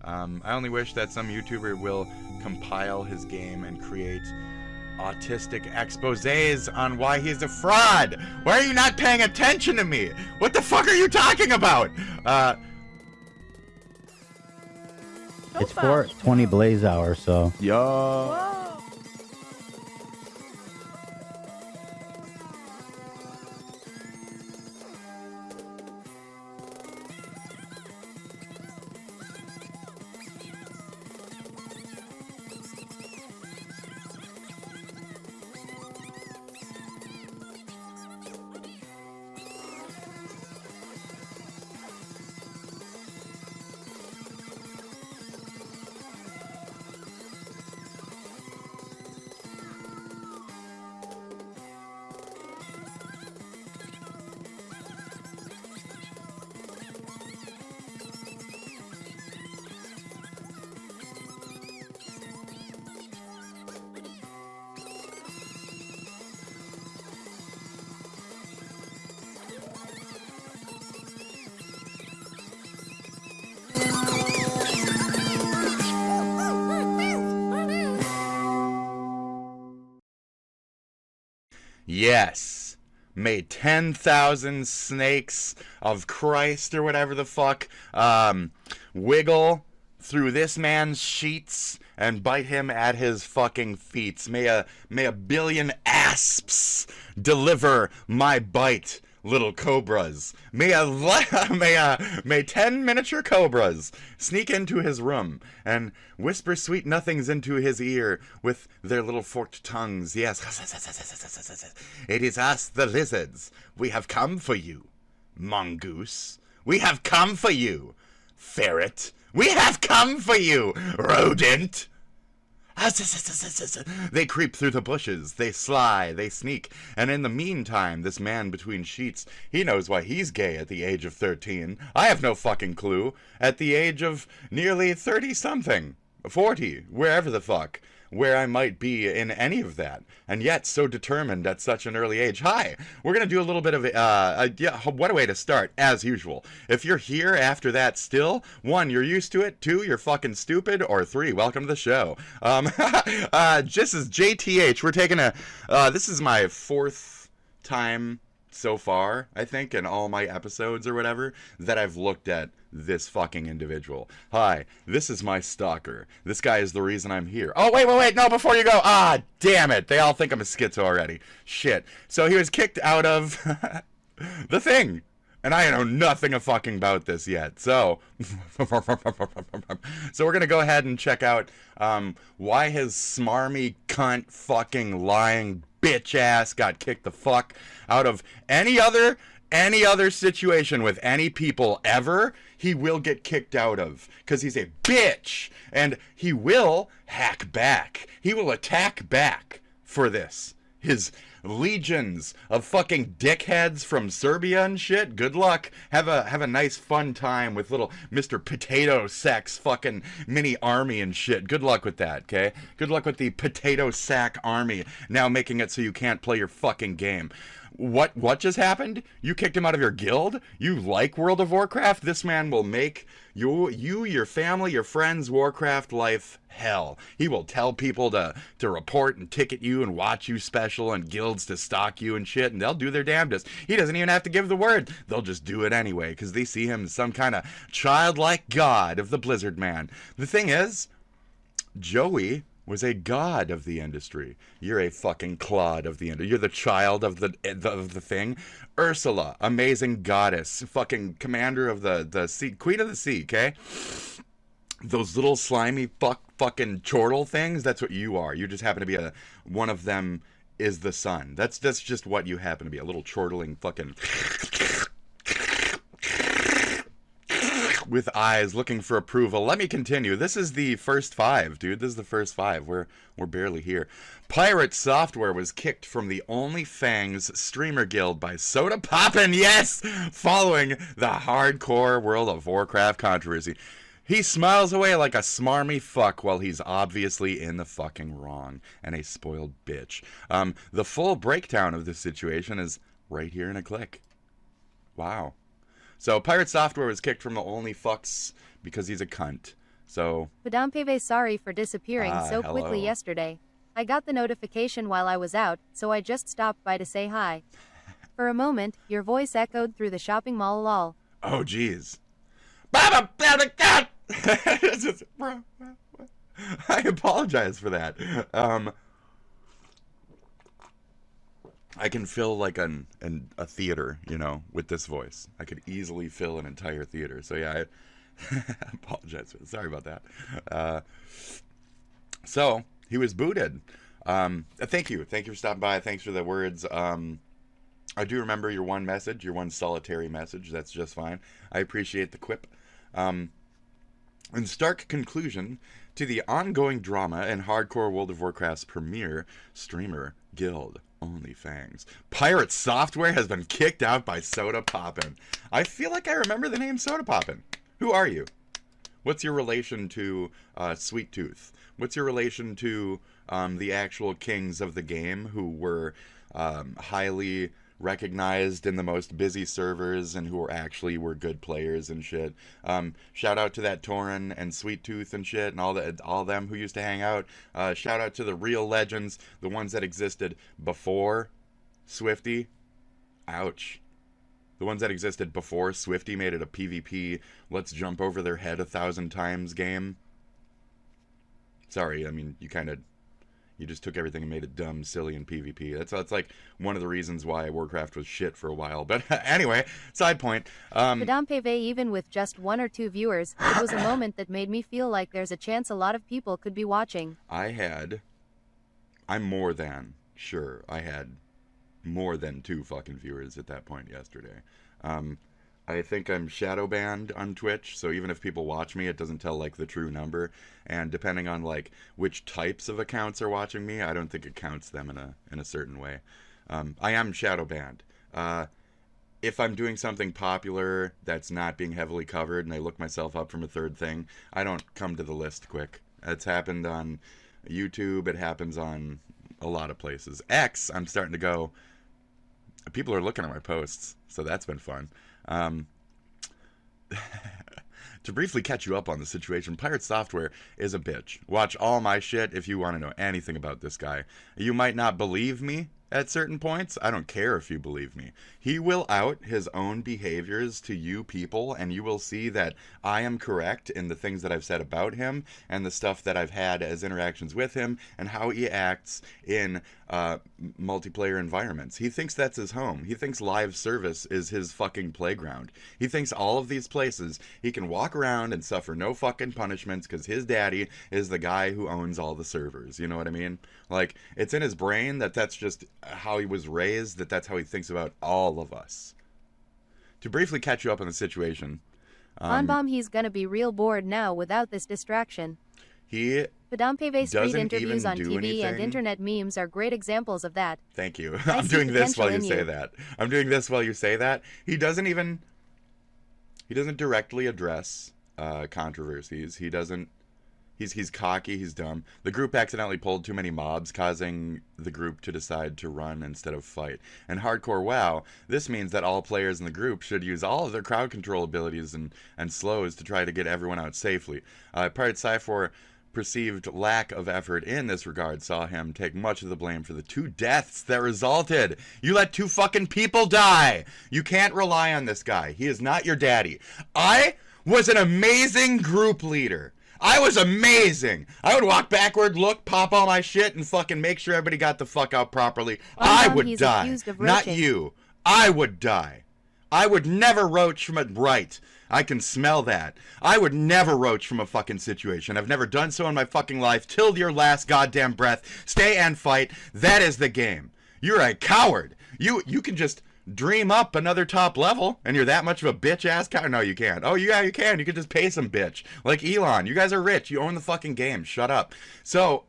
I only wish that some YouTuber will compile his game and create autistic exposés on why he's a fraud. Why are you not paying attention to me? What the fuck are you talking about? It's 4:20 Blaze Hour, so. Yo. Yes. May 10,000 snakes of Christ or whatever the fuck wiggle through this man's sheets and bite him at his fucking feet. May a billion asps deliver my bite, little cobras. May 10 miniature cobras sneak into his room and whisper sweet nothings into his ear with their little forked tongues. Yes, it is us, the lizards. We have come for you, mongoose. We have come for you, ferret. We have come for you, rodent. They creep through the bushes, they sly, they sneak, and in the meantime, this man between sheets, he knows why he's gay at the age of 13. I have no fucking clue. At the age of nearly 30-something, 40, wherever the fuck, where I might be in any of that, and yet so determined at such an early age. Hi, we're going to do a little bit of, yeah, what a way to start, as usual. If you're here after that still, 1, you're used to it, 2, you're fucking stupid, or 3, welcome to the show. This is JTH, we're taking this is my 4th time so far, I think, in all my episodes or whatever, that I've looked at this fucking individual. Hi, this is my stalker. This guy is the reason I'm here. Oh, wait, no, before you go. Ah, damn it. They all think I'm a schizo already. Shit. So he was kicked out of the thing. And I know nothing of fucking about this yet. So, so we're going to go ahead and check out why his smarmy cunt fucking lying bitch ass got kicked the fuck out of any other situation with any people ever. He will get kicked out of because he's a bitch, and he will hack back. He will attack back for this. His legions of fucking dickheads from Serbia and shit. Good luck. Have a nice fun time with little Mr. Potato Sex fucking mini army and shit. Good luck with that, okay? Good luck with the Potato Sack army now making it so you can't play your fucking game. What just happened? You kicked him out of your guild? You like World of Warcraft? This man will make you, your family, your friends' Warcraft life hell. He will tell people to report and ticket you and watch you special and guilds to stalk you and shit, and they'll do their damnedest. He doesn't even have to give the word. They'll just do it anyway because they see him as some kind of childlike god of the Blizzard man. The thing is, Joey was a god of the industry. You're a fucking clod of the industry. You're the child of the thing. Ursula, amazing goddess, fucking commander of the sea, queen of the sea, okay? Those little slimy fucking chortle things, that's what you are. You just happen to be one of them is the sun. That's just what you happen to be, a little chortling fucking with eyes looking for approval. Let me continue. This is the first 5, dude. This is the first 5. We're barely here. Pirate Software was kicked from the OnlyFans streamer guild by Soda Poppin', yes! Following the hardcore World of Warcraft controversy. He smiles away like a smarmy fuck while he's obviously in the fucking wrong and a spoiled bitch. The full breakdown of this situation is right here in a click. Wow. So Pirate Software was kicked from the OnlyFucks because he's a cunt. So, Padampeve, sorry for disappearing so hello. quickly yesterday. I got the notification while I was out, so I just stopped by to say hi. For a moment, your voice echoed through the shopping mall lol. Oh, jeez. I apologize for that. I can fill like a theater, you know, with this voice. I could easily fill an entire theater. So yeah, I apologize. Sorry about that. So he was booted. Thank you for stopping by. Thanks for the words. I do remember your one message, your one solitary message. That's just fine. I appreciate the quip. In stark conclusion to the ongoing drama in hardcore World of Warcraft's premier streamer guild, OnlyFangs, Pirate Software has been kicked out by Soda Poppin'. I feel like I remember the name Soda Poppin'. Who are you? What's your relation to Sweet Tooth? What's your relation to the actual kings of the game who were highly recognized in the most busy servers and who were good players and shit? Shout out to that Tauren and Sweet Tooth and shit and all them who used to hang out. Shout out to the real legends, the ones that existed before Swifty. Ouch. The ones that existed before Swifty made it a PvP, let's jump over their head 1,000 times game. Sorry, I mean, you just took everything and made it dumb, silly, and PvP. That's like one of the reasons why Warcraft was shit for a while. But anyway, side point. Padampeve, even with just 1 or 2 viewers, it was a moment that made me feel like there's a chance a lot of people could be watching. I'm more than sure I had more than 2 fucking viewers at that point yesterday. I think I'm shadow banned on Twitch, so even if people watch me, it doesn't tell like the true number. And depending on like which types of accounts are watching me, I don't think it counts them in a certain way. I am shadow banned. If I'm doing something popular that's not being heavily covered and I look myself up from a third thing, I don't come to the list quick. It's happened on YouTube. It happens on a lot of places. X, I'm starting to go, people are looking at my posts, so that's been fun. To briefly catch you up on the situation, Pirate Software is a bitch. Watch all my shit if you want to know anything about this guy. You might not believe me at certain points. I don't care if you believe me. He will out his own behaviors to you people, and you will see that I am correct in the things that I've said about him and the stuff that I've had as interactions with him and how he acts in multiplayer environments. He thinks that's his home. He thinks live service is his fucking playground. He thinks all of these places he can walk around and suffer no fucking punishments because his daddy is the guy who owns all the servers. You know what I mean? Like, it's in his brain that that's just how he was raised, that's how he thinks about all of us. To briefly catch you up on the situation, Bonbomb, he's gonna be real bored now without this distraction. He Padampeve street doesn't interviews even on do TV anything. and internet memes are great examples of that. Thank you. I I'm see doing this while you potential in say you. that. I'm doing this while you say that. He doesn't directly address controversies. He's cocky, he's dumb. The group accidentally pulled too many mobs, causing the group to decide to run instead of fight. And hardcore WoW, this means that all players in the group should use all of their crowd control abilities and slows to try to get everyone out safely. Pirate Software perceived lack of effort in this regard saw him take much of the blame for the 2 deaths that resulted. You let 2 fucking people die! You can't rely on this guy. He is not your daddy. I was an amazing group leader. I was amazing. I would walk backward, look, pop all my shit, and fucking make sure everybody got the fuck out properly. I would die. Not you. I would die. I would never roach from a right. I can smell that. I would never roach from a fucking situation. I've never done so in my fucking life. Till your last goddamn breath. Stay and fight. That is the game. You're a coward. You can just dream up another top level, and you're that much of a bitch-ass coward. No, you can't. Oh, yeah, you can. You can just pay some bitch. Like Elon. You guys are rich. You own the fucking game. Shut up. So,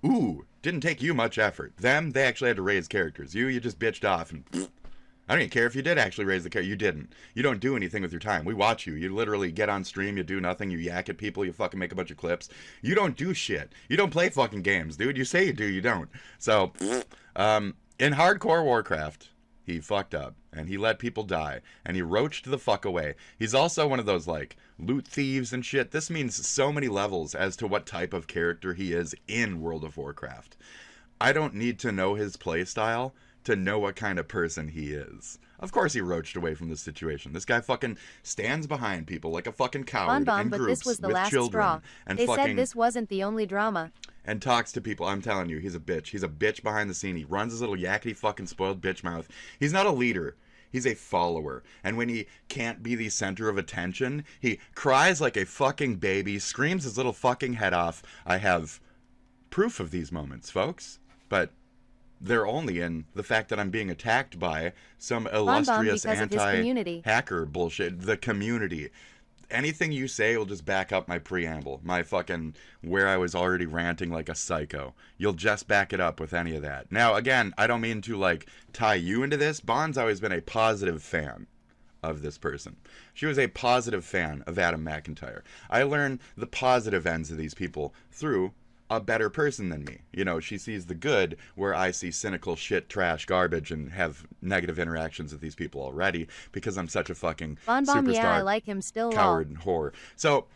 didn't take you much effort. Them, they actually had to raise characters. You just bitched off, and I don't even care if you did actually raise the character. You didn't. You don't do anything with your time. We watch you. You literally get on stream, you do nothing, you yak at people, you fucking make a bunch of clips. You don't do shit. You don't play fucking games, dude. You say you do, you don't. So, in hardcore Warcraft, He fucked up, and he let people die, and he roached the fuck away. He's also one of those, like, loot thieves and shit. This means so many levels as to what type of character he is in World of Warcraft. I don't need to know his playstyle to know what kind of person he is. Of course he roached away from this situation. This guy fucking stands behind people like a fucking coward in but groups this was the with last children. straw. And They fucking said this wasn't the only drama. and talks to people. I'm telling you, he's a bitch. He's a bitch behind the scene. He runs his little yakety fucking spoiled bitch mouth. He's not a leader. He's a follower. And when he can't be the center of attention, he cries like a fucking baby, screams his little fucking head off. I have proof of these moments, folks. But they're only in the fact that I'm being attacked by some illustrious anti-hacker bullshit. The community. Anything you say will just back up my preamble, my fucking where I was already ranting like a psycho. You'll just back it up with any of that. Now, again, I don't mean to like tie you into this. Bond's always been a positive fan of this person. She was a positive fan of Adam McIntyre. I learned the positive ends of these people through a better person than me. You know, she sees the good where I see cynical shit, trash, garbage, and have negative interactions with these people already because I'm such a fucking superstar, yeah, I like him still. Coward and whore. So,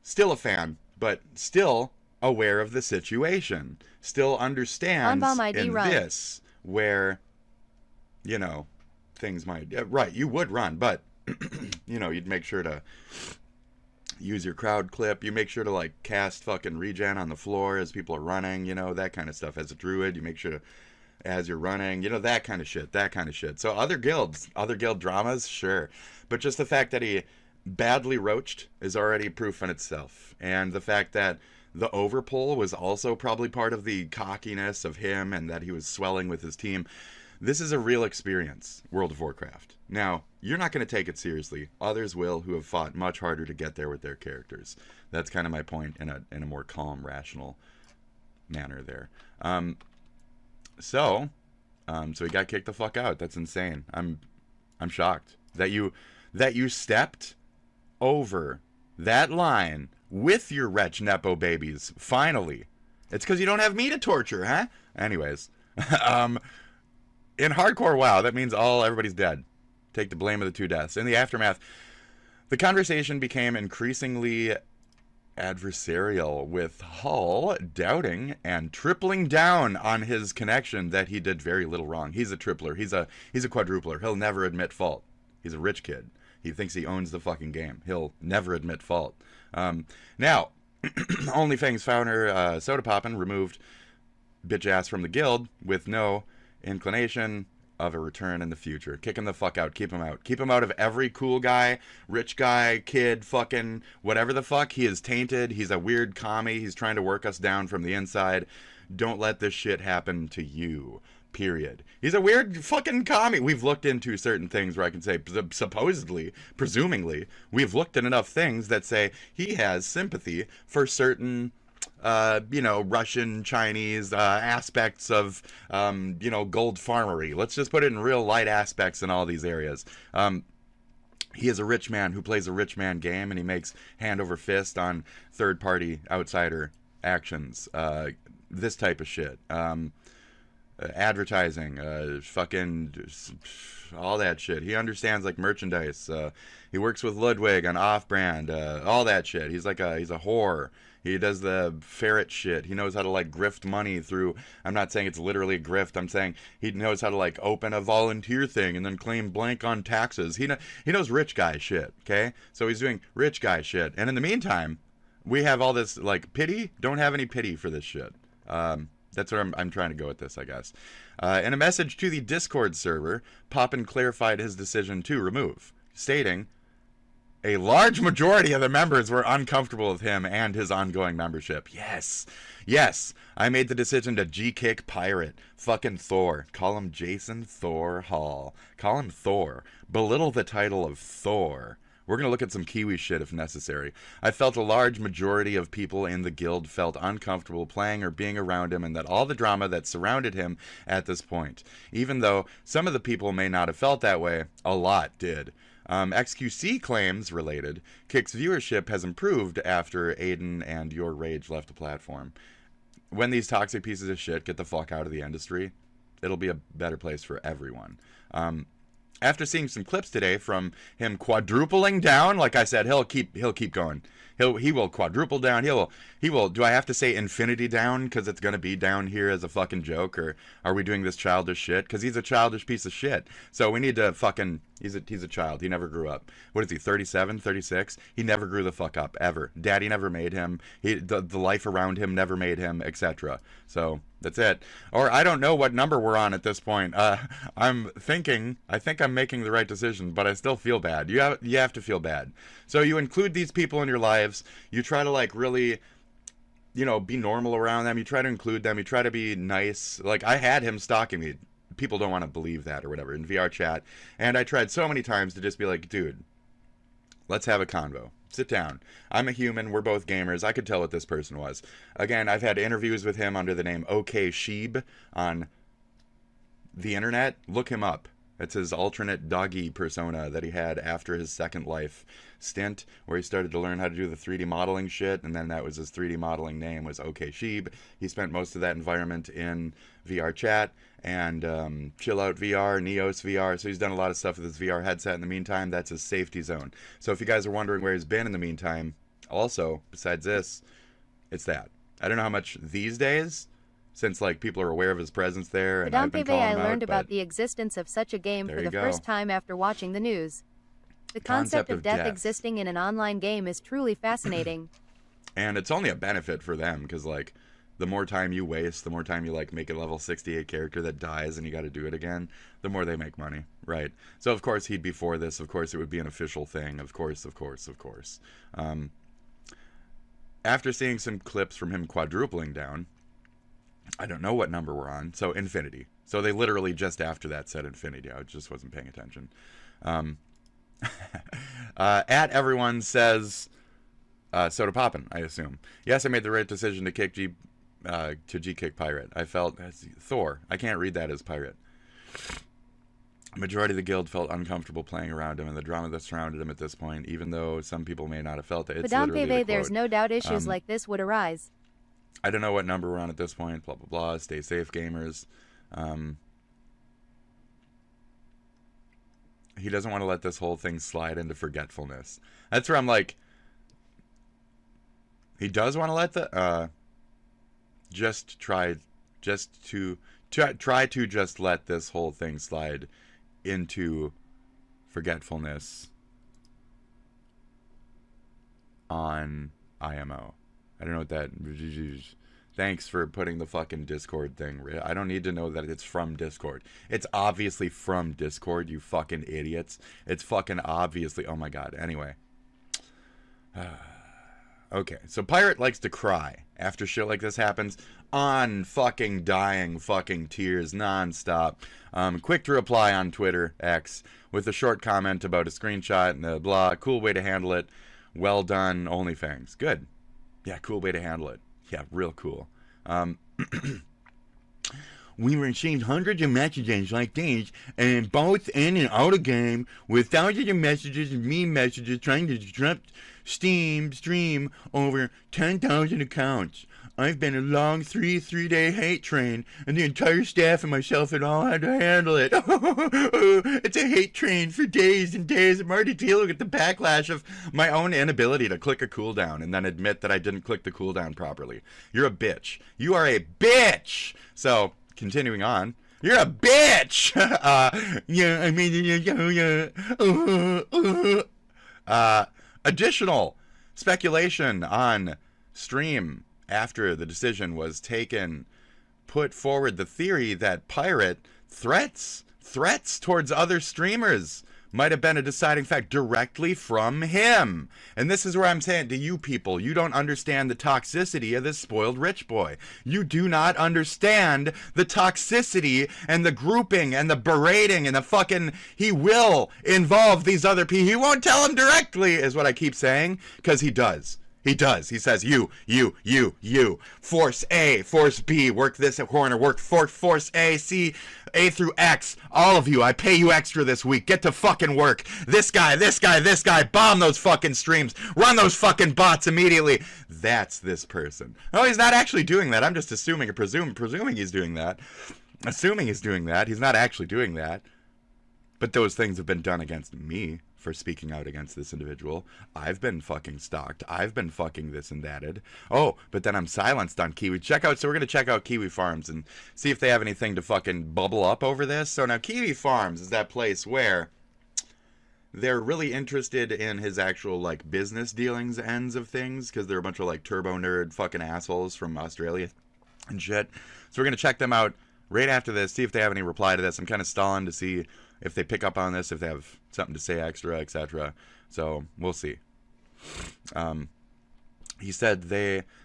still a fan, but still aware of the situation. Still understands in this where, you know, things might... right, you would run, but, you know, you'd make sure to use your crowd clip. You make sure to like cast fucking regen on the floor as people are running, you know, that kind of stuff. As a druid, you make sure to, as you're running, you know, that kind of shit. So other guild dramas, sure. But just the fact that he badly roached is already proof in itself. And the fact that the overpull was also probably part of the cockiness of him and that he was swelling with his team. This is a real experience, World of Warcraft. Now, you're not going to take it seriously. Others will, who have fought much harder to get there with their characters. That's kind of my point in a more calm, rational manner there. So he got kicked the fuck out. That's insane. I'm shocked that you stepped over that line with your wretch Nepobabies. Finally, it's because you don't have me to torture, huh? Anyways, in hardcore WoW, that means everybody's dead. Take the blame of the two deaths. In the aftermath, the conversation became increasingly adversarial, with Hull doubting and tripling down on his connection that he did very little wrong. He's a tripler. He's a quadrupler. He'll never admit fault. He's a rich kid. He thinks he owns the fucking game. He'll never admit fault. Now, OnlyFans founder Soda Poppin removed bitch ass from the guild with no inclination of a return in the future. Kick him the fuck out. Keep him out. Keep him out of every cool guy, rich guy, kid, fucking whatever the fuck. He is tainted. He's a weird commie. He's trying to work us down from the inside. Don't let this shit happen to you. Period. He's a weird fucking commie. We've looked into certain things where I can say, supposedly, presumingly, we've looked at enough things that say he has sympathy for certain Russian, Chinese aspects of, gold farmery. Let's just put it in real light aspects in all these areas. He is a rich man who plays a rich man game, and he makes hand over fist on third-party outsider actions. This type of shit. Advertising, fucking all that shit. He understands like merchandise. He works with Ludwig on off-brand, all that shit. He's a whore. He does the ferret shit. He knows how to like grift money through. I'm not saying it's literally a grift. I'm saying he knows how to like open a volunteer thing and then claim blank on taxes. He knows rich guy shit. Okay, so he's doing rich guy shit. And in the meantime, we have all this like pity. Don't have any pity for this shit. That's where I'm trying to go with this, I guess. In a message to the Discord server, Poppin clarified his decision to remove, stating, a large majority of the members were uncomfortable with him and his ongoing membership. Yes, I made the decision to G-kick pirate. Fucking Thor. Call him Jason Thor Hall. Call him Thor. Belittle the title of Thor. We're going to look at some Kiwi shit if necessary. I felt a large majority of people in the guild felt uncomfortable playing or being around him, and that all the drama that surrounded him at this point. Even though some of the people may not have felt that way, a lot did. XQC claims related, Kick's viewership has improved after Aiden and Your Rage left the platform. When these toxic pieces of shit get the fuck out of the industry, it'll be a better place for everyone. After seeing some clips today from him quadrupling down, like I said, he'll keep going. He will quadruple down. He will. Do I have to say infinity down because it's gonna be down here as a fucking joke, or are we doing this childish shit? Because he's a childish piece of shit. So we need to fucking. He's a child. He never grew up. What is he? 37, 36? He never grew the fuck up ever. Daddy never made him. The life around him never made him, etc. So that's it. Or I don't know what number we're on at this point. I think I'm making the right decision, but I still feel bad. You have to feel bad. So you include these people in your lives. You try to like really, be normal around them. You try to include them. You try to be nice. Like I had him stalking me. People don't want to believe that or whatever in VR chat. And I tried so many times to just be like, dude, let's have a convo. Sit down. I'm a human. We're both gamers. I could tell what this person was. Again, I've had interviews with him under the name OkayShibe on the internet. Look him up. It's his alternate doggy persona that he had after his Second Life stint, where he started to learn how to do the 3D modeling shit, and then that was his 3D modeling name was OkayShibe. He spent most of that environment in VR chat and Chill Out VR, Neos VR, so he's done a lot of stuff with his VR headset in the meantime. That's his safety zone. So if you guys are wondering where he's been in the meantime, also, besides this, it's that. I don't know how much these days, since like people are aware of his presence there, and I've been calling him out, I learned about the existence of such a game for the first time after watching the news. The concept of death existing in an online game is truly fascinating. And it's only a benefit for them, because like the more time you waste, the more time you like make a level 68 character that dies and you got to do it again, the more they make money, right? So of course he'd be for this. Of course it would be an official thing. Of course. After seeing some clips from him quadrupling down, I don't know what number we're on. So infinity. So they literally just after that said infinity. I just wasn't paying attention. At everyone says soda poppin', I assume. Yes, I made the right decision to kick G-kick pirate. I felt Thor. I can't read that as pirate. Majority of the guild felt uncomfortable playing around him and the drama that surrounded him at this point, even though some people may not have felt it. It's literally the quote. There's no doubt issues like this would arise. I don't know what number we're on at this point. Blah, blah, blah. Stay safe, gamers. He doesn't want to let this whole thing slide into forgetfulness. That's where I'm like, he does want to let the, try to just let this whole thing slide into forgetfulness on IMO. I don't know what that... Thanks for putting the fucking Discord thing. I don't need to know that it's from Discord. It's obviously from Discord, you fucking idiots. It's fucking obviously... Oh my god. Anyway. Okay. So Pirate likes to cry after shit like this happens. On fucking dying fucking tears nonstop. Quick to reply on Twitter, X, with a short comment about a screenshot and a blah. Cool way to handle it. Well done, OnlyFans. Good. Yeah, cool way to handle it. Yeah, real cool. We received hundreds of messages like these, and both in and out of game, with thousands of messages and meme messages trying to disrupt Steam stream over 10,000 accounts. I've been a long three-day hate train, and the entire staff and myself had all had to handle it. It's a hate train for days and days. I'm already dealing with the backlash of my own inability to click a cooldown and then admit that I didn't click the cooldown properly. You're a bitch. You are a bitch! So, continuing on. You're a bitch! Additional speculation on stream after the decision was taken put forward the theory that Pirate threats towards other streamers might have been a deciding fact directly from him. And this is where I'm saying to you people, you don't understand the toxicity of this spoiled rich boy. You do not understand the toxicity and the grouping and the berating and the fucking, he will involve these other people. He won't tell them directly, is what I keep saying, because he does. He does. He says, you. Force A, Force B, work this corner, work Force A, C, A through X. All of you, I pay you extra this week. Get to fucking work. This guy, bomb those fucking streams. Run those fucking bots immediately. That's this person. Oh, he's not actually doing that. I'm just assuming or presuming he's doing that. Assuming he's doing that. He's not actually doing that. But those things have been done against me for speaking out against this individual. I've been fucking stalked. I've been fucking this and thatted. Oh, but then I'm silenced on Kiwi. So we're going to check out Kiwi Farms and see if they have anything to fucking bubble up over this. So now Kiwi Farms is that place where they're really interested in his actual, like, business dealings ends of things, because they're a bunch of, like, turbo nerd fucking assholes from Australia and shit. So we're going to check them out right after this, see if they have any reply to this. I'm kind of stalling to see if they pick up on this, if they have something to say extra, etc. So we'll see. He said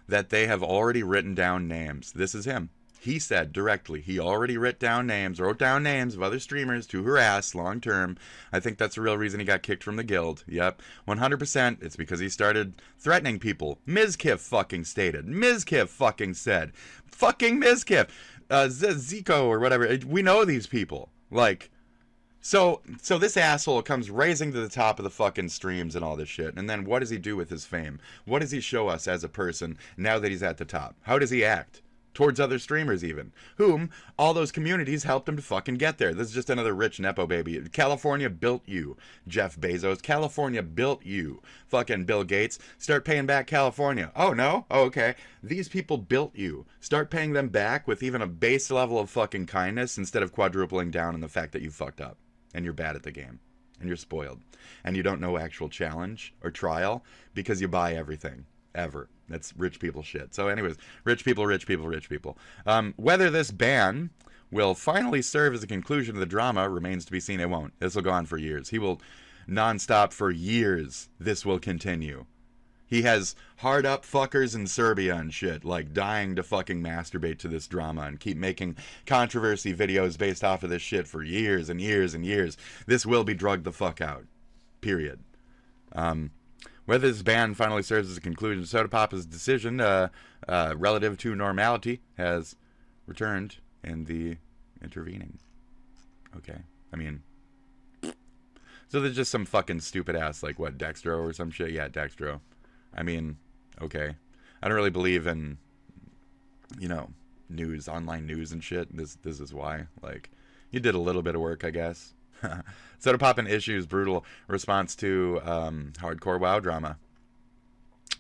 that they have already written down names. This is him. He said directly he already wrote down names of other streamers to harass long term. I think that's the real reason he got kicked from the guild. Yep, 100%. It's because he started threatening people. Mizkif fucking stated. Mizkif fucking said. Fucking Mizkif. Zico or whatever. We know these people. Like, so this asshole comes raising to the top of the fucking streams and all this shit. And then what does he do with his fame? What does he show us as a person now that he's at the top? How does he act? Towards other streamers even, whom all those communities helped him to fucking get there. This is just another rich Nepo baby. California built you, Jeff Bezos. California built you, fucking Bill Gates. Start paying back California. Oh, no? Oh, okay. These people built you. Start paying them back with even a base level of fucking kindness instead of quadrupling down on the fact that you fucked up and you're bad at the game and you're spoiled and you don't know actual challenge or trial because you buy everything. Ever. That's rich people shit. So anyways, rich people. Whether this ban will finally serve as a conclusion of the drama remains to be seen. It won't. This will go on for years. He will nonstop for years. This will continue. He has hard up fuckers in Serbia and shit, like dying to fucking masturbate to this drama and keep making controversy videos based off of this shit for years and years and years. This will be drugged the fuck out. Period. Whether this ban finally serves as a conclusion, Soda Papa's decision relative to normality has returned in the intervening. Okay. I mean, so there's just some fucking stupid ass, like, what, Dextro or some shit? Yeah, Dextro. I mean, okay. I don't really believe in, you know, news, online news and shit. This is why. Like, you did a little bit of work, I guess. Soda Poppin' issues brutal response to hardcore WoW drama.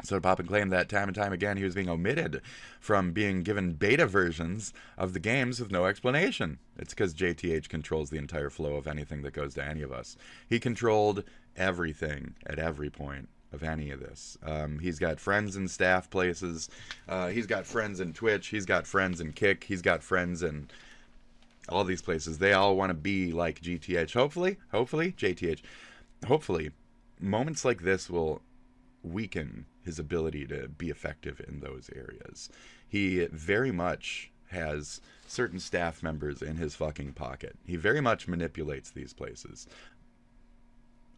Soda Poppin' claimed that time and time again he was being omitted from being given beta versions of the games with no explanation. It's because JTH controls the entire flow of anything that goes to any of us. He controlled everything at every point of any of this. He's got friends in staff places. He's got friends in Twitch. He's got friends in Kick. He's got friends in all these places. They all want to be like GTH. Hopefully, JTH. Hopefully, moments like this will weaken his ability to be effective in those areas. He very much has certain staff members in his fucking pocket. He very much manipulates these places.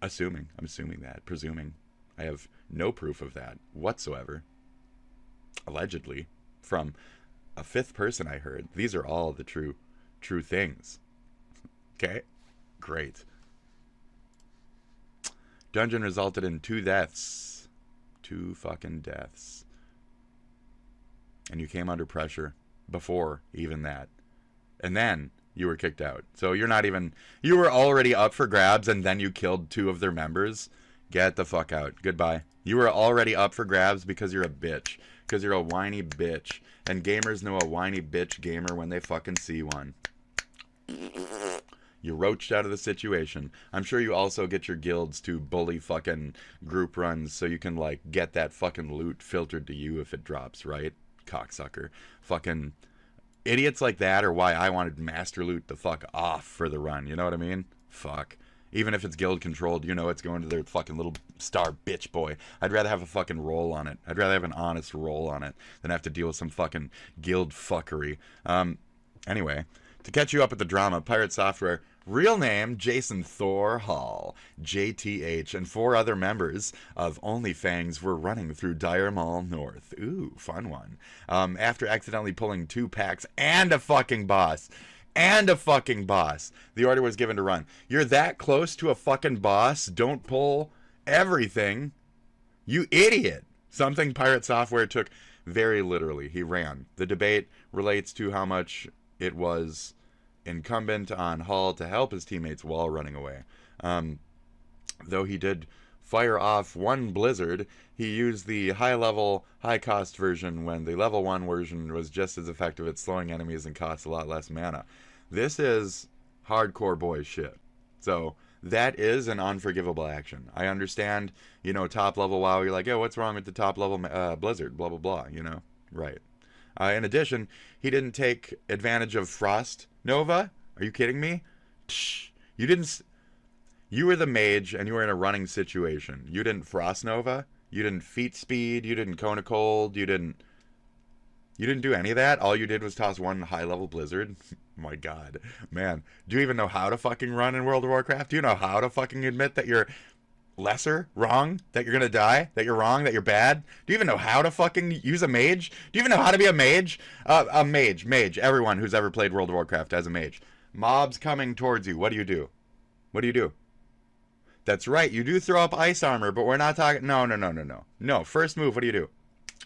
I'm assuming that. Presuming. I have no proof of that whatsoever. Allegedly. From a fifth person I heard. These are all the true things. Okay? Great. Dungeon resulted in 2 deaths. 2 fucking deaths. And you came under pressure before even that. And then you were kicked out. So you're not even... You were already up for grabs and then you killed 2 of their members. Get the fuck out. Goodbye. You were already up for grabs because you're a bitch. Because you're a whiny bitch. And gamers know a whiny bitch gamer when they fucking see one. You roached out of the situation. I'm sure you also get your guilds to bully fucking group runs so you can, like, get that fucking loot filtered to you if it drops, right? Cocksucker. Fucking idiots like that are why I wanted master loot the fuck off for the run. You know what I mean? Fuck. Even if it's guild controlled, you know it's going to their fucking little star bitch boy. I'd rather have a fucking roll on it. I'd rather have an honest roll on it than have to deal with some fucking guild fuckery. Anyway, to catch you up with the drama, Pirate Software, real name Jason THOR Hall, JTH, and 4 other members of OnlyFangs were running through Dire Mall North. Ooh, fun one. After accidentally pulling 2 packs and a fucking boss. The order was given to run. You're that close to a fucking boss, don't pull everything. You idiot. Something Pirate Software took very literally. He ran. The debate relates to how much it was incumbent on Hull to help his teammates while running away. Though he did fire off one blizzard, he used the high-level, high-cost version when the level 1 version was just as effective at slowing enemies and costs a lot less mana. This is hardcore boy shit. So that is an unforgivable action. I understand, you know, top level WoW, you're like, oh, what's wrong with the top level Blizzard, blah, blah, blah, you know? Right. In addition, he didn't take advantage of Frost Nova. Are you kidding me? You didn't... You were the mage, and you were in a running situation. You didn't Frost Nova. You didn't Feat Speed. You didn't Cone of Cold. You didn't do any of that. All you did was toss one high-level Blizzard. My God. Man, do you even know how to fucking run in World of Warcraft? Do you know how to fucking admit that you're lesser, wrong, that you're gonna die, that you're wrong, that you're bad? Do you even know how to fucking use a mage? Do you even know how to be a mage? A mage. Everyone who's ever played World of Warcraft as a mage. Mobs coming towards you. What do you do? What do you do? That's right, you do throw up ice armor, but we're not talking... No. No, first move, what do?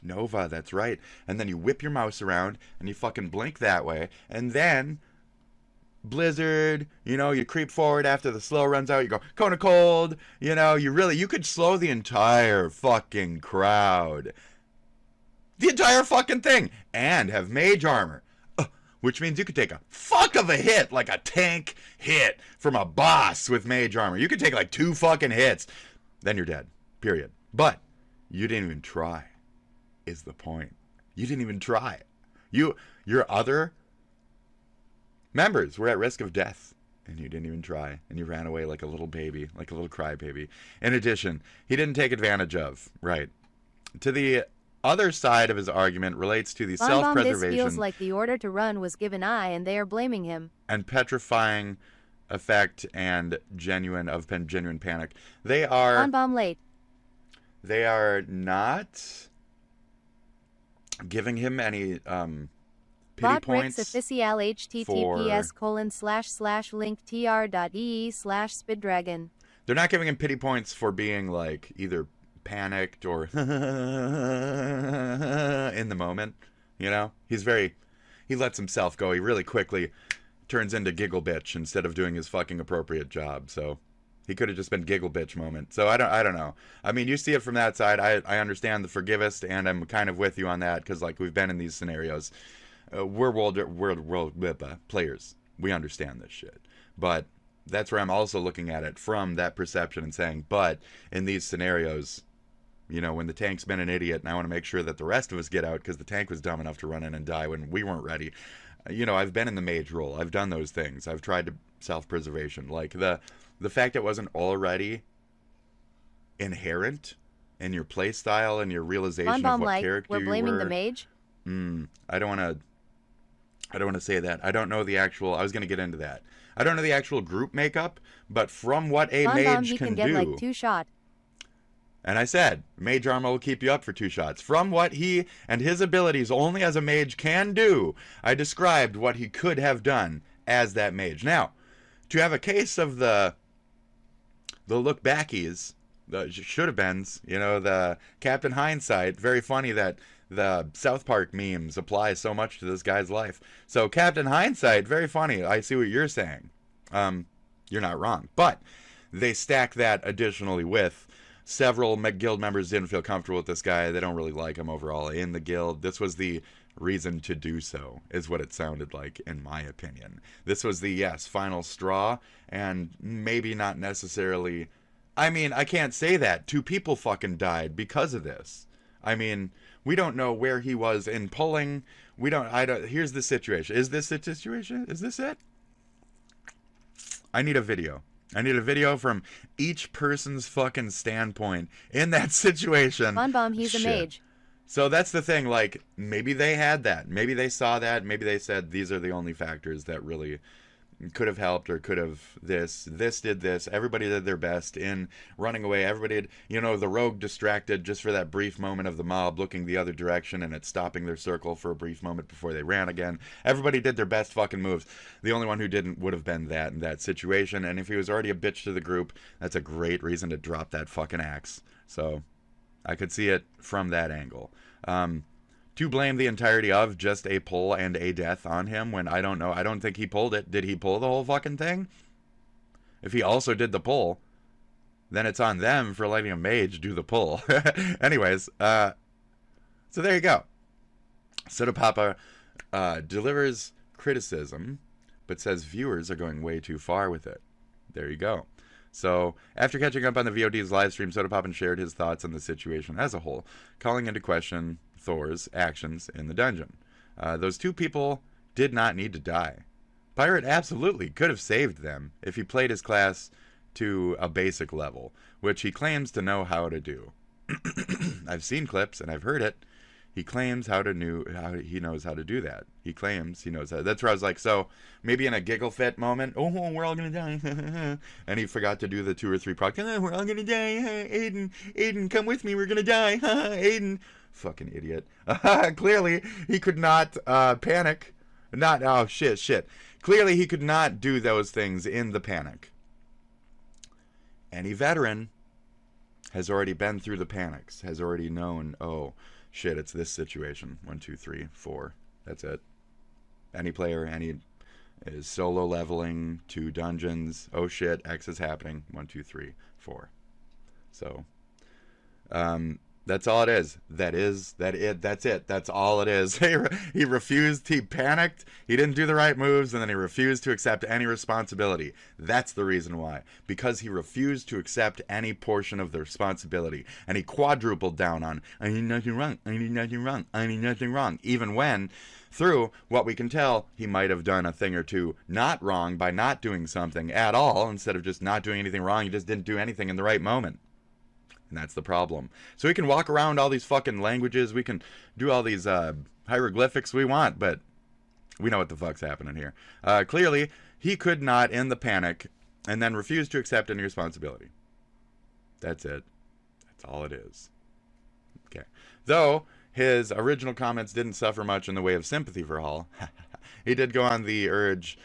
Nova, that's right. And then you whip your mouse around, and you fucking blink that way, and then... Blizzard, you know, you creep forward after the slow runs out, you go, Cone of Cold, you know, you could slow the entire fucking crowd. The entire fucking thing! And have mage armor. Which means you could take a fuck of a hit, like a tank hit from a boss with mage armor. You could take like 2 fucking hits. Then you're dead. Period. But you didn't even try, is the point. You didn't even try. Your other members were at risk of death, and you didn't even try. And you ran away like a little baby, like a little crybaby. In addition, he didn't take advantage of, right. To the other side of his argument relates to the self-preservation. This feels like the order to run was given and they are blaming him. And petrifying effect and genuine panic. They are late. They are not giving him any pity points. Official https://link.tr.ee/spiddragon. They're not giving him pity points for being like either panicked or in the moment, you know. He lets himself go. He really quickly turns into giggle bitch instead of doing his fucking appropriate job. So he could have just been giggle bitch moment. So I don't know. I mean, you see it from that side. I understand the forgivest, and I'm kind of with you on that because like we've been in these scenarios. We're world players. We understand this shit, but that's where I'm also looking at it from that perception and saying, but in these scenarios, you know, when the tank's been an idiot, and I want to make sure that the rest of us get out because the tank was dumb enough to run in and die when we weren't ready. You know, I've been in the mage role. I've done those things. I've tried to self-preservation. Like the fact it wasn't already inherent in your play style and your realization of what character we're blaming you were. The mage. I don't want to say that. I don't know the actual. I was going to get into that. I don't know the actual group makeup, but from what a mage he can get do, like 2 shot. And I said, mage armor will keep you up for 2 shots. From what he and his abilities only as a mage can do, I described what he could have done as that mage. Now, to have a case of the look backies, the should have beens, you know, the Captain Hindsight, very funny that the South Park memes apply so much to this guy's life. So Captain Hindsight, very funny. I see what you're saying. You're not wrong. But they stack that additionally with several guild members didn't feel comfortable with this guy. They don't really like him overall in the guild. This was the reason to do so, is what it sounded like, in my opinion. This was the, yes, final straw, and maybe not necessarily... I mean, I can't say that. 2 people fucking died because of this. I mean, we don't know where he was in pulling. We don't... Here's the situation. Is this the situation? Is this it? I need a video. I need a video from each person's fucking standpoint in that situation. He's a mage. So that's the thing, like, maybe they had that. Maybe they saw that. Maybe they said, these are the only factors that really could have helped or could have this did this. Everybody did their best in running away. Everybody did, you know, the rogue distracted just for that brief moment of the mob looking the other direction and it stopping their circle for a brief moment before they ran again. Everybody did their best fucking moves. The only one who didn't would have been that in that situation. And if he was already a bitch to the group, that's a great reason to drop that fucking axe. So I could see it from that angle. to blame the entirety of just a pull and a death on him when I don't know. I don't think he pulled it. Did he pull the whole fucking thing? If he also did the pull, then it's on them for letting a mage do the pull. Anyways, so there you go. Soda Papa delivers criticism, but says viewers are going way too far with it. There you go. So, after catching up on the VOD's live stream, Soda Papa shared his thoughts on the situation as a whole, calling into question Thor's actions in the dungeon. Those two people did not need to die. Pirate absolutely could have saved them if he played his class to a basic level, which he claims to know how to do. I've seen clips and I've heard it. He claims how he knows how to do that. He claims he knows how. That's where I was like, so maybe in a giggle fit moment, oh, we're all gonna die, and he forgot to do the 2 or 3 procs. Oh, we're all gonna die, Aiden, come with me, we're gonna die, Aiden, fucking idiot. Clearly he could not panic. Oh shit. Clearly he could not do those things in the panic. Any veteran has already been through the panics, has already known, oh shit, it's this situation. 1, 2, 3, 4. That's it. Any player, is solo leveling 2 dungeons. Oh shit, X is happening. 1, 2, 3, 4. So, that's all it is. That's it. That's all it is. He refused. He panicked. He didn't do the right moves, and then he refused to accept any responsibility. That's the reason why. Because he refused to accept any portion of the responsibility, and he quadrupled down on, I did nothing wrong. I did nothing wrong. I did nothing wrong. Even when, through what we can tell, he might have done a thing or two not wrong by not doing something at all. Instead of just not doing anything wrong, he just didn't do anything in the right moment. And that's the problem. So we can walk around all these fucking languages. We can do all these hieroglyphics we want, but we know what the fuck's happening here. Clearly, he could not in the panic and then refuse to accept any responsibility. That's it. That's all it is. Okay. Though his original comments didn't suffer much in the way of sympathy for Hall, he did go on the urge...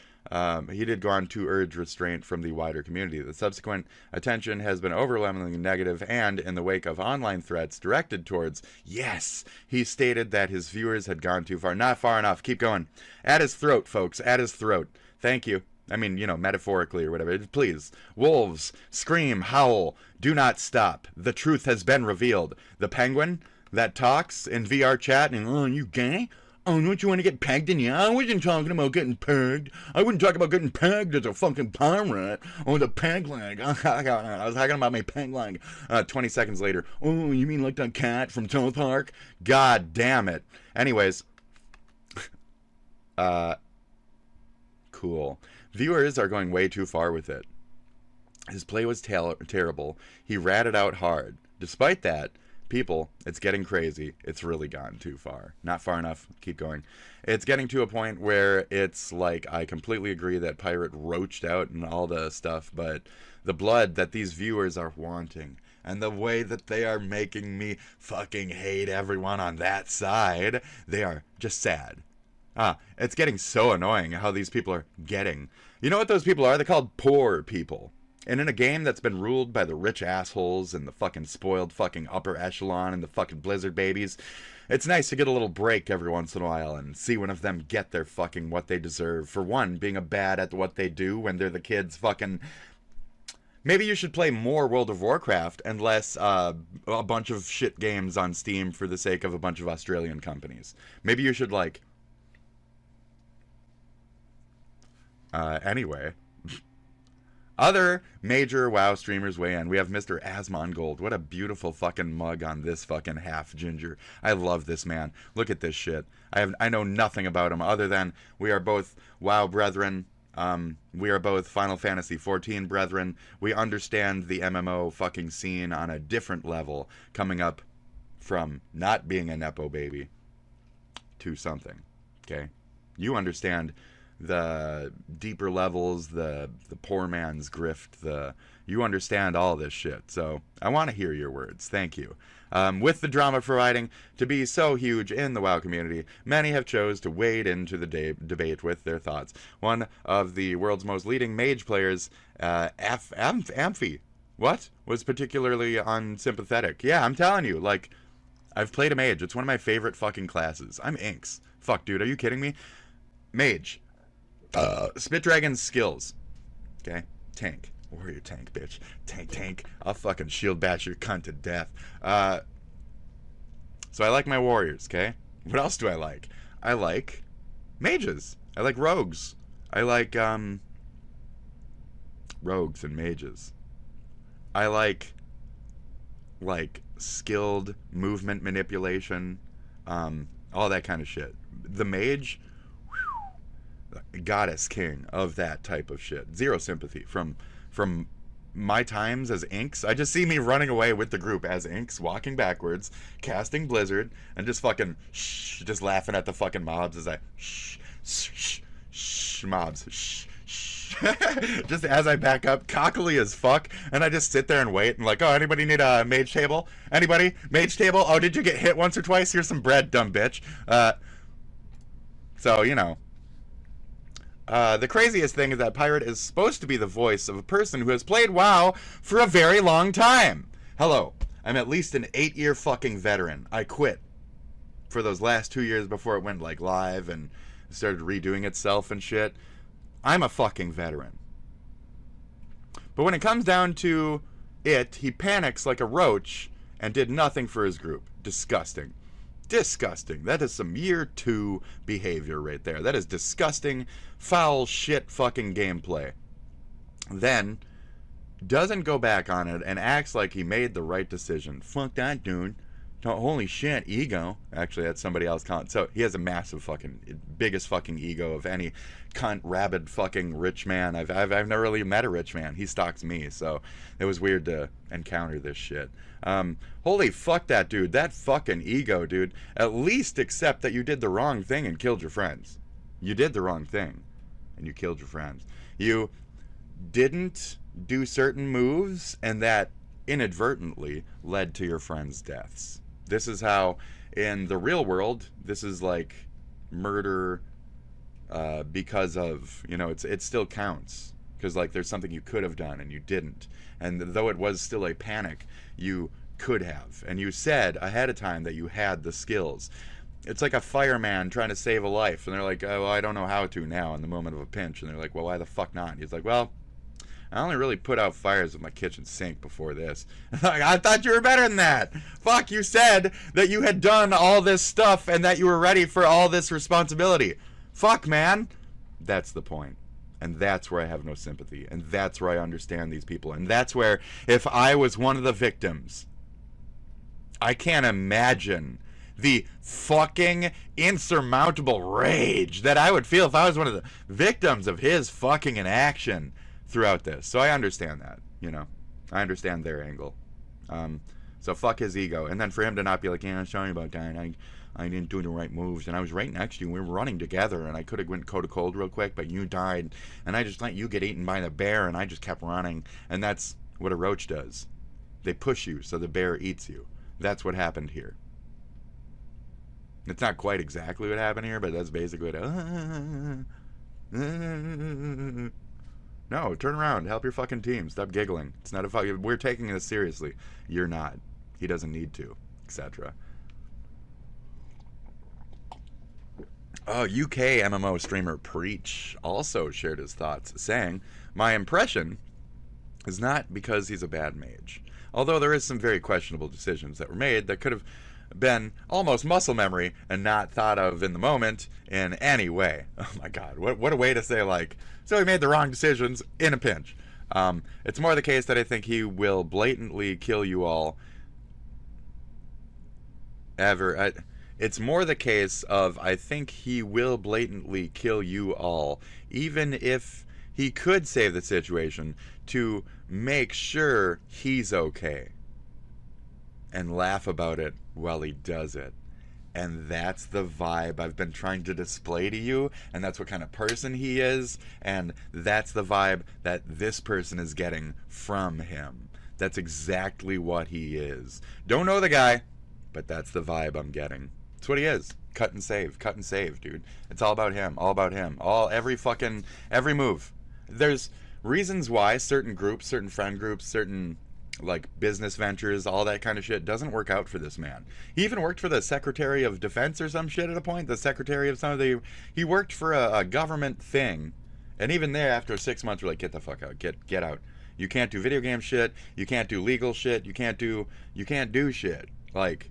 he did go on to urge restraint from the wider community. The subsequent attention has been overwhelmingly negative, and in the wake of online threats directed towards, yes, he stated that his viewers had gone too far. Not far enough. Keep going. At his throat, folks. At his throat. Thank you. I mean, metaphorically or whatever. Please. Wolves, scream, howl. Do not stop. The truth has been revealed. The penguin that talks in VR chat and, oh, you gay? Oh, don't you want to get pegged in you? I wasn't talking about getting pegged. I wouldn't talk about getting pegged as a fucking pirate. Oh, the peg leg. I was talking about my peg leg. 20 seconds later. Oh, you mean like that cat from South Park? God damn it. Anyways. Cool. Viewers are going way too far with it. His play was terrible. He ratted out hard. Despite that, people, it's getting crazy. It's really gone too far. Not far enough. Keep going. It's getting to a point where it's like, I completely agree that Pirate roached out and all the stuff, but the blood that these viewers are wanting and the way that they are making me fucking hate everyone on that side, they are just sad. It's getting so annoying how these people are getting. You know what those people are? They're called poor people. And in a game that's been ruled by the rich assholes and the fucking spoiled fucking upper echelon and the fucking Blizzard babies, it's nice to get a little break every once in a while and see one of them get their fucking what they deserve. For one, being a bad at what they do when they're the kids fucking... Maybe you should play more World of Warcraft and less a bunch of shit games on Steam for the sake of a bunch of Australian companies. Maybe you should, like... Anyway... Other major WoW streamers weigh in. We have Mr. Asmongold. What a beautiful fucking mug on this fucking half ginger. I love this man. Look at this shit. I know nothing about him other than we are both WoW brethren. We are both Final Fantasy XIV brethren. We understand the MMO fucking scene on a different level, coming up from not being a Nepo baby to something. Okay? You understand the deeper levels, the poor man's grift, you understand all this shit. So I want to hear your words. Thank you. With the drama providing to be so huge in the WoW community, many have chose to wade into the debate with their thoughts. One of the world's most leading mage players, Amphi, was particularly unsympathetic. Yeah, I'm telling you, like, I've played a mage. It's one of my favorite fucking classes. I'm Inks. Fuck, dude, are you kidding me? Mage. Spit Dragon's skills. Okay? Tank. Warrior tank, bitch. Tank. I'll fucking shield bash your cunt to death. So I like my warriors, okay? What else do I like? I like mages. I like rogues. I like, rogues and mages. I like skilled movement manipulation, all that kind of shit. The mage, whew, goddess king of that type of shit. Zero sympathy from my times as Inks. I just see me running away with the group as Inks, walking backwards, casting Blizzard, and just fucking just laughing at the fucking mobs as I mobs just as I back up, cockily as fuck, and I just sit there and wait and like, oh, anybody need a mage table? Anybody? Mage table? Oh, did you get hit once or twice? Here's some bread, dumb bitch. So, you know. The craziest thing is that Pirate is supposed to be the voice of a person who has played WoW for a very long time. Hello, I'm at least an 8-year fucking veteran. I quit for those last 2 years before it went like live and started redoing itself and shit. I'm a fucking veteran. But when it comes down to it, he panics like a roach and did nothing for his group. Disgusting. Disgusting. That is some year 2 behavior right there. That is disgusting, foul shit fucking gameplay. Then doesn't go back on it and acts like he made the right decision. Fuck that dude. Holy shit, ego. Actually, that's somebody else calling. So he has a massive fucking, biggest fucking ego of any cunt, rabid fucking rich man. I've never really met a rich man. He stalks me, so it was weird to encounter this shit. Holy fuck that dude. That fucking ego, dude. At least accept that you did the wrong thing and killed your friends. You did the wrong thing and you killed your friends. You didn't do certain moves and that inadvertently led to your friends' deaths. This is how, in the real world, this is like murder because of, you know, it still counts. Because, like, there's something you could have done and you didn't. And though it was still a panic, you could have. And you said ahead of time that you had the skills. It's like a fireman trying to save a life. And they're like, oh, well, I don't know how to now in the moment of a pinch. And they're like, well, why the fuck not? And he's like, well, I only really put out fires with my kitchen sink before this. Like, I thought you were better than that. Fuck, you said that you had done all this stuff and that you were ready for all this responsibility. Fuck, man. That's the point. And that's where I have no sympathy. And that's where I understand these people. And that's where, if I was one of the victims, I can't imagine the fucking insurmountable rage that I would feel if I was one of the victims of his fucking inaction throughout this. So I understand that, you know. I understand their angle. So fuck his ego. And then for him to not be like, yeah, sorry about that. I didn't do the right moves, and I was right next to you. We were running together, and I could have went cold to cold real quick, but you died, and I just let you get eaten by the bear, and I just kept running. And that's what a roach does. They push you so the bear eats you. That's what happened here. It's not quite exactly what happened here, but that's basically what... No, turn around. Help your fucking team. Stop giggling. It's not a fucking... We're taking this seriously. You're not. He doesn't need to, etc. Oh, UK MMO streamer Preach also shared his thoughts, saying, my impression is not because he's a bad mage. Although there is some very questionable decisions that were made that could have been almost muscle memory and not thought of in the moment in any way. Oh my god, what a way to say, like, so he made the wrong decisions in a pinch. It's more the case that I think he will blatantly kill you all ever. It's more the case of, I think he will blatantly kill you all, even if he could save the situation to make sure he's okay and laugh about it while he does it. And that's the vibe I've been trying to display to you, and that's what kind of person he is, and that's the vibe that this person is getting from him. That's exactly what he is. Don't know the guy, but that's the vibe I'm getting. It's what he is. Cut and save, dude. It's all about him, every move. There's reasons why certain groups, certain friend groups, certain like business ventures, all that kind of shit doesn't work out for this man. He even worked for the Secretary of Defense or some shit at a point. The Secretary of some of the, he worked for a government thing, and even there, after 6 months, we're like, get the fuck out, get out. You can't do video game shit. You can't do legal shit. You can't do shit. Like,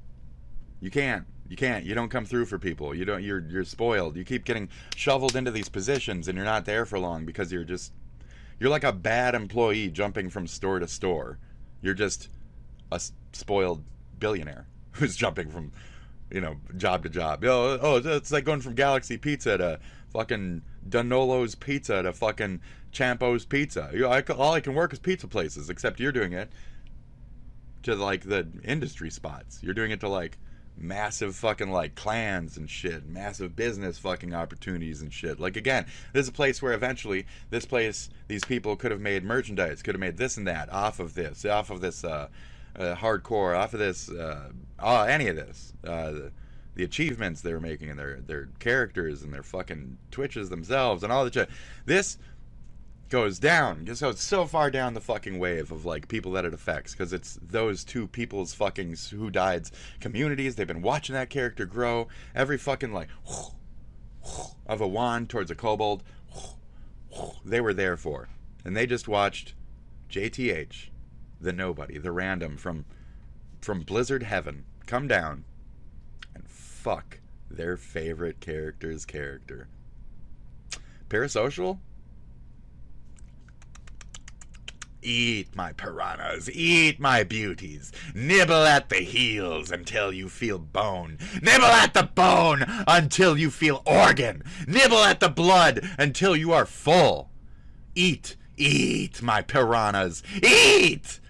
you can't. You don't come through for people. You don't. You're spoiled. You keep getting shoveled into these positions, and you're not there for long because you're like a bad employee jumping from store to store. You're just a spoiled billionaire who's jumping from, job to job. It's like going from Galaxy Pizza to fucking Danolo's Pizza to fucking Champo's Pizza. All I can work is pizza places, except you're doing it to like the industry spots. You're doing it to like massive fucking like clans and shit, massive business fucking opportunities and shit. Like, again, this is a place where eventually these people could have made merchandise, could have made this and that off of this hardcore, off of this, any of this, the achievements they were making and their characters and their fucking Twitches themselves and all that shit. This goes down, just goes so far down the fucking wave of like people that it affects, because it's those two people's fucking who died's communities. They've been watching that character grow. Every fucking like of a wand towards a kobold, they were there for, and they just watched JTH, the nobody, the random from Blizzard Heaven, come down and fuck their favorite character's character. Parasocial? Eat my piranhas, eat my beauties, nibble at the heels until you feel bone, nibble at the bone until you feel organ, nibble at the blood until you are full. Eat my piranhas, eat!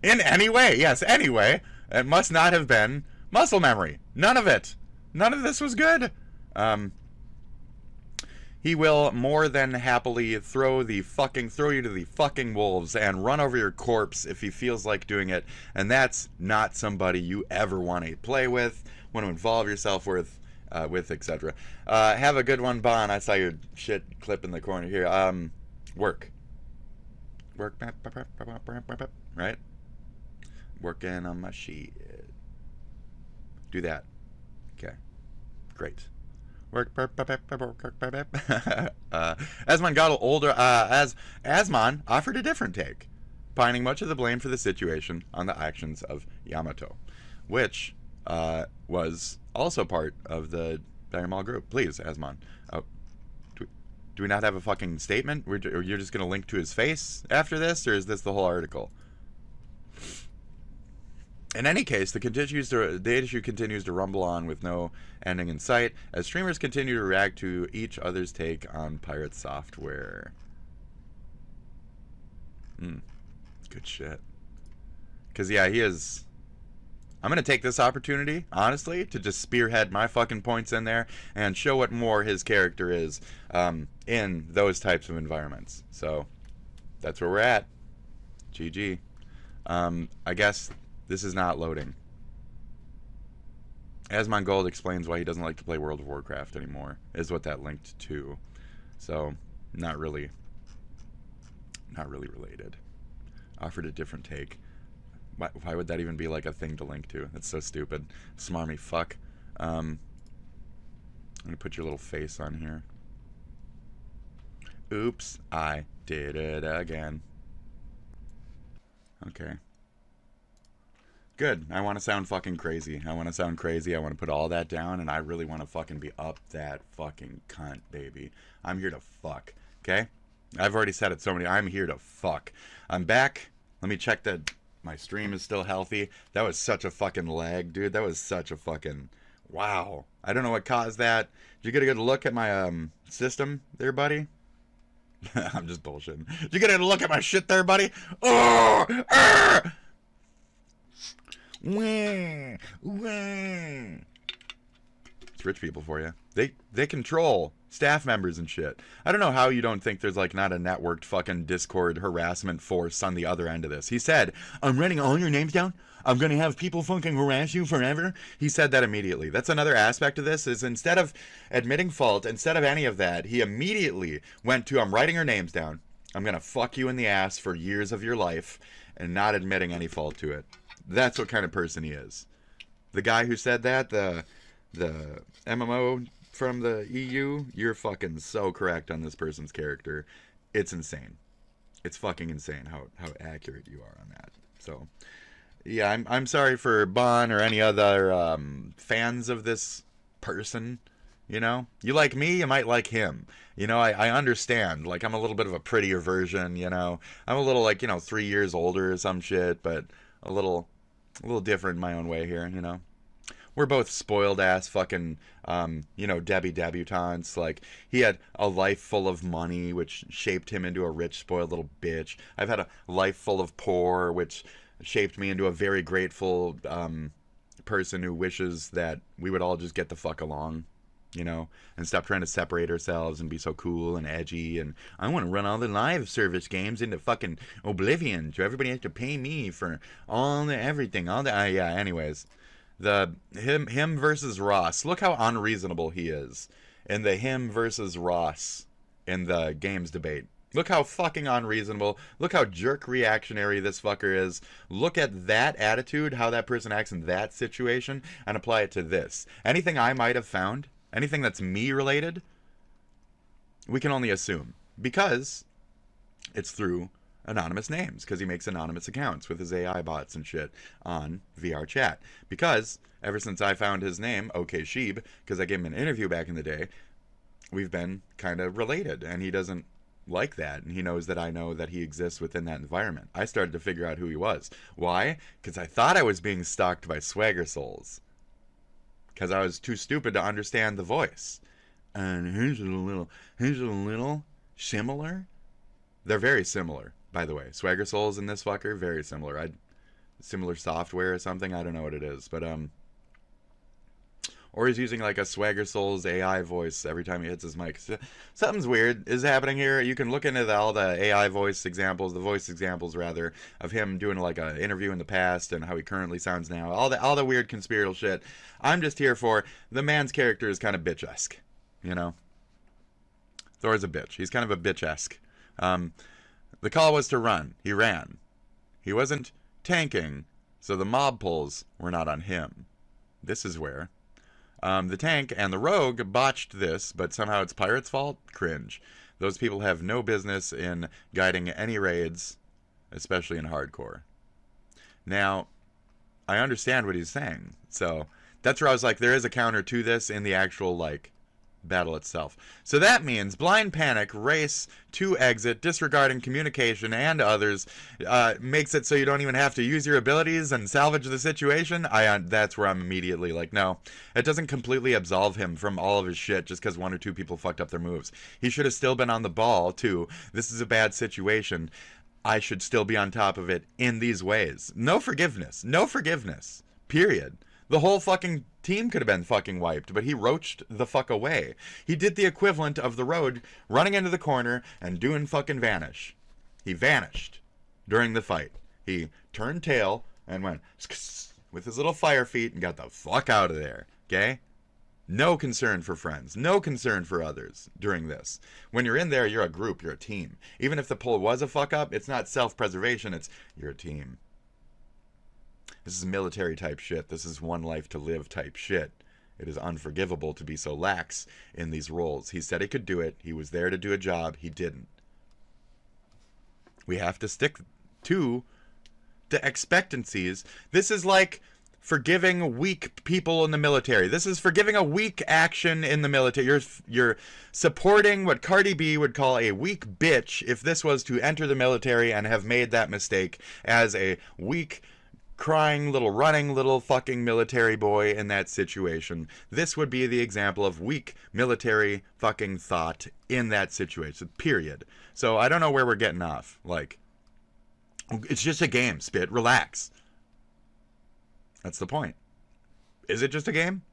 Anyway, it must not have been muscle memory. None of this was good. He will more than happily throw you to the fucking wolves and run over your corpse if he feels like doing it. And that's not somebody you ever want to play with, want to involve yourself with, etc. Have a good one, Bon. I saw your shit clip in the corner here. Work, right? Working on my shit. Do that. Okay. Great. As Asmon got older, as Asmon offered a different take, pining much of the blame for the situation on the actions of Yamato, which was also part of the Mall group. Please, Asmon. Do we not have a fucking statement? You're just going to link to his face after this, or is this the whole article? In any case, the issue continues to rumble on with no ending in sight as streamers continue to react to each other's take on pirate software. Good shit. Because, yeah, he is... I'm going to take this opportunity, honestly, to just spearhead my fucking points in there and show what more his character is in those types of environments. So, that's where we're at. GG. I guess... this is not loading. Asmon Gold explains why he doesn't like to play World of Warcraft anymore, is what that linked to. So, not really related. Offered a different take. Why would that even be like a thing to link to? That's so stupid. Smarmy fuck. I'm gonna put your little face on here. Oops, I did it again. Okay. Good. I want to sound fucking crazy. I want to put all that down, and I really want to fucking be up that fucking cunt, baby. I'm here to fuck. Okay? I've already said it so many. I'm here to fuck. I'm back. Let me check that my stream is still healthy. That was such a fucking lag, dude. That was such a fucking... wow. I don't know what caused that. Did you get a good look at my system there, buddy? I'm just bullshitting. Did you get a look at my shit there, buddy? Oh! It's rich people for you. They control staff members and shit. I don't know how you don't think there's like not a networked fucking Discord harassment force on the other end of this. He said, "I'm writing all your names down. I'm going to have people fucking harass you forever." He said that immediately. That's another aspect of this, is instead of admitting fault, instead of any of that, he immediately went to, "I'm writing your names down. I'm going to fuck you in the ass for years of your life," and not admitting any fault to it. That's what kind of person he is. The guy who said that, the MMO from the EU, you're fucking so correct on this person's character. It's insane. It's fucking insane how accurate you are on that. So, yeah, I'm sorry for Bon or any other fans of this person. You know, you like me, you might like him. You know, I understand. Like, I'm a little bit of a prettier version, you know. I'm a little, like, 3 years older or some shit, but a little different in my own way here, you know. We're both spoiled ass fucking, Debbie debutantes. Like, he had a life full of money, which shaped him into a rich, spoiled little bitch. I've had a life full of poor, which shaped me into a very grateful person who wishes that we would all just get the fuck along, and stop trying to separate ourselves and be so cool and edgy. And I want to run all the live service games into fucking oblivion, so everybody has to pay me for all the everything, all the anyways. The him versus Ross. Look how unreasonable he is in the him versus Ross in the games debate. Look how fucking unreasonable. Look how jerk reactionary this fucker is. Look at that attitude, how that person acts in that situation, and apply it to this. Anything I might have found, anything that's me related, we can only assume, because it's through anonymous names, because he makes anonymous accounts with his AI bots and shit on VR chat. Because ever since I found his name, OkayShibe, because I gave him an interview back in the day, we've been kind of related, and he doesn't like that, and he knows that I know that he exists within that environment. I started to figure out who he was. Why? Because I thought I was being stalked by Swagger Souls, because I was too stupid to understand the voice. And here's a little similar. They're very similar, by the way. Swagger Souls and this fucker, very similar. Similar software or something, I don't know what it is, but or he's using like a Swagger Souls AI voice every time he hits his mic. Something's weird is happening here. You can look into all the AI voice examples, rather, of him doing like an interview in the past and how he currently sounds now. All the weird conspiratorial shit. I'm just here for the man's character is kind of bitch-esque, Thor's a bitch. He's kind of a bitch-esque. The call was to run. He ran. He wasn't tanking, so the mob pulls were not on him. This is where the tank and the rogue botched this, but somehow it's Pirate's fault? Cringe. Those people have no business in guiding any raids, especially in hardcore. Now, I understand what he's saying. So that's where I was like, there is a counter to this in the actual, battle itself. So that means blind panic, race to exit, disregarding communication and others, makes it so you don't even have to use your abilities and salvage the situation. That's where I'm immediately like, no, it doesn't completely absolve him from all of his shit just because one or two people fucked up their moves. He should have still been on the ball too. This is a bad situation. I should still be on top of it in these ways. No forgiveness. Period. The whole fucking team could have been fucking wiped, but he roached the fuck away. He did the equivalent of the road running into the corner and doing fucking vanish. He vanished during the fight. He turned tail and went with his little fire feet and got the fuck out of there. Okay? No concern for friends. No concern for others during this. When you're in there, you're a group. You're a team. Even if the pull was a fuck up, it's not self-preservation. It's you're a team. This is military type shit. This is one life to live type shit. It is unforgivable to be so lax in these roles. He said he could do it. He was there to do a job. He didn't. We have to stick to the expectancies. This is like forgiving weak people in the military. This is forgiving a weak action in the military. You're supporting what Cardi B would call a weak bitch if this was to enter the military and have made that mistake as a weak, crying running little fucking military boy in that situation. This would be the example of weak military fucking thought in that situation, period. So I don't know where we're getting off. It's just a game, Spit. Relax. That's the point. Is it just a game?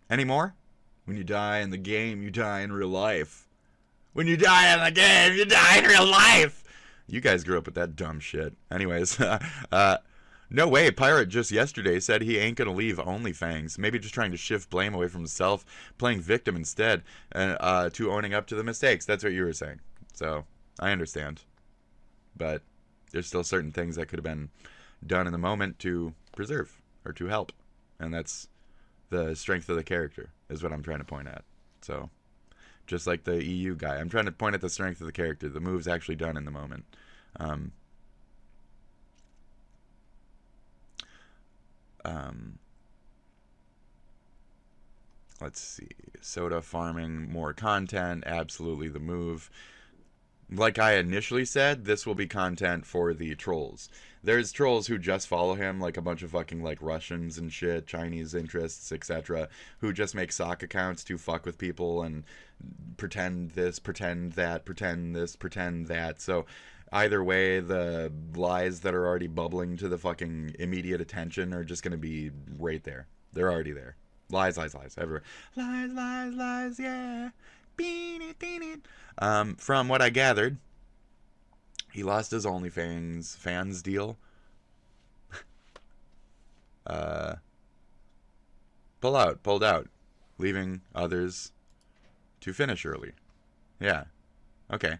Anymore? When you die in the game, you die in real life. When you die in the game, you die in real life. You guys grew up with that dumb shit. Anyways, no way. Pirate just yesterday said he ain't gonna leave OnlyFans. Maybe just trying to shift blame away from himself, playing victim instead, and to owning up to the mistakes. That's what you were saying. So I understand, but there's still certain things that could have been done in the moment to preserve or to help, and that's the strength of the character is what I'm trying to point at. So just like the EU guy, I'm trying to point at the strength of the character, the moves actually done in the moment. Let's see. Soda farming, more content, absolutely the move. Like I initially said, this will be content for the trolls. There's trolls who just follow him, like a bunch of fucking like Russians and shit, Chinese interests, etc., who just make sock accounts to fuck with people and pretend this, pretend that, pretend this, pretend that. So either way, the lies that are already bubbling to the fucking immediate attention are just going to be right there. They're already there. Lies, lies, lies, everywhere. Lies, lies, lies, yeah. Bean it. From what I gathered, he lost his OnlyFans fans deal. Pulled out, leaving others to finish early. Yeah. Okay.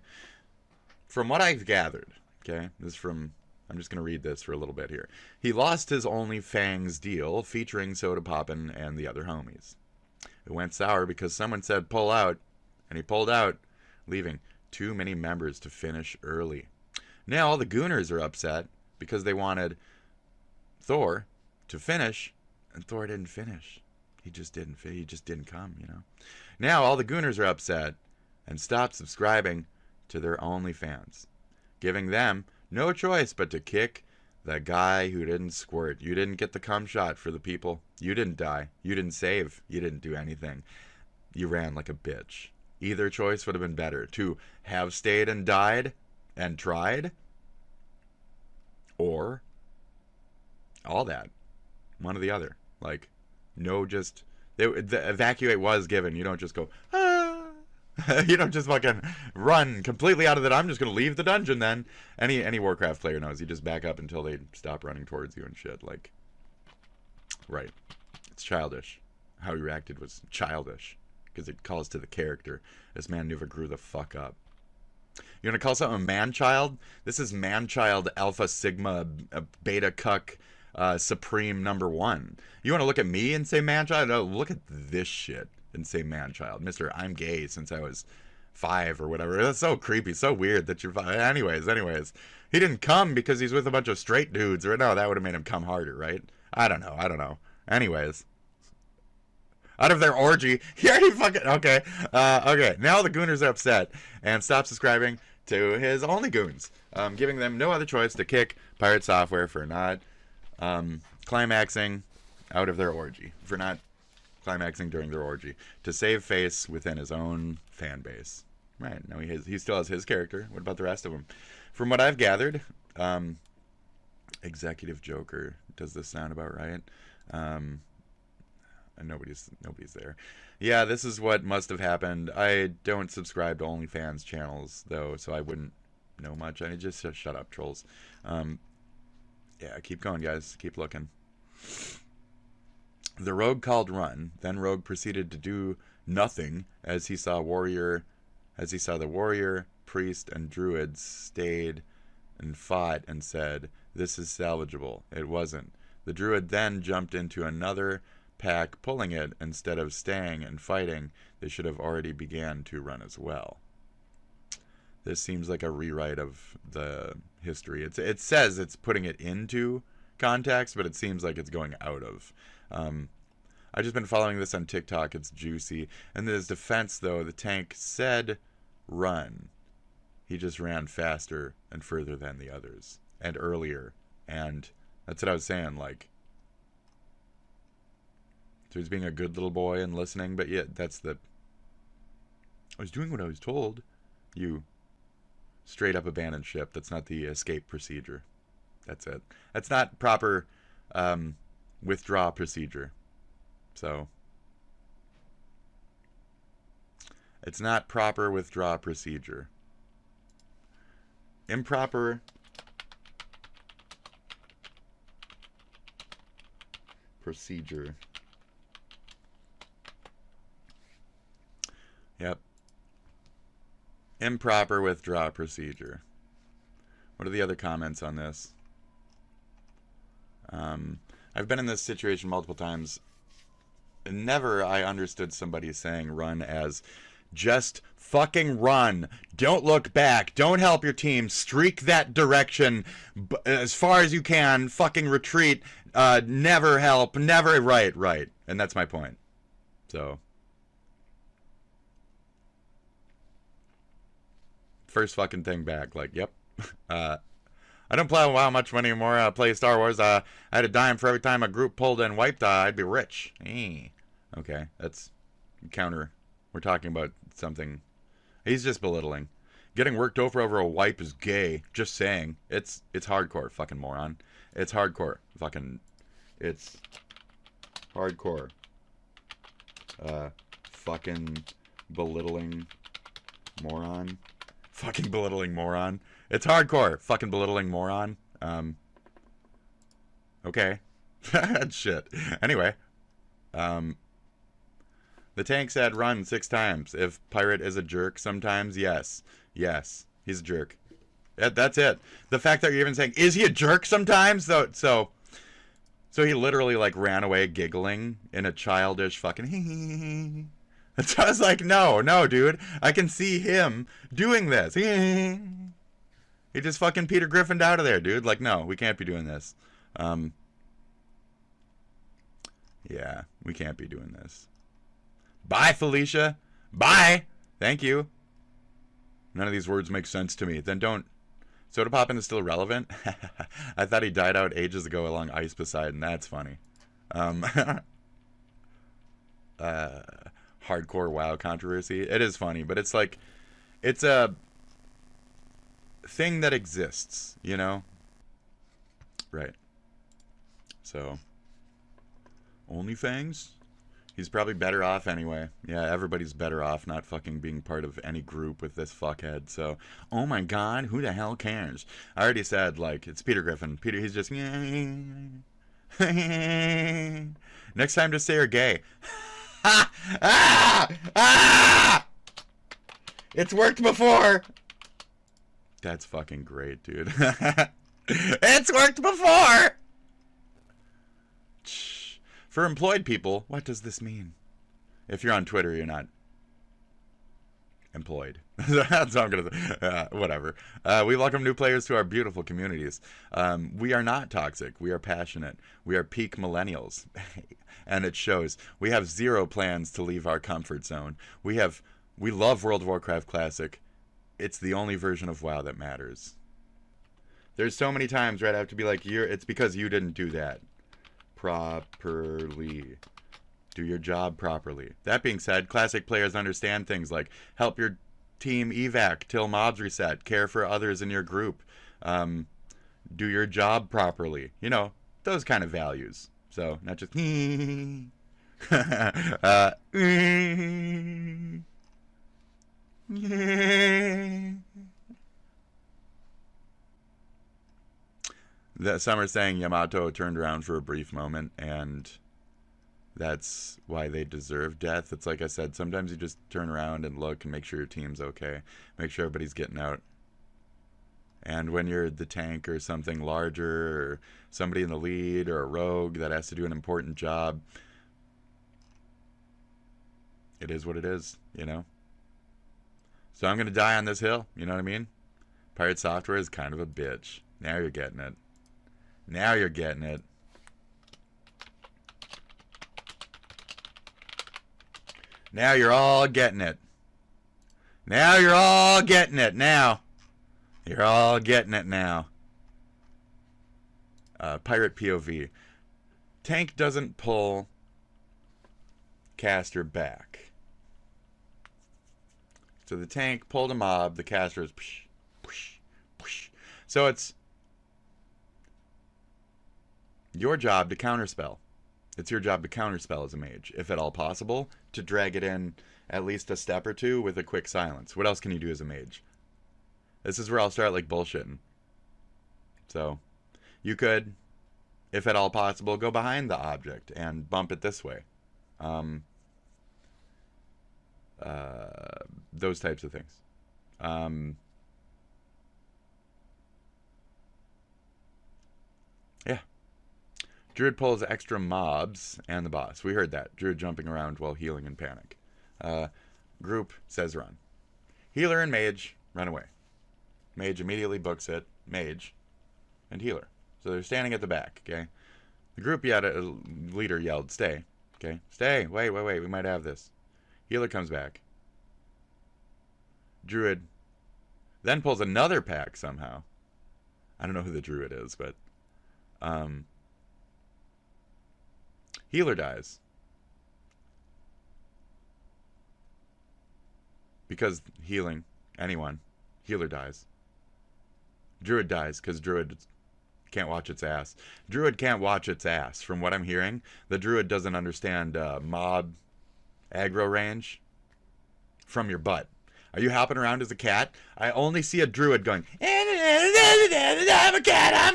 From what I've gathered, okay, this is from, I'm just going to read this for a little bit here. He lost his OnlyFans deal featuring Soda Poppin' and the other homies. It went sour because someone said pull out, and he pulled out, leaving too many members to finish early. Now all the Gooners are upset because they wanted THOR to finish, and THOR didn't finish. He just didn't come, you know. Now all the Gooners are upset and stopped subscribing to their OnlyFans, giving them no choice but to kick the guy who didn't squirt. You didn't get the cum shot for the people. You didn't die. You didn't save. You didn't do anything. You ran like a bitch. Either choice would have been better. To have stayed and died and tried, or all that. One or the other. Like, no, just... the evacuate was given. You don't just go, ah. You don't just fucking run completely out of it. I'm just going to leave the dungeon then. Any Warcraft player knows. You just back up until they stop running towards you and shit. Like, right. It's childish. How he reacted was childish. Because it calls to the character. This man never grew the fuck up. You want to call something a man-child? This is man-child alpha sigma beta cuck supreme #1. You want to look at me and say man-child? No, look at this shit and say man-child. Mister, I'm gay since I was 5 or whatever. That's so creepy, so weird that you're... Anyways. He didn't come because he's with a bunch of straight dudes. Or no, that would have made him come harder, right? I don't know. Anyways. Out of their orgy. He already fucking... Okay. Okay. Now the Gooners are upset and stop subscribing to his only goons. Giving them no other choice to kick Pirate Software for not climaxing out of their orgy. For not climaxing during their orgy. To save face within his own fan base. Right. Now he still has his character. What about the rest of them? From what I've gathered, Executive Joker. Does this sound about right? And nobody's there. Yeah, this is what must have happened. I don't subscribe to OnlyFans channels though, so I wouldn't know much. I just shut up, trolls. Yeah, keep going, guys. Keep looking. The rogue called run. Then rogue proceeded to do nothing as he saw the warrior, priest, and druids stayed and fought and said, "This is salvageable." It wasn't. The druid then jumped into another pack pulling it instead of staying and fighting. They should have already began to run as well. This seems like a rewrite of the history. It says it's putting it into context, but it seems like it's going out of. I've just been following this on TikTok. It's juicy. And in his defense, though, the tank said run. He just ran faster and further than the others and earlier. And that's what I was saying, like, so he's being a good little boy and listening, but yeah, that's the... I was doing what I was told. You straight up abandoned ship. That's not the escape procedure. That's it. That's not proper withdraw procedure. So, It's not proper withdraw procedure. Improper procedure. Yep. Improper withdraw procedure. What are the other comments on this? I've been in this situation multiple times. Never I understood somebody saying run as just fucking run. Don't look back. Don't help your team. Streak that direction as far as you can. Fucking retreat. Never help. Never. Right. And that's my point. So. First fucking thing back. Like, yep. I don't play WoW much anymore. I play Star Wars. I had a dime for every time a group pulled and wiped. I'd be rich. Okay, that's counter. We're talking about something. He's just belittling. Getting worked over a wipe is gay. Just saying. It's hardcore, fucking moron. It's hardcore. Fucking. It's hardcore. Fucking belittling moron. Fucking belittling moron. It's hardcore. Fucking belittling moron. Okay. Shit. Anyway. The tank said run 6 times. If pirate is a jerk sometimes, yes. Yes. He's a jerk. That's it. The fact that you're even saying, is he a jerk sometimes? So he literally like ran away giggling in a childish fucking So I was like, no, dude. I can see him doing this. He just fucking Peter Griffined out of there, dude. Like, no, we can't be doing this. Yeah, we can't be doing this. Bye, Felicia. Bye. Thank you. None of these words make sense to me. Then don't. Soda Poppin' is still relevant? I thought he died out ages ago along Ice Poseidon. That's funny. Hardcore WoW controversy. It is funny, but it's like, it's a thing that exists, you know? Right. So, OnlyFans? He's probably better off anyway. Yeah, everybody's better off not fucking being part of any group with this fuckhead. So, oh my god, who the hell cares? I already said, like, it's Peter Griffin. Peter, he's just... Next time, just say you're gay. It's worked before. That's fucking great, dude. It's worked before. For employed people, what does this mean? If you're on Twitter, you're not employed. That's how I'm gonna. Whatever. We welcome new players to our beautiful communities. We are not toxic. We are passionate. We are peak millennials, and it shows. We have zero plans to leave our comfort zone. We love World of Warcraft Classic. It's the only version of WoW that matters. There's so many times, right? I have to be like, it's because you didn't do that properly. Do your job properly. That being said, Classic players understand things like help your team evac till mobs reset, care for others in your group, do your job properly. You know, those kind of values. So, not just Some are saying Yamato turned around for a brief moment, and that's why they deserve death. It's like I said, sometimes you just turn around and look and make sure your team's okay. Make sure everybody's getting out. And when you're the tank or something larger, or somebody in the lead, or a rogue that has to do an important job, it is what it is, you know? So I'm going to die on this hill, you know what I mean? Pirate Software is kind of a bitch. Now you're getting it. Now you're getting it. Now you're all getting it. Now you're all getting it. Now. You're all getting it now. Pirate POV. Tank doesn't pull caster back. So the tank pulled a mob. The caster is... Psh, psh, psh. So it's your job to counterspell. It's your job to counterspell as a mage, if at all possible, to drag it in at least a step or two with a quick silence. What else can you do as a mage? This is where I'll start like bullshitting. So, you could, if at all possible, go behind the object and bump it this way. Those types of things. Yeah. Druid pulls extra mobs and the boss. We heard that. Druid jumping around while healing in panic. Group says run. Healer and mage run away. Mage immediately books it. Mage and healer. So they're standing at the back, okay? The group leader yelled, stay. Okay? Stay. Wait. We might have this. Healer comes back. Druid then pulls another pack somehow. I don't know who the druid is, but healer dies. Because healing anyone. Healer dies. Druid dies because druid can't watch its ass. Druid can't watch its ass. From what I'm hearing, the druid doesn't understand mob aggro range from your butt. Are you hopping around as a cat? I only see a druid going, I'm a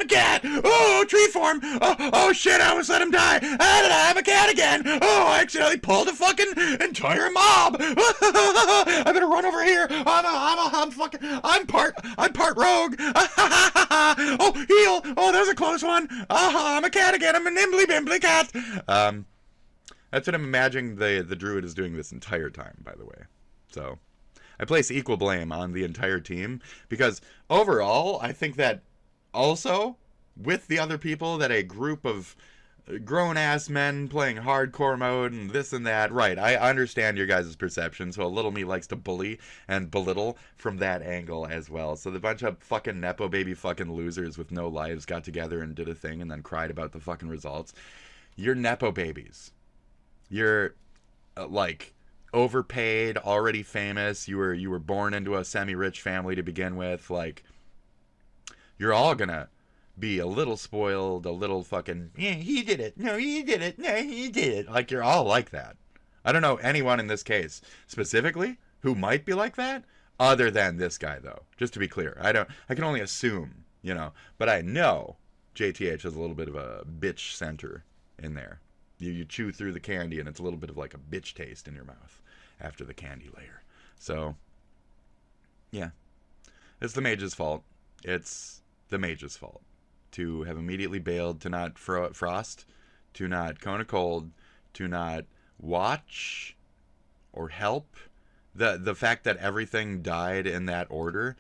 cat. Oh, tree form. Oh shit, I almost let him die. I'm a cat again. Oh, I accidentally pulled a fucking entire mob. I better run over here. I'm part rogue. Oh, heal. Oh, that was a close one. I'm a cat again. I'm a nimbly bimbly cat. That's what I'm imagining the druid is doing this entire time, by the way. So I place equal blame on the entire team because overall, I think that also with the other people that a group of grown-ass men playing hardcore mode and this and that, right, I understand your guys' perception, so a little me likes to bully and belittle from that angle as well. So the bunch of fucking Nepo baby fucking losers with no lives got together and did a thing and then cried about the fucking results. You're Nepo babies. You're, like, overpaid, already famous. You were born into a semi-rich family to begin with. Like, you're all gonna be a little spoiled, a little fucking, yeah, he did it. No, he did it. No, he did it. Like, you're all like that. I don't know anyone in this case specifically who might be like that, other than this guy, though. Just to be clear, I can only assume, you know, but I know JTH has a little bit of a bitch center in there. You chew through the candy and it's a little bit of like a bitch taste in your mouth after the candy layer. So, yeah. It's the mage's fault. It's the mage's fault to have immediately bailed, to not frost, to not cone a cold, to not watch or help. The fact that everything died in that order,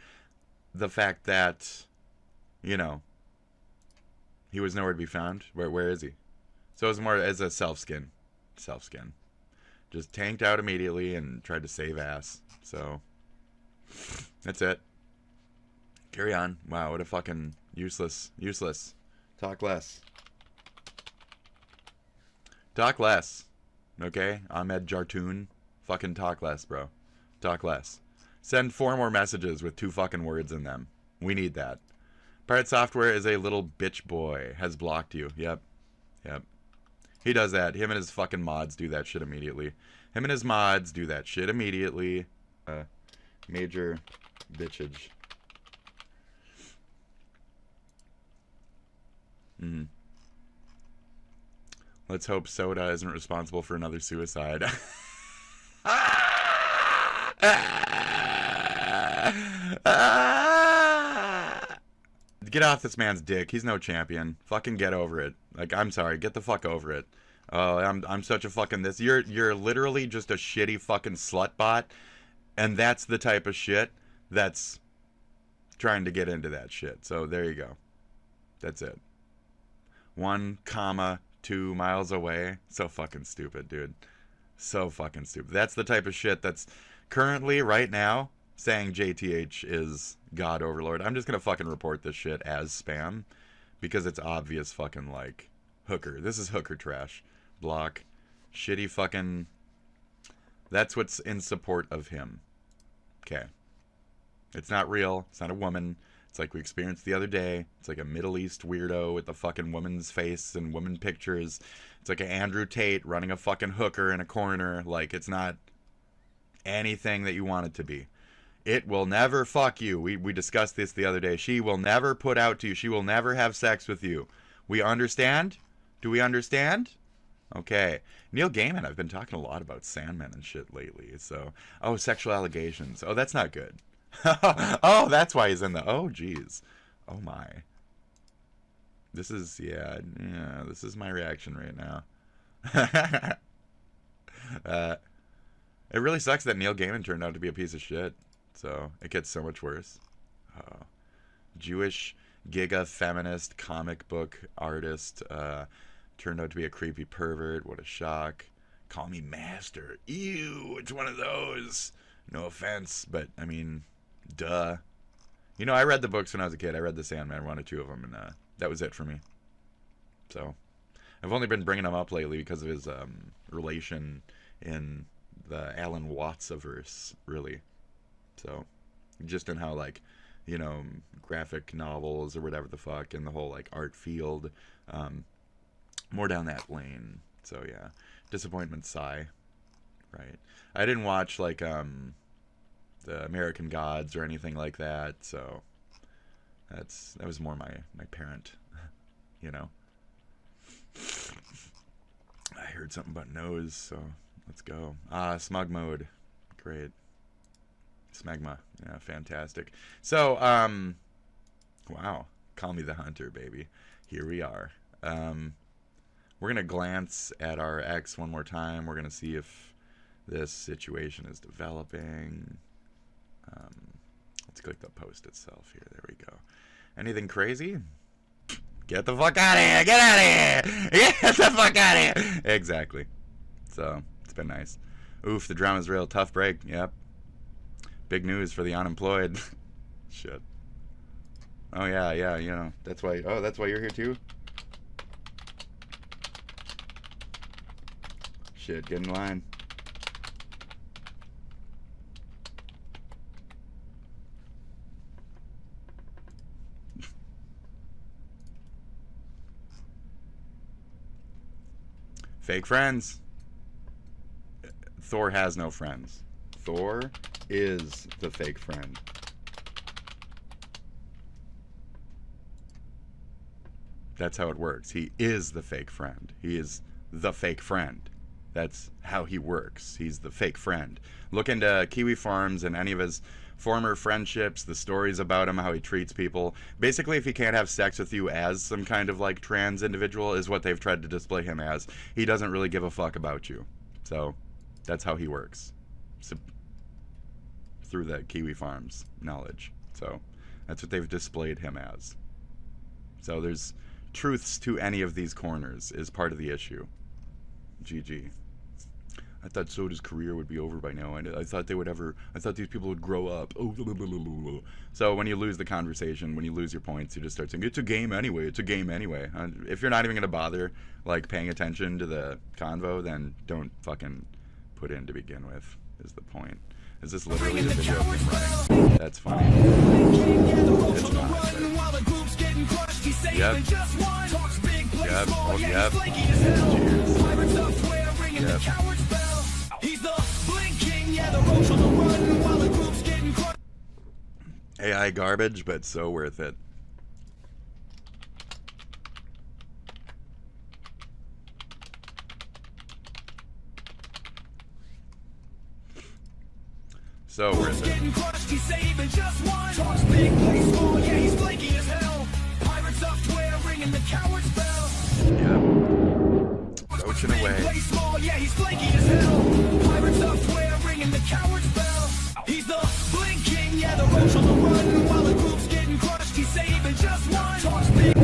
the fact that, you know, he was nowhere to be found. Where is he? So it was more as a self-skin. Just tanked out immediately and tried to save ass. So, that's it. Carry on. Wow, what a fucking useless. Talk less. Okay? Ahmed Jartoon. Fucking talk less, bro. Talk less. Send 4 more messages with 2 fucking words in them. We need that. Pirate Software is a little bitch boy. Has blocked you. Yep. He does that. Him and his fucking mods do that shit immediately. Major bitchage. Let's hope Soda isn't responsible for another suicide. Get off this man's dick. He's no champion. Fucking get over it. Like, I'm sorry. Get the fuck over it. Oh, I'm such a fucking this. You're literally just a shitty fucking slut bot, and that's the type of shit that's trying to get into that shit. So there you go. That's it. 1,2 miles away. So fucking stupid, dude. So fucking stupid. That's the type of shit that's currently, right now, saying JTH is God Overlord. I'm just gonna fucking report this shit as spam because it's obvious fucking, like, hooker. This is hooker trash. Block. Shitty fucking... That's what's in support of him. Okay. It's not real. It's not a woman. It's like we experienced the other day. It's like a Middle East weirdo with a fucking woman's face and woman pictures. It's like an Andrew Tate running a fucking hooker in a corner. Like, it's not anything that you want it to be. It will never fuck you. We discussed this the other day. She will never put out to you. She will never have sex with you. We understand? Do we understand? Okay. Neil Gaiman, I've been talking a lot about Sandman and shit lately. So, oh, sexual allegations. Oh, that's not good. Oh, that's why he's in the... Oh, jeez. Oh, my. This is... Yeah, this is my reaction right now. It really sucks that Neil Gaiman turned out to be a piece of shit. So, it gets so much worse. Oh. Jewish giga feminist comic book artist turned out to be a creepy pervert. What a shock. Call me master. Ew, it's one of those. No offense, but, I mean... Duh. You know, I read the books when I was a kid. I read The Sandman, 1 or 2 of them, and that was it for me. So, I've only been bringing him up lately because of his relation in the Alan Watts-averse, really. So, just in how, like, you know, graphic novels or whatever the fuck, and the whole, like, art field, more down that lane. So, yeah. Disappointment sigh. Right. I didn't watch, like, the American Gods or anything like that, so that was more my parent, you know. I heard something about nose, so let's go. Smug mode, great. Smegma, yeah, fantastic. So, wow, call me the hunter, baby. Here we are. We're gonna glance at our ex one more time. We're gonna see if this situation is developing. Let's click the post itself here. There we go. Anything crazy? Get the fuck out of here! Get out of here! Get the fuck out of here! Exactly. So, it's been nice. Oof, the drama's real. Tough break. Yep. Big news for the unemployed. Shit. Oh, yeah, you know. That's why... Oh, that's why you're here, too? Shit, get in line. Fake friends. Thor has no friends. Thor is the fake friend. That's how it works. He is the fake friend. He is the fake friend. That's how he works. He's the fake friend. Look into Kiwi Farms and any of his former friendships, the stories about him, how he treats people. Basically, if he can't have sex with you as some kind of like trans individual is what they've tried to display him as. He doesn't really give a fuck about you. So that's how he works. So, through the Kiwi Farms knowledge. So that's what they've displayed him as. So there's truths to any of these corners is part of the issue. GG. I thought Soda's career would be over by now. I thought I thought these people would grow up. Oh, blah, blah, blah, blah, blah. So when you lose the conversation, when you lose your points, you just start saying, it's a game anyway, it's a game anyway. If you're not even going to bother, like, paying attention to the convo, then don't fucking put in to begin with, is the point. Is this literally the video of him running? That's funny. It's not, but... Yep. Yep. Oh, yep. Cheers. Yep. AI garbage, but so worth it. So worth it. Yep. Roaching away. He's the blinking, yeah, the roach on the run while the group's getting crushed. He's saving just one.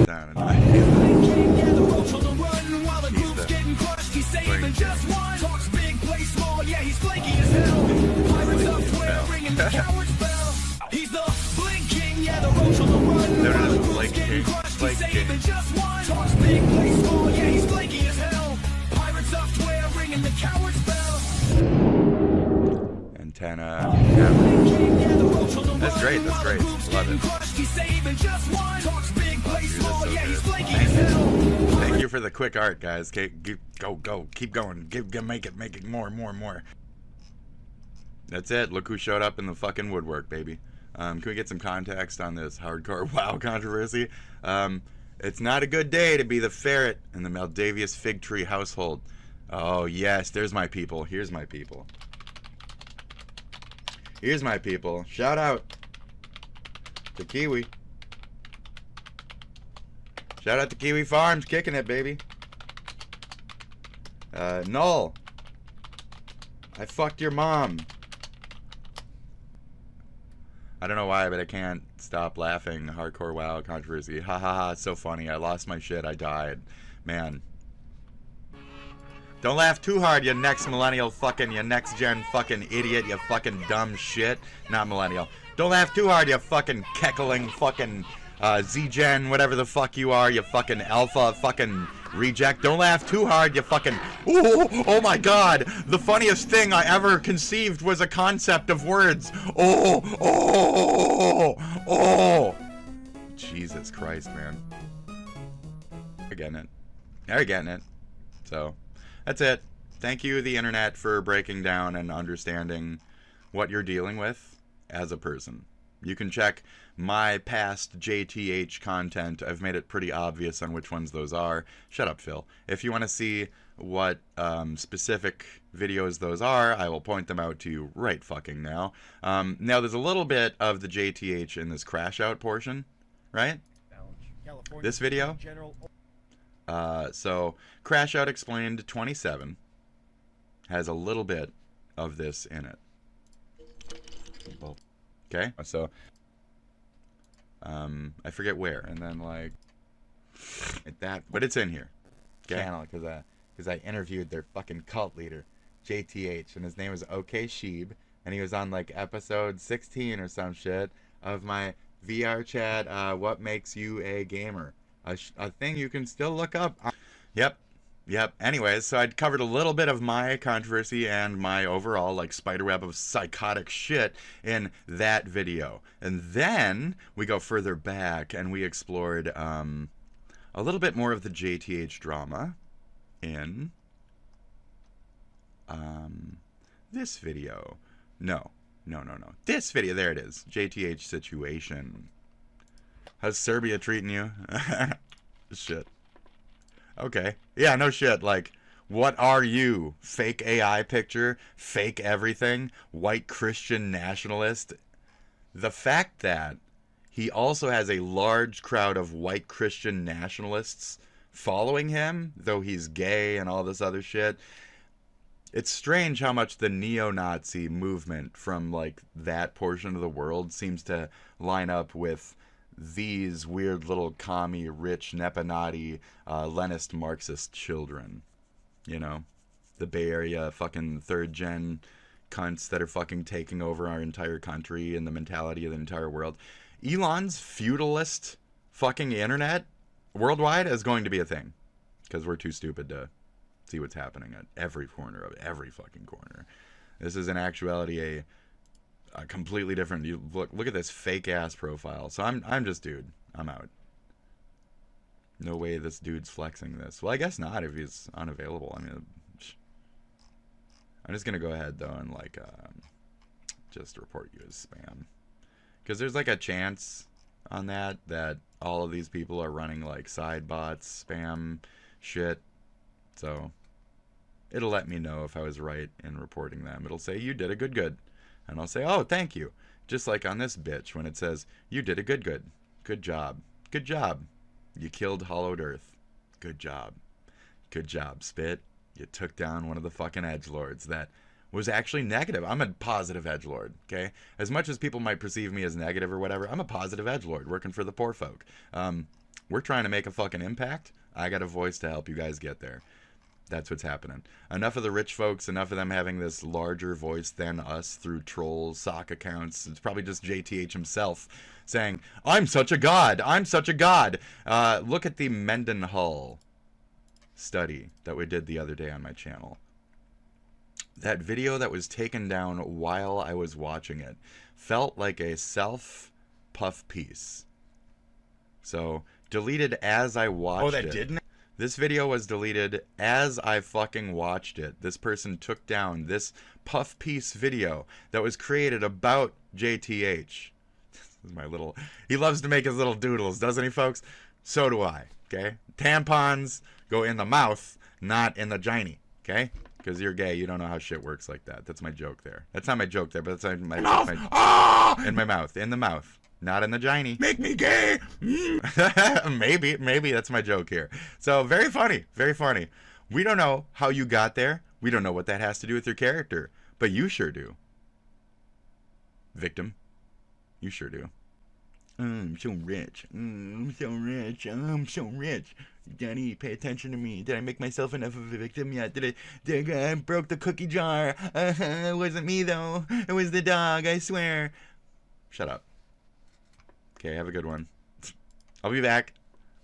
Down and blinking, yeah, the roach on the run while the group's getting crushed. He's saving just one. Talks big, plays small, yeah, he's flaky as hell. Pirates up square, ringing the coward's bell. He's the blinking, yeah, the roach on the run while the group's getting crushed. He's saving just one. Talks big, plays small, yeah, he's flaky as hell. Pirates up square, ringing the coward's bell. Antenna. That's great. That's great. Love it. Thank you for the quick art, guys. Okay, go. Keep going. Make it more. That's it. Look who showed up in the fucking woodwork, baby. Can we get some context on this hardcore WoW controversy? It's not a good day to be the ferret in the Maldavius fig tree household. Oh, yes, there's my people. Here's my people. Here's my people. Shout out to Kiwi. Shout out to Kiwi Farms, kicking it, baby. Null. I fucked your mom. I don't know why, but I can't stop laughing. Hardcore WoW controversy. Ha ha ha, it's so funny. I lost my shit. I died. Man. Don't laugh too hard, you next millennial fucking, you next gen fucking idiot, you fucking dumb shit. Not millennial. Don't laugh too hard, you fucking keckling fucking Z-gen, whatever the fuck you are, you fucking alpha fucking reject. Don't laugh too hard, you fucking... Ooh, oh my god! The funniest thing I ever conceived was a concept of words. Oh! Jesus Christ, man. You're getting it. You're getting it. So, that's it. Thank you, the internet, for breaking down and understanding what you're dealing with as a person. You can check my past JTH content. I've made it pretty obvious on which ones those are. Shut up, Phil. If you want to see what specific videos those are, I will point them out to you right fucking now. Now, there's a little bit of the JTH in this crash out portion, right? This video. So, Crash Out Explained 27 has a little bit of this in it. Okay, so I forget where, and then like that, but it's in here. Okay? Channel, because I interviewed their fucking cult leader, JTH, and his name was OkayShibe, and he was on like episode 16 or some shit of my VR chat. What makes you a gamer? A thing you can still look up. Yep. Anyways, so I'd covered a little bit of my controversy and my overall like spiderweb of psychotic shit in that video. And then we go further back and we explored a little bit more of the JTH drama in this video. No. This video, there it is. JTH situation. How's Serbia treating you? Shit. Okay. Yeah, no shit. Like, what are you? Fake AI picture? Fake everything? White Christian nationalist? The fact that he also has a large crowd of white Christian nationalists following him, though he's gay and all this other shit. It's strange how much the neo-Nazi movement from, like, that portion of the world seems to line up with these weird little commie, rich, Nepobabies, Leninist Marxist children. You know? The Bay Area fucking third-gen cunts that are fucking taking over our entire country and the mentality of the entire world. Elon's feudalist fucking internet worldwide is going to be a thing. Because we're too stupid to see what's happening at every corner of every fucking corner. This is in actuality a completely different. You look at this fake ass profile. So I'm just dude. I'm out. No way this dude's flexing this. Well, I guess not if he's unavailable. I mean, I'm just gonna go ahead though and like just report you as spam, because there's like a chance on that all of these people are running like side bots, spam shit. So it'll let me know if I was right in reporting them. It'll say you did a good. And I'll say, oh, thank you. Just like on this bitch when it says, you did a good. Good job. Good job. You killed Hollowed Earth. Good job. Good job, Spit. You took down one of the fucking edgelords that was actually negative. I'm a positive edgelord, okay? As much as people might perceive me as negative or whatever, I'm a positive edgelord working for the poor folk. We're trying to make a fucking impact. I got a voice to help you guys get there. That's what's happening. Enough of the rich folks, enough of them having this larger voice than us through trolls, sock accounts. It's probably just JTH himself saying, I'm such a god. I'm such a god. Look at the Mendenhall study that we did the other day on my channel. that video that was taken down while I was watching it felt like a self-puff piece. So, deleted as I watched it. didn't? This video was deleted as I fucking watched it. This person took down this puff piece video that was created about JTH. This is my little... He loves to make his little doodles, doesn't he, folks? So do I, okay? Tampons go in the mouth, not in the giny, okay? Because you're gay, you don't know how shit works like that. That's my joke there. That's not my joke there, but that's my mouth. In my mouth. In the mouth. Not in the giny. Make me gay. Maybe that's my joke here. So very funny. Very funny. We don't know how you got there. We don't know what that has to do with your character. But you sure do. Victim. You sure do. I'm so rich. I'm so rich. I'm so rich. Daddy, pay attention to me. Did I make myself enough of a victim yet? Did I broke the cookie jar? It wasn't me though. It was the dog, I swear. Shut up. Okay, have a good one. I'll be back.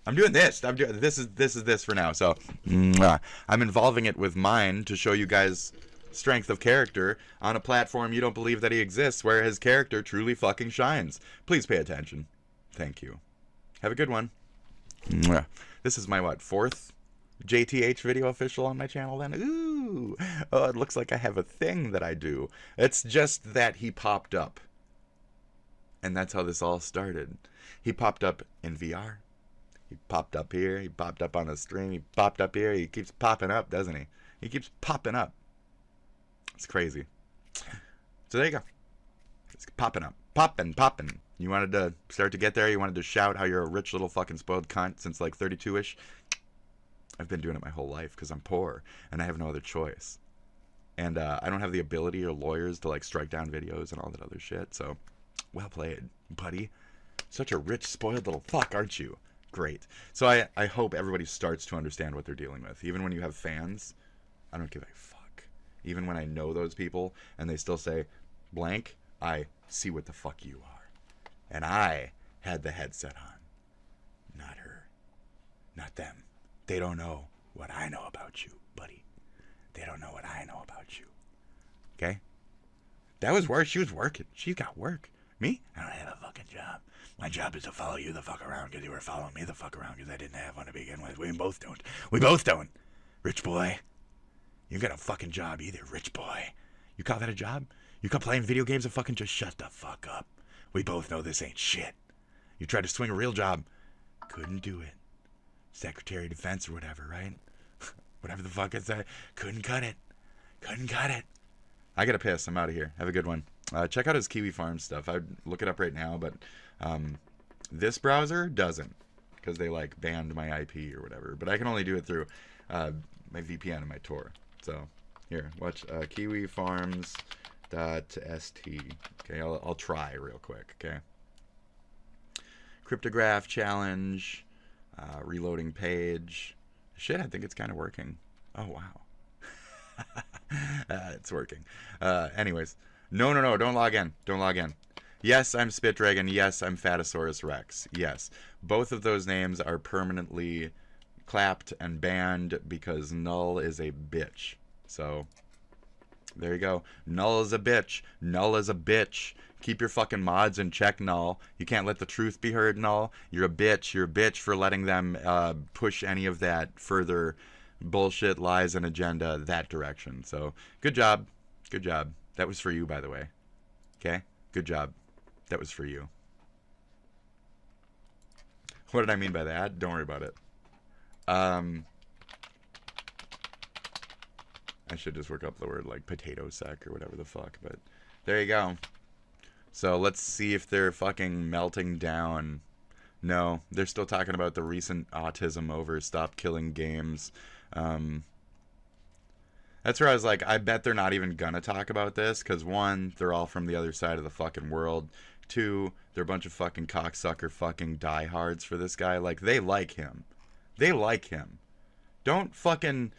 I'm doing this. This is this for now. So, I'm involving it with mine to show you guys strength of character on a platform you don't believe that he exists, where his character truly fucking shines. Please pay attention. Thank you. Have a good one. This is my, what, 4th JTH video official on my channel then? Ooh. Oh, it looks like I have a thing that I do. It's just that he popped up. And that's how this all started. He popped up in VR. He popped up here. He popped up on the stream. He popped up here. He keeps popping up, doesn't he? He keeps popping up. It's crazy. So there you go. It's popping up. Popping. You wanted to start to get there? You wanted to shout how you're a rich little fucking spoiled cunt since like 32-ish? I've been doing it my whole life because I'm poor and I have no other choice. And I don't have the ability or lawyers to like strike down videos and all that other shit. So, well played, buddy. Such a rich, spoiled little fuck, aren't you? Great. So I hope everybody starts to understand what they're dealing with. Even when you have fans, I don't give a fuck. Even when I know those people and they still say blank, I see what the fuck you are. And I had the headset on. Not her. Not them. They don't know what I know about you, buddy. They don't know what I know about you. Okay? That was work. She was working. She got work. Me? I don't have a fucking job. My job is to follow you the fuck around because you were following me the fuck around because I didn't have one to begin with. We both don't. We both don't. Rich boy. You got a fucking job either, rich boy. You call that a job? You call playing video games a fucking just shut the fuck up. We both know this ain't shit. You tried to swing a real job. Couldn't do it. Secretary of Defense or whatever, right? Whatever the fuck is that. Couldn't cut it. Couldn't cut it. I gotta piss. I'm out of here. Have a good one. Check out his Kiwi Farm stuff. I'd look it up right now, but this browser doesn't because they like banned my IP or whatever. But I can only do it through my VPN and my Tor. So here, watch kiwifarms.st. Okay, I'll try real quick. Okay. Cryptograph challenge, reloading page. Shit, I think it's kind of working. Oh wow. It's working. Anyways, no, don't log in. Don't log in. Yes, I'm Spit Dragon. Yes, I'm Fatosaurus Rex. Yes, both of those names are permanently clapped and banned because Null is a bitch. So there you go. Null is a bitch. Null is a bitch. Keep your fucking mods in check, Null. You can't let the truth be heard, Null. You're a bitch. You're a bitch for letting them push any of that further bullshit, lies, and agenda that direction. So good job. Good job. That was for you, by the way. Okay? Good job. That was for you. What did I mean by that? Don't worry about it. I should just work up the word like potato sack or whatever the fuck, but there you go. So let's see if they're fucking melting down. No, they're still talking about the recent autism over stop killing games. That's where I was like, I bet they're not even gonna talk about this, because one, they're all from the other side of the fucking world. Two, they're a bunch of fucking cocksucker fucking diehards for this guy. Like, they like him. They like him. Don't fucking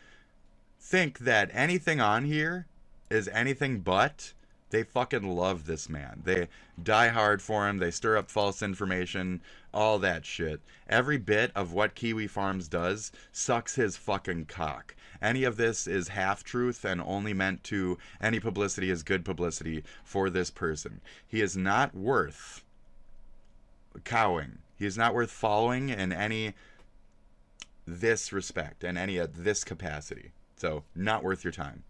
think that anything on here is anything but They fucking love this man. They die hard for him. They stir up false information, all that shit. Every bit of what Kiwi Farms does sucks his fucking cock. Any of this is half-truth and only meant to... Any publicity is good publicity for this person. He is not worth cowing. He is not worth following in any this respect, in any of this capacity. So, not worth your time.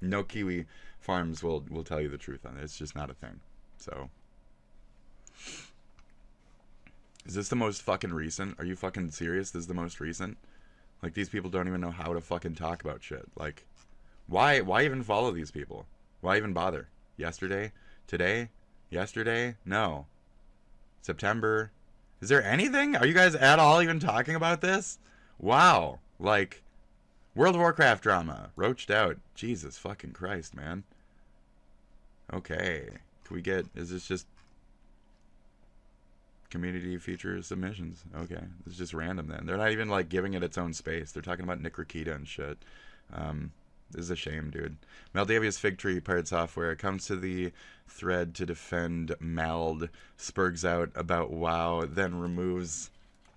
No Kiwi Farms will tell you the truth on it. It's just not a thing. So, is this the most fucking recent? Are you fucking serious? This is the most recent? Like, these people don't even know how to fucking talk about shit. Like, why even follow these people? Why even bother? Yesterday? Today? Yesterday? No. September? Is there anything? Are you guys at all even talking about this? Wow. Like, World of Warcraft drama. Roached out. Jesus fucking Christ, man. Okay. Can we get... Is this just... community feature submissions? Okay. It's just random then. They're not even, like, giving it its own space. They're talking about Nick Rakita and shit. This is a shame, dude. Maldavia's Fig Tree Pirate Software comes to the thread to defend Mald, spurgs out about WoW, then moves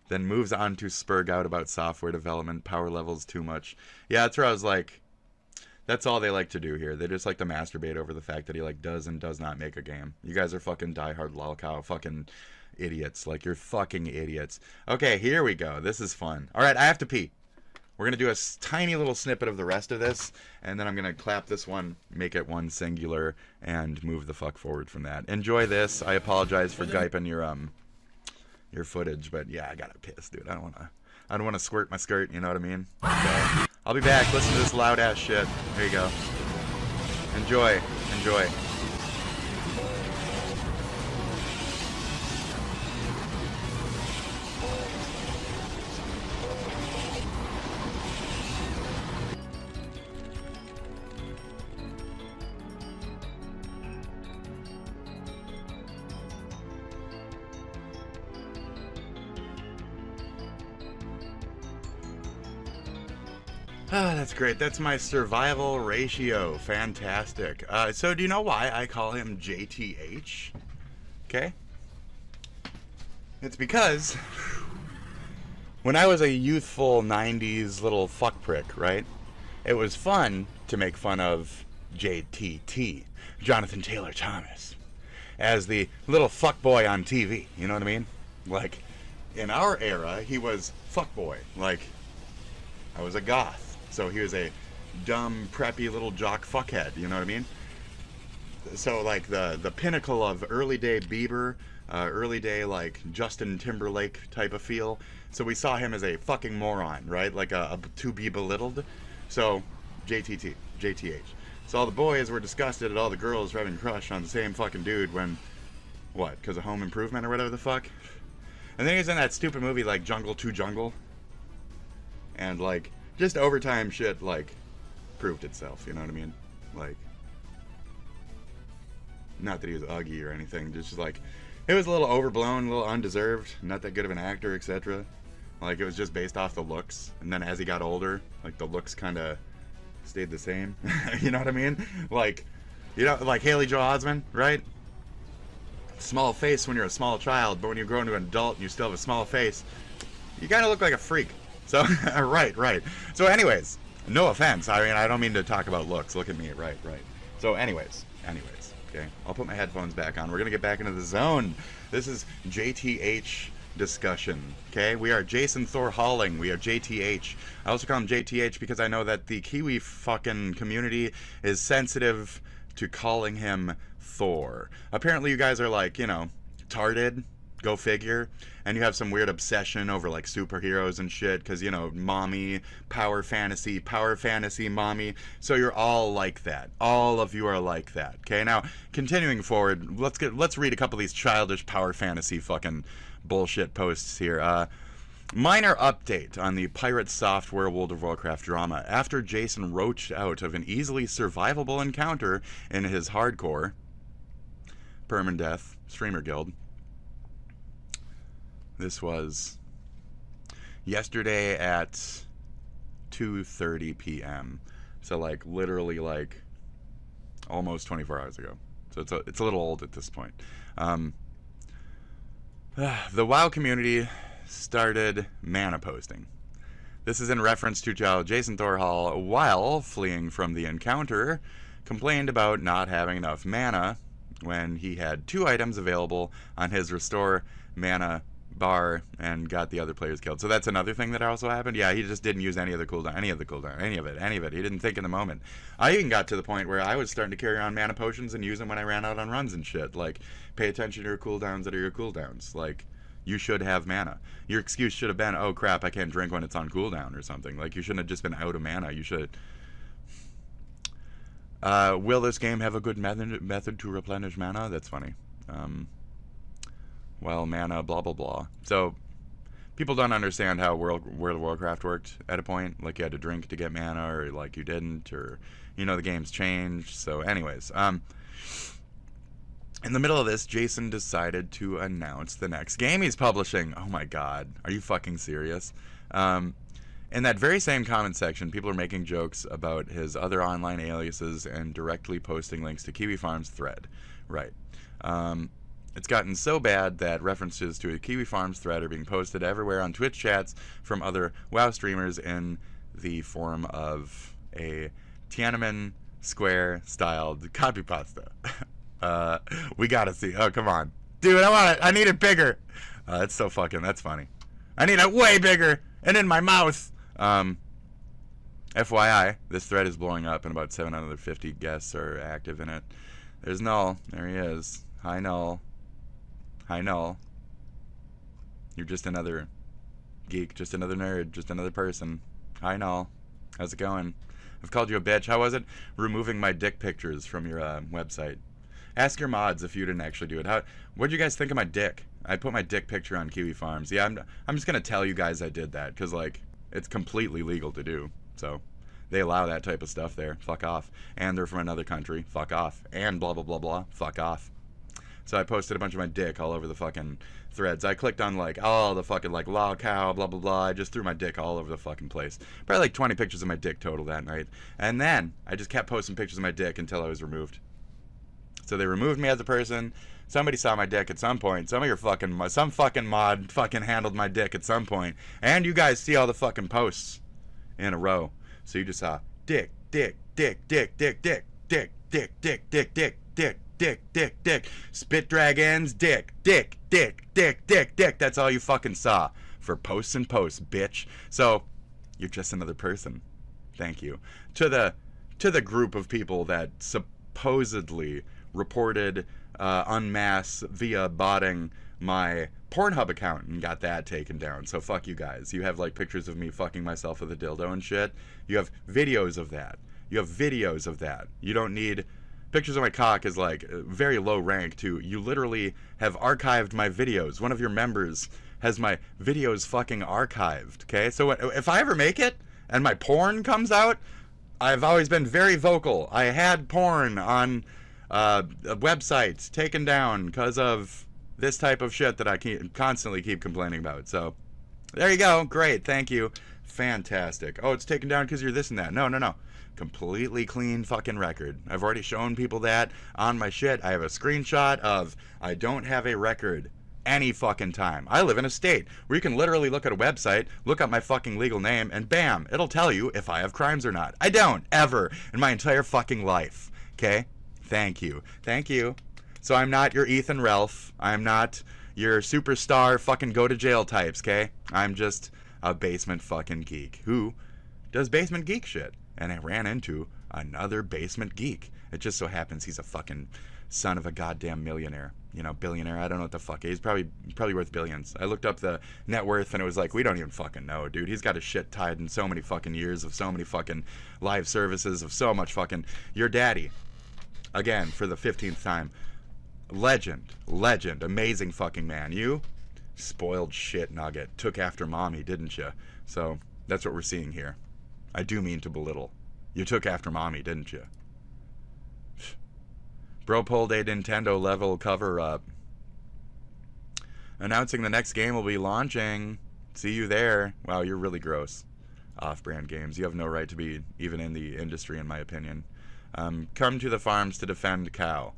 on to spurg out about software development, power levels too much. Yeah, that's where I was like, that's all they like to do here. They just like to masturbate over the fact that he like does and does not make a game. You guys are fucking diehard lolcow fucking idiots. Like, you're fucking idiots. Okay, here we go. This is fun. Alright, I have to pee. We're going to do a tiny little snippet of the rest of this, and then I'm going to clap this one, make it one singular, and move the fuck forward from that. Enjoy this. I apologize for giping your footage, but yeah, I gotta piss, dude. I don't want to squirt my skirt, you know what I mean? So, I'll be back. Listen to this loud ass shit. There you go. Enjoy. Enjoy. Ah, that's great. That's my survival ratio. Fantastic. So do you know why I call him JTH? Okay? It's because when I was a youthful 90s little fuck prick, right? It was fun to make fun of JTT, Jonathan Taylor Thomas, as the little fuckboy on TV. You know what I mean? Like, in our era, he was fuckboy. Like, I was a goth. So he was a dumb, preppy little jock fuckhead, you know what I mean? So, like, the pinnacle of early day Bieber, early day, like, Justin Timberlake type of feel. So we saw him as a fucking moron, right? Like, a to be belittled. So, JTH. So all the boys were disgusted at all the girls having a crush on the same fucking dude when, what, because of Home Improvement or whatever the fuck? And then he was in that stupid movie, like, Jungle to Jungle. And, like, just overtime shit, like, proved itself, you know what I mean? Like, not that he was ugly or anything, just like, it was a little overblown, a little undeserved, not that good of an actor, etc. Like, it was just based off the looks, and then as he got older, like, the looks kind of stayed the same, you know what I mean? Like, you know, like Haley Joel Osment, right? Small face when you're a small child, but when you grow into an adult and you still have a small face, you kind of look like a freak. So, right. So anyways, no offense. I mean, I don't mean to talk about looks. Look at me. Right. So anyways, okay. I'll put my headphones back on. We're going to get back into the zone. This is JTH discussion, okay? We are Jason Thor Halling. We are JTH. I also call him JTH because I know that the Kiwi fucking community is sensitive to calling him Thor. Apparently you guys are like, you know, tarded. Go figure. And you have some weird obsession over like superheroes and shit because, you know, mommy, power fantasy, mommy. So you're all like that. All of you are like that. Okay, now continuing forward, let's read a couple of these childish power fantasy fucking bullshit posts here. Minor update on the Pirate Software World of Warcraft drama. After Jason roached out of an easily survivable encounter in his hardcore permadeath streamer guild. This was yesterday at 2:30 p.m. So, like, literally, like, almost 24 hours ago. So it's a little old at this point. The WoW community started mana posting. This is in reference to Jason Thorhall, while fleeing from the encounter, complained about not having enough mana when he had 2 items available on his restore mana bar and got the other players killed. So that's another thing that also happened. Yeah, he just didn't use any of the cooldown, any of it. He didn't think in the moment. I even got to the point where I was starting to carry on mana potions and use them when I ran out on runs and shit. Like, pay attention to your cooldowns that are your cooldowns. Like, you should have mana. Your excuse should have been, oh crap, I can't drink when it's on cooldown or something. Like, you shouldn't have just been out of mana. You should. Will this game have a good method to replenish mana? That's funny. Well, mana, blah, blah, blah. So, people don't understand how World of Warcraft worked at a point. Like, you had to drink to get mana, or, like, you didn't, or, you know, the game's changed. So, anyways, in the middle of this, Jason decided to announce the next game he's publishing. Oh, my God. Are you fucking serious? In that very same comment section, people are making jokes about his other online aliases and directly posting links to Kiwi Farm's thread. Right. It's gotten so bad that references to a Kiwi Farms thread are being posted everywhere on Twitch chats from other WoW streamers in the form of a Tiananmen Square-styled copy pasta. We gotta see. Oh, come on. Dude, I want it. I need it bigger. That's so fucking, that's funny. I need it way bigger and in my mouth. FYI, this thread is blowing up and about 750 guests are active in it. There's Null. There he is. Hi, Null. Hi, Null. You're just another geek, just another nerd, just another person. Hi, Null. How's it going? I've called you a bitch. How was it removing my dick pictures from your website? Ask your mods if you didn't actually do it. What'd you guys think of my dick? I put my dick picture on Kiwi Farms. Yeah, I'm just going to tell you guys I did that because, like, it's completely legal to do. So they allow that type of stuff there. Fuck off. And they're from another country. Fuck off. And blah, blah, blah, blah. Fuck off. So I posted a bunch of my dick all over the fucking threads. I clicked on, like, oh, the fucking, like, law cow, blah, blah, blah. I just threw my dick all over the fucking place. Probably like 20 pictures of my dick total that night. And then I just kept posting pictures of my dick until I was removed. So they removed me as a person. Somebody saw my dick at some point. Some fucking mod fucking handled my dick at some point. And you guys see all the fucking posts in a row. So you just saw dick, dick, dick, dick, dick, dick, dick, dick, dick, dick, dick, dick, dick, dick, dick, spit dragons, dick, dick, dick, dick, dick, dick. That's all you fucking saw for posts and posts, bitch. So you're just another person. Thank you. To the group of people that supposedly reported en masse via botting my Pornhub account and got that taken down. So fuck you guys. You have like pictures of me fucking myself with a dildo and shit. You have videos of that. You don't need pictures of my cock is like very low rank too. You literally have archived my videos. One of your members has my videos fucking archived. Okay, so if I ever make it and my porn comes out, I've always been very vocal. I had porn on websites taken down because of this type of shit that I constantly keep complaining about. So there you go. Great. Thank you. Fantastic. Oh, it's taken down because you're this and that. No. Completely clean fucking record. I've already shown people that on my shit. I have a screenshot of I don't have a record any fucking time. I live in a state where you can literally look at a website, look up my fucking legal name, and bam, it'll tell you if I have crimes or not. I don't, ever, in my entire fucking life. Okay? Thank you. So I'm not your Ethan Ralph. I'm not your superstar fucking go to jail types, okay? I'm just a basement fucking geek who does basement geek shit. And I ran into another basement geek. It just so happens he's a fucking son of a goddamn millionaire. You know, billionaire. I don't know what the fuck. He's probably worth billions. I looked up the net worth and it was like, we don't even fucking know, dude. He's got his shit tied in so many fucking years of so many fucking live services of so much fucking... Your daddy, again, for the 15th time, legend, amazing fucking man. You spoiled shit nugget. Took after mommy, didn't you? So that's what we're seeing here. I do mean to belittle. You took after mommy, didn't you? Bro pulled a Nintendo level cover up. Announcing the next game will be launching. See you there. Wow, you're really gross. Off-brand games. You have no right to be even in the industry, in my opinion. Come to the farms to defend cow.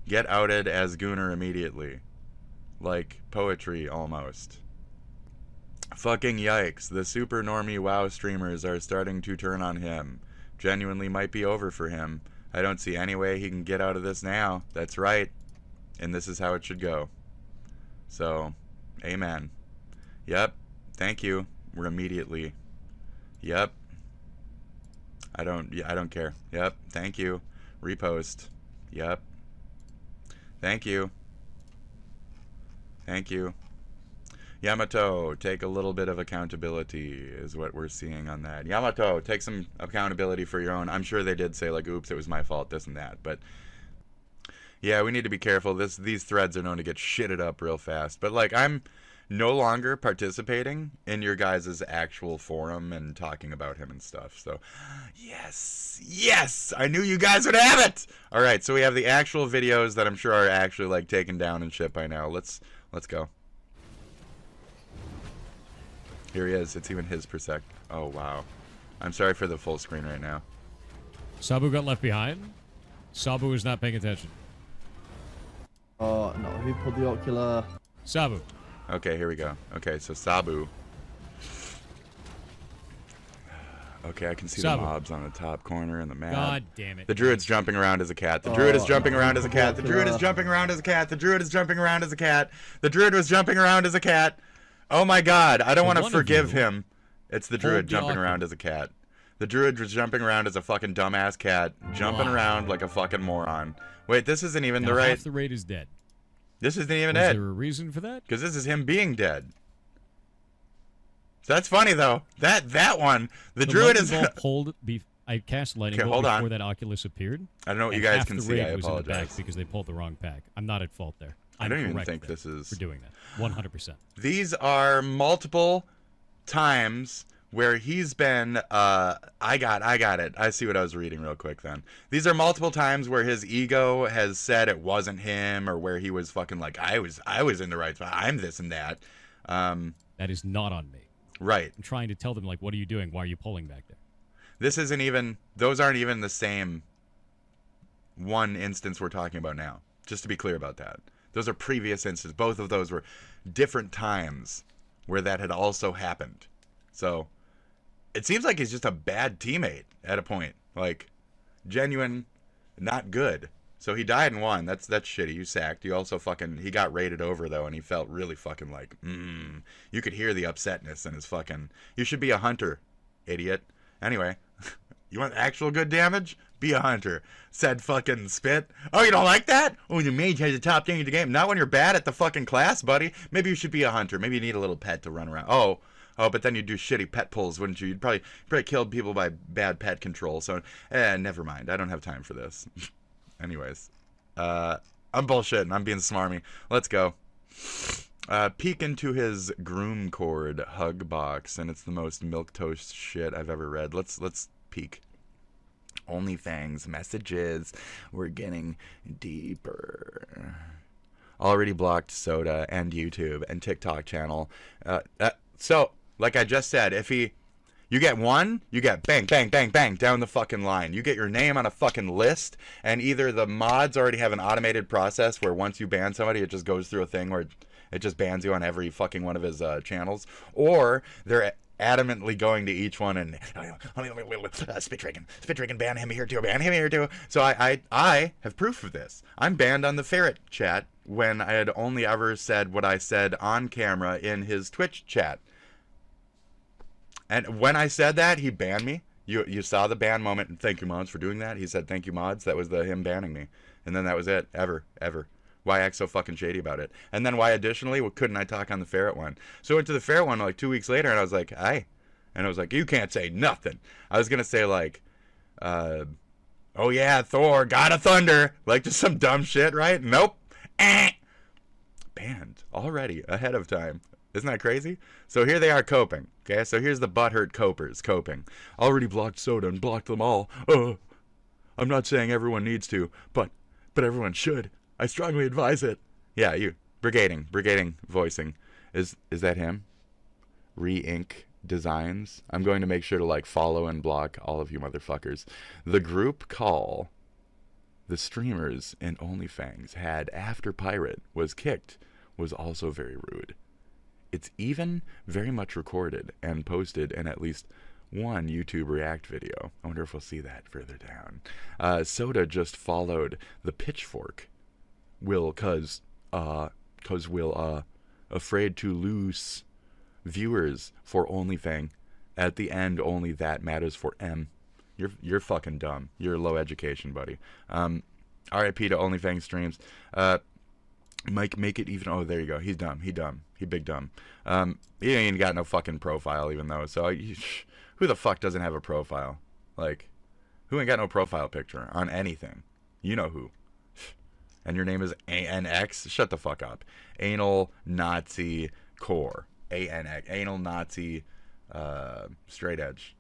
Get outed as Gooner immediately. Like poetry, almost. Fucking yikes. The super normie WoW streamers are starting to turn on him. Genuinely might be over for him. I don't see any way he can get out of this now. That's right. And this is how it should go. So, amen. Yep. Thank you. We're immediately. Yep. I don't care. Yep. Thank you. Repost. Yep. Thank you. Thank you. Yamato, take a little bit of accountability is what we're seeing on that. Yamato, take some accountability for your own. I'm sure they did say, like, oops, it was my fault, this and that. But, yeah, we need to be careful. These threads are known to get shitted up real fast. But, like, I'm no longer participating in your guys' actual forum and talking about him and stuff. So, yes, yes, I knew you guys would have it. All right, so we have the actual videos that I'm sure are actually, like, taken down and shit by now. Let's go. Here he is. It's even his per sec. Oh, wow. I'm sorry for the full screen right now. Sabu got left behind? Sabu is not paying attention. Oh, no. Who pulled the ocular? Sabu. Okay, here we go. Okay, so Sabu. Okay, I can see Sabu. the mobs on the top corner in the map. God damn it. The druid's jumping around as a cat. The druid is jumping around as a cat. The druid is jumping around as a cat. The druid is jumping around as a cat. The druid was jumping around as a cat. Oh my god, I don't want to forgive him. It's the druid jumping around as a cat. The druid was jumping around as a fucking dumbass cat, jumping around like a fucking moron. Wait, this isn't even the right... half the raid is dead. This isn't even it. it. Is there a reason for that? Because this is him being dead. So that's funny, though. That one, the druid is... pulled... I cast lightning bolt before that Oculus appeared. I don't know what you guys can see. I apologize. Was in the back because they pulled the wrong pack. I'm not at fault there. I don't even think this is... for doing that. 100%. These are multiple times where he's been... I got it. I see what I was reading real quick then. These are multiple times where his ego has said it wasn't him, or where he was fucking like, I was in the right spot. I'm this and that. That is not on me. Right. I'm trying to tell them, like, what are you doing? Why are you pulling back there? This isn't even... Those aren't even the same one instance we're talking about now. Just to be clear about that. Those are previous instances. Both of those were different times where that had also happened. So, it seems like he's just a bad teammate at a point. Like, genuine, not good. So he died and won. That's shitty. You sacked. You also fucking... He got raided over, though, and he felt really fucking like, You could hear the upsetness in his fucking... You should be a hunter, idiot. Anyway, you want actual good damage? Be a hunter. Said fucking Spit. Oh, you don't like that? Oh, the mage has the top thing in the game. Not when you're bad at the fucking class, buddy. Maybe you should be a hunter. Maybe you need a little pet to run around. Oh, but then you'd do shitty pet pulls, wouldn't you? You'd probably kill people by bad pet control. So, never mind. I don't have time for this. Anyways, I'm bullshitting. I'm being smarmy. Let's go. Peek into his groom cord hug box, and it's the most milquetoast shit I've ever read. Let's peek. OnlyFans messages. We're getting deeper. Already blocked Soda and YouTube and TikTok channel. So, like I just said, if you get one, you get bang, bang, bang, bang down the fucking line. You get your name on a fucking list, and either the mods already have an automated process where once you ban somebody, it just goes through a thing where it just bans you on every fucking one of his channels, or they're adamantly going to each one and spit dragon, ban him here too. So I have proof of this. I'm banned on the ferret chat when I had only ever said what I said on camera in his Twitch chat. And when I said that, he banned me. You saw the ban moment, and thank you mods for doing that. He said thank you mods. That was him banning me, and then that was it. Ever. Why act so fucking shady about it? And then why additionally couldn't I talk on the ferret one? So I went to the ferret one like 2 weeks later, and I was like, "Hi," and I was like, "You can't say nothing." I was gonna say like, "Oh yeah, Thor, God of Thunder," like just some dumb shit, right? Nope. Banned already ahead of time. Isn't that crazy? So here they are coping. Okay, so here's the butthurt copers coping. Already blocked Soda and blocked them all. I'm not saying everyone needs to, but everyone should. I strongly advise it. Yeah, you. Brigading, voicing. Is that him? Re-ink designs. I'm going to make sure to like follow and block all of you motherfuckers. The group call the streamers in OnlyFans had after Pirate was kicked was also very rude. It's even very much recorded and posted in at least one YouTube React video. I wonder if we'll see that further down. Soda just followed the pitchfork. Cause Will afraid to lose viewers for OnlyFans. At the end, only that matters for M. You're fucking dumb. You're low education, buddy. RIP to OnlyFans streams. Mike, make it even. Oh, there you go. He's dumb. He big dumb. He ain't got no fucking profile, even though. So, who the fuck doesn't have a profile? Like, who ain't got no profile picture on anything? You know who. And your name is ANX? Shut the fuck up. Anal Nazi Core. ANX. Anal Nazi Straight Edge.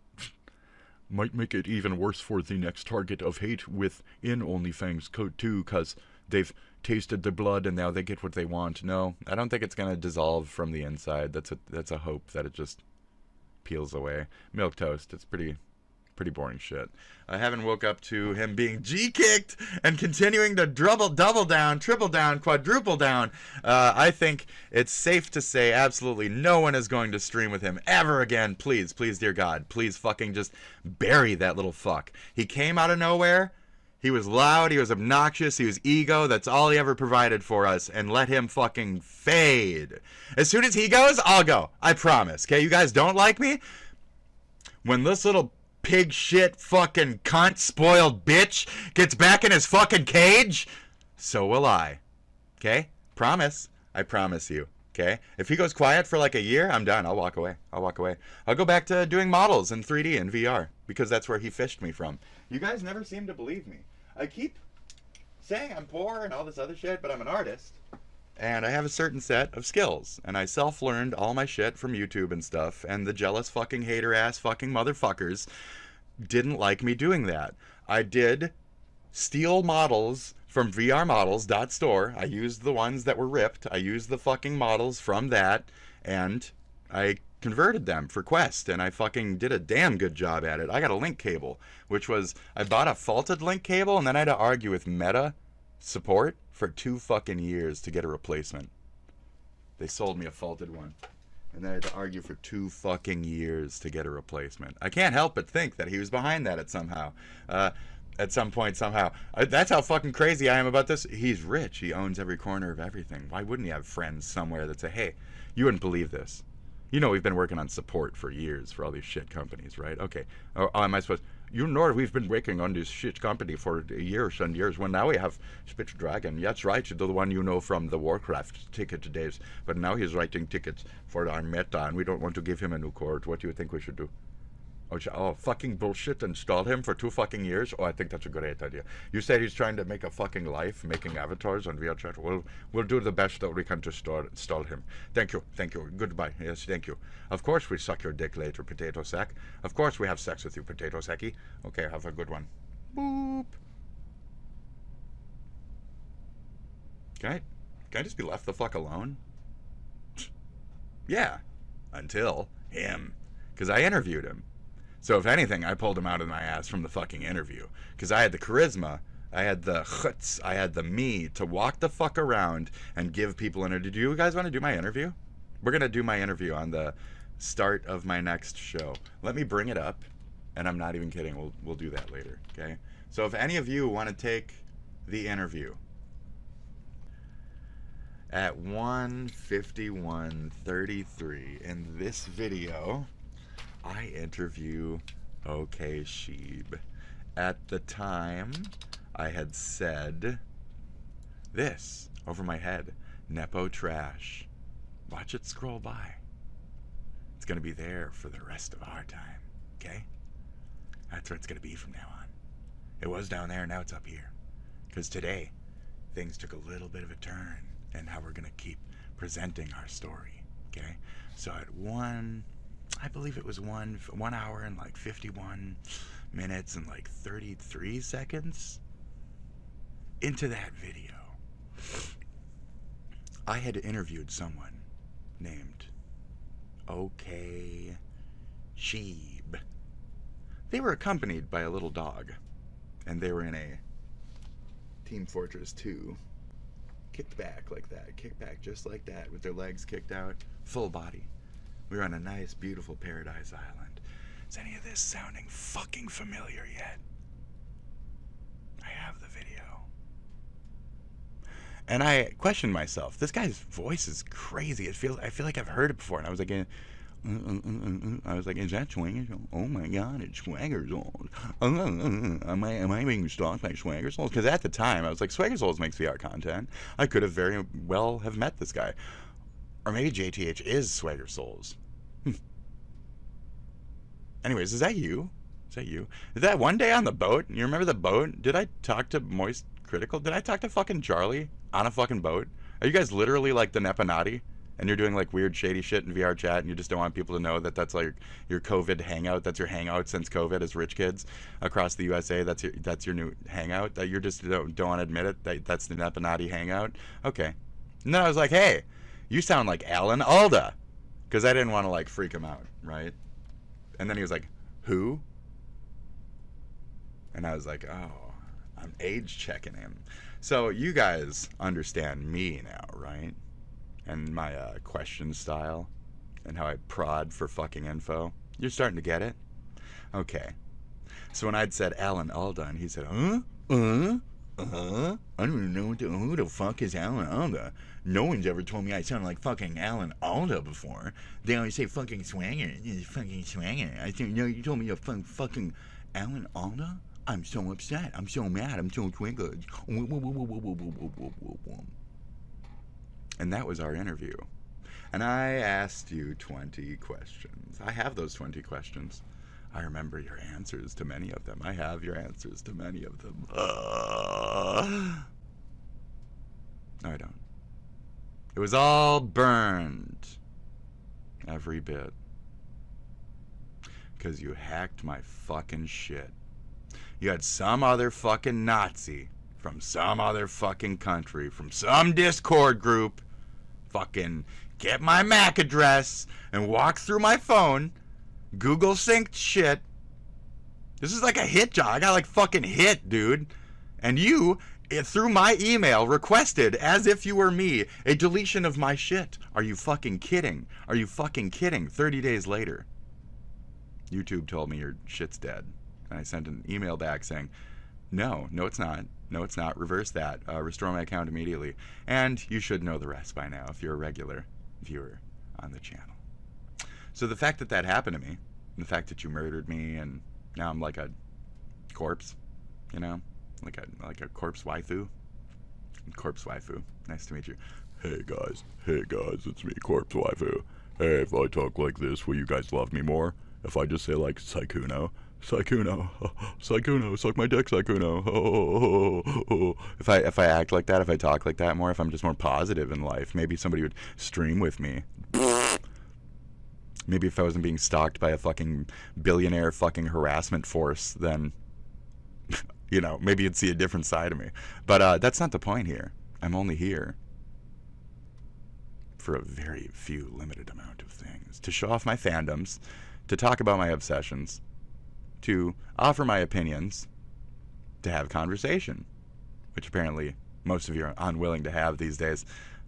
Might make it even worse for the next target of hate within OnlyFans Code 2, because they've tasted the blood and now they get what they want. No, I don't think it's going to dissolve from the inside. That's a hope that it just peels away. Milk toast. It's pretty boring shit. I haven't woke up to him being G-kicked and continuing to double down, triple down, quadruple down. I think it's safe to say absolutely no one is going to stream with him ever again. Please, dear God, please fucking just bury that little fuck. He came out of nowhere. He was loud, he was obnoxious, he was ego. That's all he ever provided for us. And let him fucking fade. As soon as he goes, I'll go. I promise. Okay, you guys don't like me? When this little pig shit fucking cunt spoiled bitch gets back in his fucking cage, so will I. Okay? Promise. I promise you. Okay? If he goes quiet for like a year, I'm done. I'll walk away. I'll go back to doing models in 3D and VR, because that's where he fished me from. You guys never seem to believe me. I keep saying I'm poor and all this other shit, but I'm an artist. And I have a certain set of skills. And I self-learned all my shit from YouTube and stuff. And the jealous fucking hater-ass fucking motherfuckers didn't like me doing that. I did steal models from vrmodels.store. I used the ones that were ripped. I used the fucking models from that. And I converted them for Quest, and I fucking did a damn good job at it. I got a link cable, which was, I bought a faulted link cable, and then I had to argue with Meta support for 2 fucking years to get a replacement. They sold me a faulted one, and then I had to argue for 2 fucking years to get a replacement. I can't help but think that he was behind that at some point somehow. That's how fucking crazy I am about this. He's rich. He owns every corner of everything. Why wouldn't he have friends somewhere that say, hey, you wouldn't believe this. You know we've been working on support for years for all these shit companies, right? Okay. Or am I supposed... You know we've been working on this shit company for years and years. Well, now we have Spitz Dragon. That's right. The one you know from the Warcraft ticket days. But now he's writing tickets for our meta, and we don't want to give him a new court. What do you think we should do? Oh, fucking bullshit, install him for 2 fucking years? Oh, I think that's a great idea. You said he's trying to make a fucking life, making avatars on VRChat. We'll do the best that we can to install him. Thank you. Goodbye. Yes, thank you. Of course we suck your dick later, potato sack. Of course we have sex with you, potato sacky. Okay, have a good one. Boop. Can I just be left the fuck alone? Yeah. Until him. Because I interviewed him. So if anything, I pulled him out of my ass from the fucking interview. Because I had the charisma, I had the chutzpah, I had the me to walk the fuck around and give people an interview. Do you guys want to do my interview? We're going to do my interview on the start of my next show. Let me bring it up, and I'm not even kidding. We'll do that later, okay? So if any of you want to take the interview at 1:51:33 in this video, I interview OkayShibe. At the time, I had said this over my head: Nepo trash. Watch it scroll by. It's going to be there for the rest of our time, okay? That's what it's going to be from now on. It was down there, now it's up here. Because today, things took a little bit of a turn in how we're going to keep presenting our story, okay? So at I believe it was 1 hour and like 51 minutes and like 33 seconds into that video, I had interviewed someone named OkayShibe. OkayShibe. They were accompanied by a little dog, and they were in a Team Fortress 2. Kicked back like that, kicked back just like that, with their legs kicked out, full body. We were on a nice, beautiful paradise island. Is any of this sounding fucking familiar yet? I have the video. And I questioned myself. This guy's voice is crazy. I feel like I've heard it before. And I was like, is that Swagger Souls? Oh my God, it's Swagger Souls. Am I being stalked by Swagger Souls? Because at the time, I was like, Swagger Souls makes VR content. I could have very well have met this guy. Or maybe JTH is Swagger Souls. Anyways, is that you? Is that you? Is that one day on the boat? You remember the boat? Did I talk to Moist Critical? Did I talk to fucking Charlie on a fucking boat? Are you guys literally like the Nepobabies? And you're doing like weird shady shit in VR chat and you just don't want people to know that that's like your COVID hangout. That's your hangout since COVID as rich kids across the USA. That's your new hangout. That you're just don't want to admit it. That's the Nepobabies hangout. Okay. And then I was like, hey, you sound like Alan Alda. Because I didn't want to like freak him out, right? And then he was like, who? And I was like, oh, I'm age checking him. So you guys understand me now, right? And my question style and how I prod for fucking info. You're starting to get it? Okay. So when I'd said Alan Alda, and he said, I don't even know who the fuck is Alan Alda. No one's ever told me I sound like fucking Alan Alda before. They always say fucking Swagger. Fucking Swagger. I think, no, you told me you're fucking Alan Alda? I'm so upset. I'm so mad. I'm so triggered. And that was our interview. And I asked you 20 questions. I have those 20 questions. I remember your answers to many of them. I have your answers to many of them. No, I don't. It was all burned. Every bit. Because you hacked my fucking shit. You had some other fucking Nazi from some other fucking country, from some Discord group, fucking get my MAC address and walk through my phone, Google synced shit. This is like a hit job. I got like fucking hit, dude. And you, through my email, requested, as if you were me, a deletion of my shit. Are you fucking kidding? Are you fucking kidding? 30 days later, YouTube told me your shit's dead. And I sent an email back saying, no, it's not. No, it's not. Reverse that. Restore my account immediately. And you should know the rest by now if you're a regular viewer on the channel. So the fact that that happened to me, and the fact that you murdered me, and now I'm like a corpse, you know, like a corpse waifu. Corpse waifu. Nice to meet you. Hey guys, it's me, corpse waifu. Hey, if I talk like this, will you guys love me more? If I just say like Saikuno, Saikuno, suck my dick, Saikuno. If I act like that, if I talk like that more, if I'm just more positive in life, maybe somebody would stream with me. Maybe if I wasn't being stalked by a fucking billionaire fucking harassment force, then, you know, maybe you'd see a different side of me. But that's not the point here. I'm only here for a very few limited amount of things. To show off my fandoms, to talk about my obsessions, to offer my opinions, to have conversation, which apparently most of you are unwilling to have these days.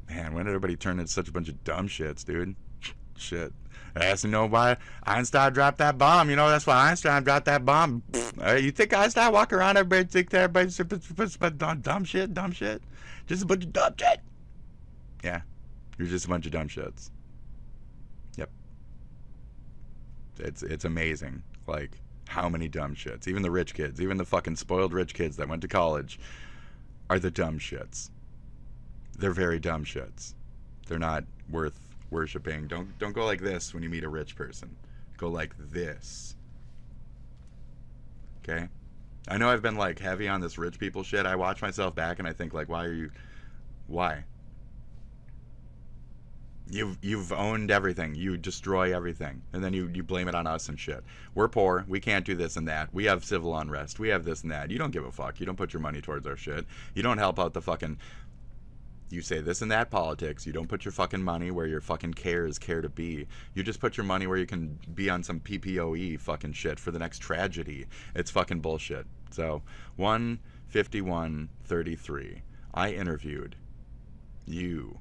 Man, when did everybody turn into such a bunch of dumb shits, dude? Shit. I asked to know why Einstein dropped that bomb. You know, that's why Einstein dropped that bomb. You think Einstein walk around, everybody think that everybody's dumb shit? Just a bunch of dumb shit. Yeah, you're just a bunch of dumb shits. Yep. It's amazing, like, how many dumb shits. Even the rich kids, even the fucking spoiled rich kids that went to college are the dumb shits. They're very dumb shits. They're not worth worshipping. Don't go like this when you meet a rich person. Go like this. Okay? I know I've been like heavy on this rich people shit. I watch myself back and I think like, why? You've owned everything. You destroy everything. And then you blame it on us and shit. We're poor. We can't do this and that. We have civil unrest. We have this and that. You don't give a fuck. You don't put your money towards our shit. You don't help out the fucking You say this and that politics. You don't put your fucking money where your fucking cares care to be. You just put your money where you can be on some PPOE fucking shit for the next tragedy. It's fucking bullshit. So, 151:33. I interviewed you.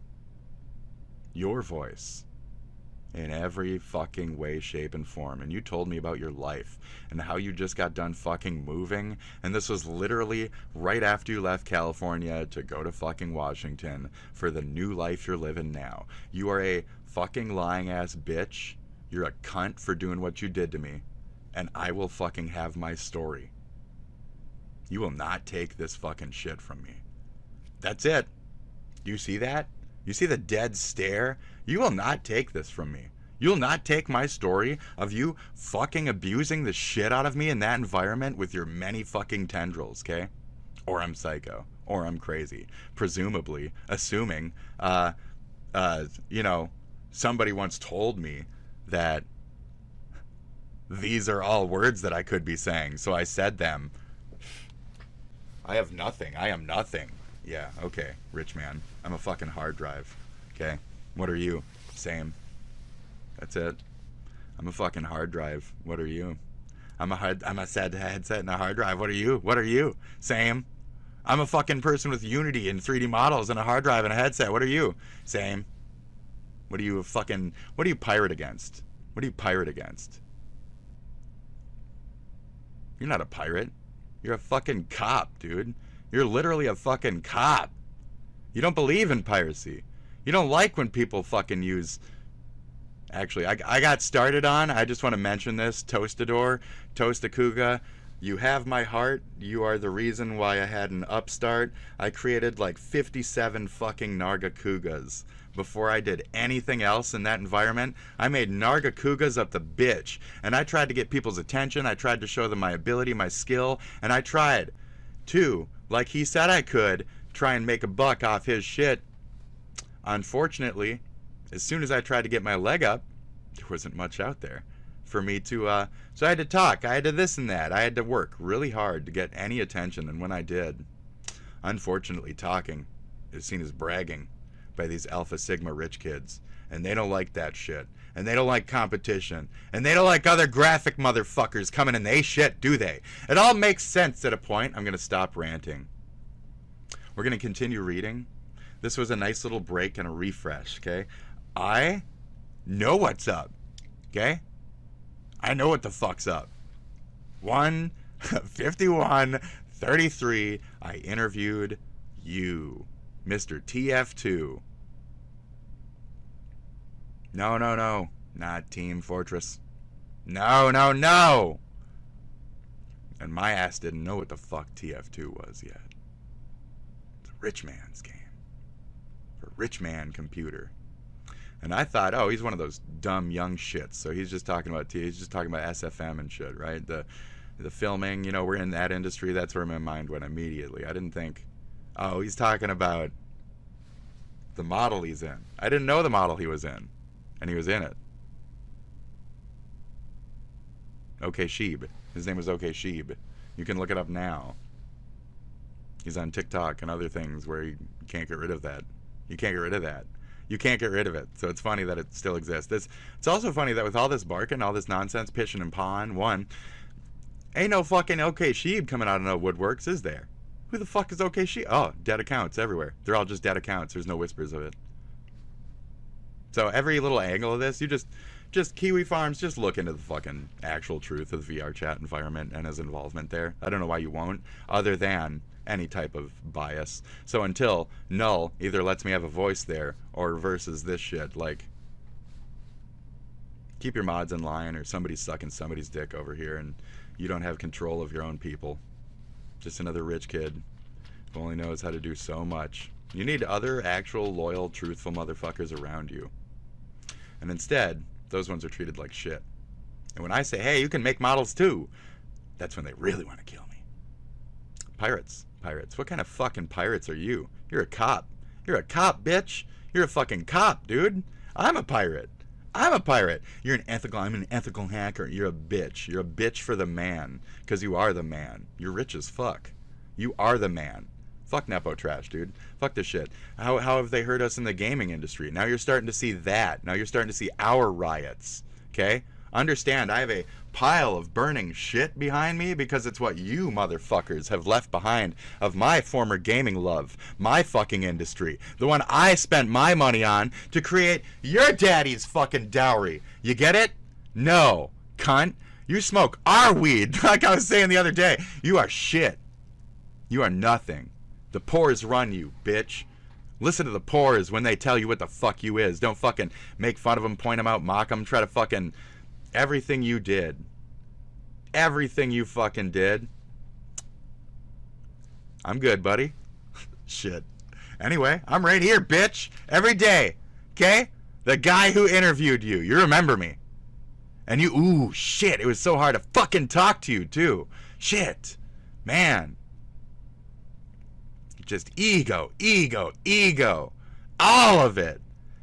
Your voice. In every fucking way, shape, and form. And you told me about your life and how you just got done fucking moving. And this was literally right after you left California to go to fucking Washington for the new life you're living now. You are a fucking lying ass bitch. You're a cunt for doing what you did to me. And I will fucking have my story. You will not take this fucking shit from me. That's it. You see that? You see the dead stare? You will not take this from me. You'll not take my story of you fucking abusing the shit out of me in that environment with your many fucking tendrils, okay? Or I'm psycho. Or I'm crazy. Presumably. Assuming, you know, somebody once told me that these are all words that I could be saying, so I said them. I have nothing. I am nothing. Yeah, okay, rich man. I'm a fucking hard drive. Okay? What are you? Same. That's it. I'm a fucking hard drive. What are you? I'm a sad headset and a hard drive. What are you? What are you? Same. I'm a fucking person with Unity and 3D models and a hard drive and a headset. What are you? Same. What do you pirate against? What do you pirate against? You're not a pirate. You're a fucking cop, dude. You're literally a fucking cop. You don't believe in piracy. You don't like when people fucking use... Actually, I got started on, I just want to mention this, Toastador, Toastakuga, you have my heart, you are the reason why I had an upstart. I created like 57 fucking Nargacugas. Before I did anything else in that environment, I made Nargacugas up the bitch. And I tried to get people's attention, I tried to show them my ability, my skill, and I tried to, like he said I could, try and make a buck off his shit. Unfortunately, as soon as I tried to get my leg up, there wasn't much out there for me to, so I had to talk, I had to this and that, I had to work really hard to get any attention, and when I did, unfortunately talking is seen as bragging by these Alpha Sigma rich kids, and they don't like that shit, and they don't like competition, and they don't like other graphic motherfuckers coming in they shit, do they? It all makes sense at a point. I'm gonna stop ranting. We're gonna continue reading. This was a nice little break and a refresh, okay? I know what's up, okay? I know what the fuck's up. 151:33, I interviewed you, Mr. TF2. No, not Team Fortress. No. And my ass didn't know what the fuck TF2 was yet. It's a rich man's game. For a rich man computer. And I thought, oh, he's one of those dumb young shits. So he's just talking about SFM and shit, right? The filming, you know, we're in that industry. That's where my mind went immediately. I didn't think, oh, he's talking about the model he's in. I didn't know the model he was in. And he was in it. OkayShibe. His name was OkayShibe. You can look it up now. He's on TikTok and other things where you can't get rid of that. You can't get rid of that. You can't get rid of it. So it's funny that it still exists. It's also funny that with all this barking, all this nonsense, pitching and pawing, ain't no fucking OkayShibe coming out of no woodworks, is there? Who the fuck is OkayShibe? Oh, dead accounts everywhere. They're all just dead accounts. There's no whispers of it. So every little angle of this, you just Kiwi Farms, just look into the fucking actual truth of the VR chat environment and his involvement there. I don't know why you won't, other than any type of bias. So until Null either lets me have a voice there or reverses this shit, like, keep your mods in line or somebody's sucking somebody's dick over here and you don't have control of your own people. Just another rich kid who only knows how to do so much. You need other actual loyal, truthful motherfuckers around you. And instead, those ones are treated like shit. And when I say, hey, you can make models too, that's when they really want to kill me. Pirates. What kind of fucking pirates are you? You're a cop. You're a cop, bitch. You're a fucking cop, dude. I'm a pirate. You're an ethical, I'm an ethical hacker. You're a bitch. You're a bitch for the man. Because you are the man. You're rich as fuck. You are the man. Fuck Nepo trash, dude. Fuck this shit. How have they hurt us in the gaming industry? Now you're starting to see that. Now you're starting to see our riots. Okay? Understand, I have a pile of burning shit behind me because it's what you motherfuckers have left behind of my former gaming love, my fucking industry, the one I spent my money on to create your daddy's fucking dowry. You get it? No, cunt. You smoke our weed, like I was saying the other day. You are shit. You are nothing. The pores run you, bitch. Listen to the pores when they tell you what the fuck you is. Don't fucking make fun of them, point them out, mock them, try to fucking... Everything you did. Everything you fucking did. I'm good, buddy. Shit. Anyway, I'm right here, bitch. Every day. Okay? The guy who interviewed you. You remember me. And you... Ooh, shit. It was so hard to fucking talk to you, too. Shit. Man. Just ego, ego, ego. All of it.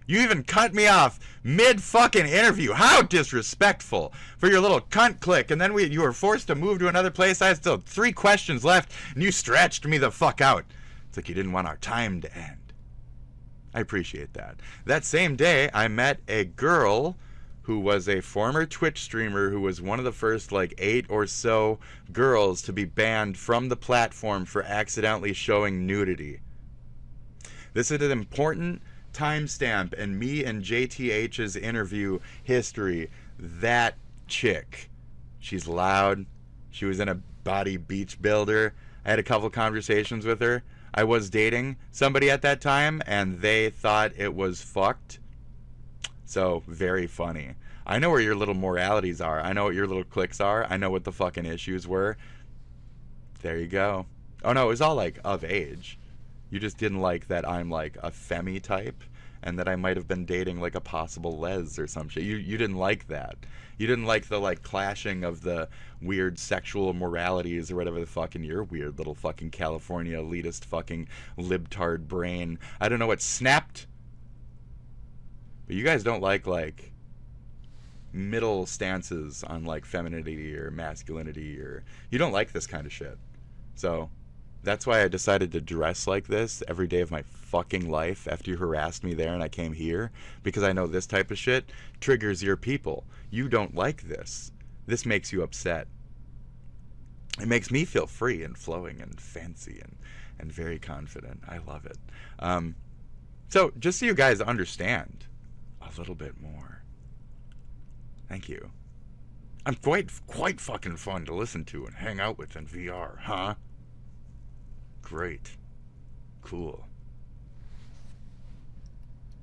You even cut me off mid-fucking interview. How disrespectful for your little cunt click. And then you were forced to move to another place. I had still 3 questions left, and you stretched me the fuck out. It's like you didn't want our time to end. I appreciate that. That same day, I met a girl who was a former Twitch streamer who was one of the first, like, 8 or so girls to be banned from the platform for accidentally showing nudity. This is an important timestamp in me and JTH's interview history. That chick, she's loud. She was in a body beach builder. I had a couple conversations with her. I was dating somebody at that time, and they thought it was fucked. So, very funny. I know where your little moralities are. I know what your little clicks are. I know what the fucking issues were. There you go. Oh no, it was all like of age. You just didn't like that I'm like a femi type and that I might have been dating like a possible les or some shit. You didn't like that. You didn't like the like clashing of the weird sexual moralities or whatever the fucking your weird little fucking California elitist fucking libtard brain. I don't know what snapped. But you guys don't like middle stances on like femininity or masculinity, or you don't like this kind of shit. So that's why I decided to dress like this every day of my fucking life after you harassed me there and I came here, because I know this type of shit triggers your people. You don't like this. This makes you upset. It makes me feel free and flowing and fancy and very confident. I love it. So just so you guys understand a little bit more. Thank you. I'm quite fucking fun to listen to and hang out with in VR, huh? Great. Cool.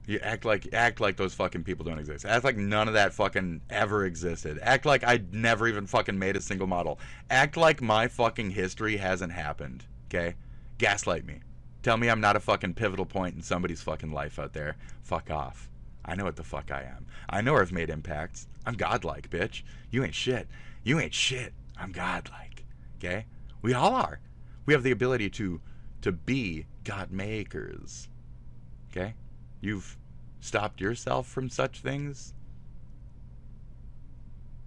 You act like those fucking people don't exist. Act like none of that fucking ever existed. Act like I never even fucking made a single model. Act like my fucking history hasn't happened, okay? Gaslight me. Tell me I'm not a fucking pivotal point in somebody's fucking life out there. Fuck off. I know what the fuck I am. I know I've made impacts. I'm godlike, bitch. You ain't shit. You ain't shit. I'm godlike, okay? We all are. We have the ability to be God makers, okay? You've stopped yourself from such things.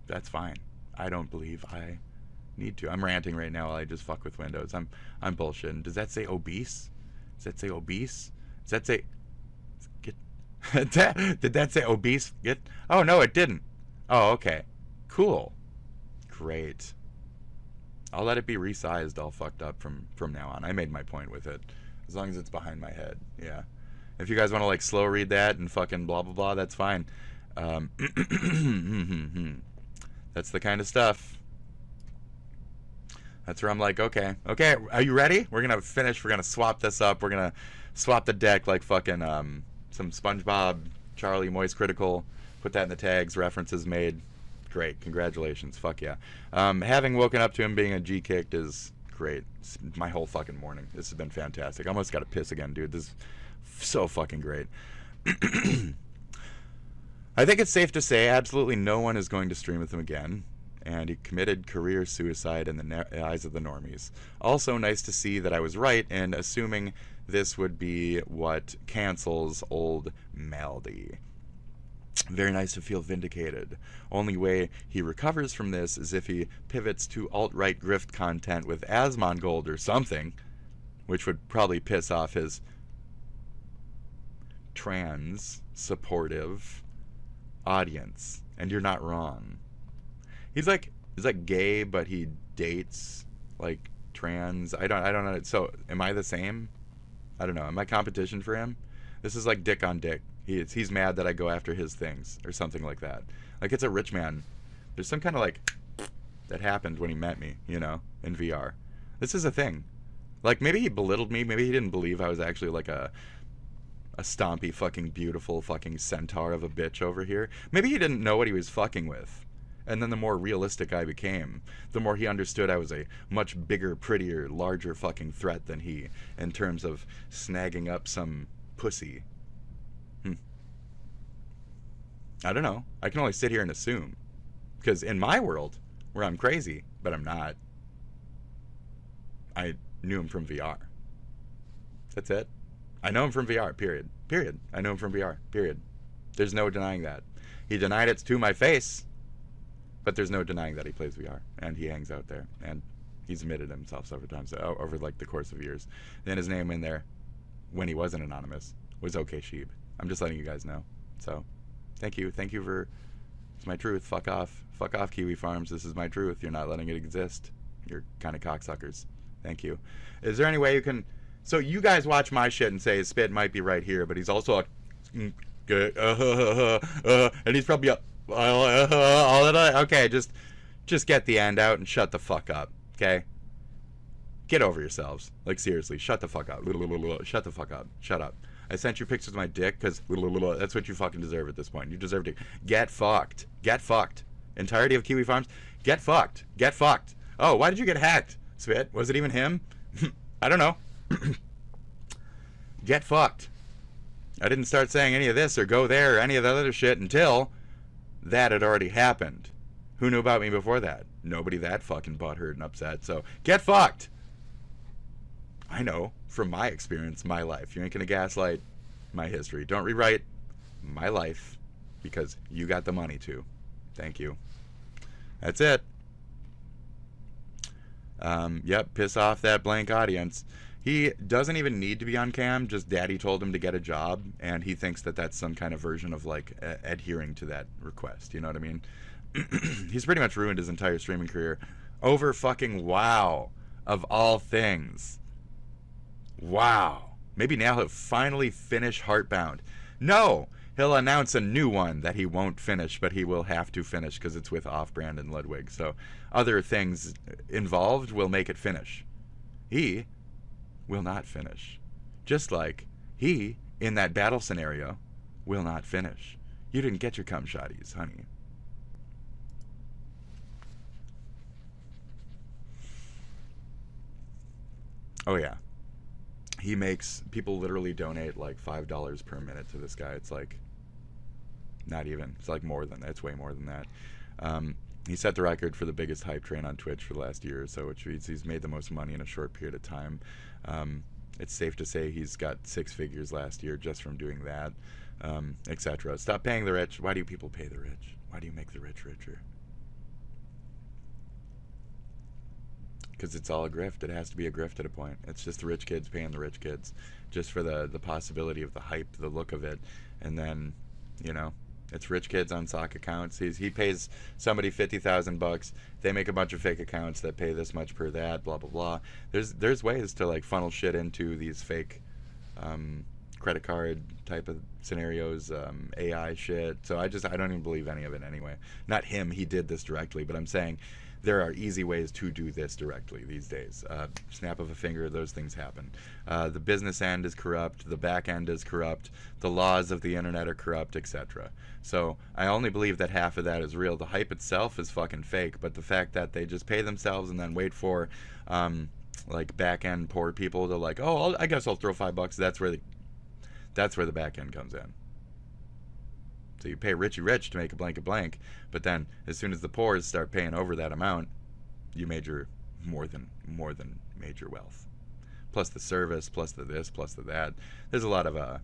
That's fine. I don't believe I need to. I'm ranting right now while I just fuck with Windows. I'm bullshitting. Does that say obese? Does that say obese? Does that say get? Did that say obese? Get? Oh no, it didn't. Oh, okay. Cool. Great. I'll let it be resized all fucked up from now on. I made my point with it. As long as it's behind my head. Yeah. If you guys want to like slow read that and fucking blah blah blah, that's fine. That's the kind of stuff. That's where I'm like, okay, are you ready? We're gonna finish. We're gonna swap this up. We're gonna swap the deck like fucking some SpongeBob, Charlie, Moist Critical. Put that in the tags. References made. Great, congratulations. Fuck yeah. Having woken up to him being a G kicked is great. It's my whole fucking morning. This has been fantastic. I almost got to piss again, dude. This is so fucking great. I think it's safe to say absolutely no one is going to stream with him again, and he committed career suicide in the eyes of the normies. Also nice to see that I was right in assuming this would be what cancels old Maldy. Very nice to feel vindicated. Only way he recovers from this is if he pivots to alt-right grift content with Asmongold or something. which would probably piss off his trans supportive audience. And you're not wrong. He's like gay, but he dates like trans. I don't know. So am I the same? I don't know. Am I competition for him? This is like dick on dick. He's mad that I go after his things or something like that. Like, it's a rich man. There's some kind of like that happened when he met me, you know, in VR. This is a thing. Like, maybe he belittled me. Maybe he didn't believe I was actually like a stompy fucking beautiful fucking centaur of a bitch over here. Maybe he didn't know what he was fucking with. And then the more realistic I became, the more he understood I was a much bigger, prettier, larger fucking threat than he in terms of snagging up some pussy. I don't know. I can only sit here and assume. Because in my world, where I'm crazy, but I'm not, I knew him from VR. That's it. I know him from VR, period. Period. I know him from VR, period. There's no denying that. He denied it to my face, but there's no denying that he plays VR, and he hangs out there, and he's admitted himself several times over like the course of years. Then his name in there, when he wasn't anonymous, was OkayShibe. I'm just letting you guys know. So, thank you for, it's my truth. Fuck off, Kiwi Farms. This is my truth. You're not letting it exist. You're kind of cocksuckers. Thank you. Is there any way you can? So you guys watch my shit and say his spit might be right here, but he's also and he's probably okay. Just get the end out and shut the fuck up. Okay. Get over yourselves. Like, seriously, shut the fuck up. Shut the fuck up. Shut up. I sent you pictures of my dick because that's what you fucking deserve at this point. You deserve to get fucked. Get fucked. Entirety of Kiwi Farms, get fucked. Get fucked. Oh, why did you get hacked, Spit? Was it even him? I don't know. Get fucked. I didn't start saying any of this or go there or any of that other shit until that had already happened. Who knew about me before that? Nobody that fucking butthurt and upset. So, get fucked. I know from my experience, my life. You ain't gonna gaslight my history. Don't rewrite my life because you got the money to. Thank you. That's it. Yep, piss off that blank audience. He doesn't even need to be on cam, just daddy told him to get a job, and he thinks that that's some kind of version of, like, adhering to that request, you know what I mean? He's pretty much ruined his entire streaming career over fucking WoW, of all things. Wow. Maybe now he'll finally finish Heartbound. No! He'll announce a new one that he won't finish, but he will have to finish because it's with Off-Brand and Ludwig. So other things involved will make it finish. He will not finish. Just like he, in that battle scenario, will not finish. You didn't get your cum shotties, honey. Oh yeah. He makes, people literally donate like $5 per minute to this guy. It's like, not even. It's like more than that. It's way more than that. He set the record for the biggest hype train on Twitch for the last year or so, which means he's made the most money in a short period of time. It's safe to say he's got 6 figures last year just from doing that, etc. Stop paying the rich. Why do people pay the rich? Why do you make the rich richer? Because it's all a grift. It has to be a grift at a point. It's just the rich kids paying the rich kids just for the possibility of the hype, the look of it. And then, you know, it's rich kids on sock accounts. He pays somebody $50,000. They make a bunch of fake accounts that pay this much per that, blah, blah, blah. There's ways to, like, funnel shit into these fake credit card type of scenarios, AI shit. So I don't even believe any of it anyway. Not him. He did this directly. But I'm saying there are easy ways to do this directly these days. Snap of a finger, those things happen. The business end is corrupt, the back end is corrupt, the laws of the internet are corrupt, etc. So I only believe that half of that is real. The hype itself is fucking fake, but the fact that they just pay themselves and then wait for like back end poor people to like, oh, I guess I'll throw $5. That's where the back end comes in. So you pay Richie Rich to make a blanket blank, but then as soon as the poors start paying over that amount, you major more than major wealth. Plus the service, plus the this, plus the that. There's a lot of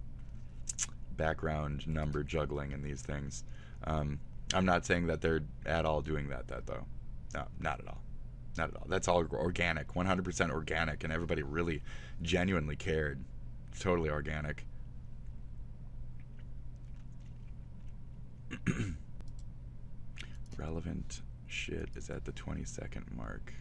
background number juggling in these things. I'm not saying that they're at all doing that though. No, not at all. Not at all. That's all organic, 100% organic, and everybody really genuinely cared. Totally organic. Relevant shit is at the 20-second mark.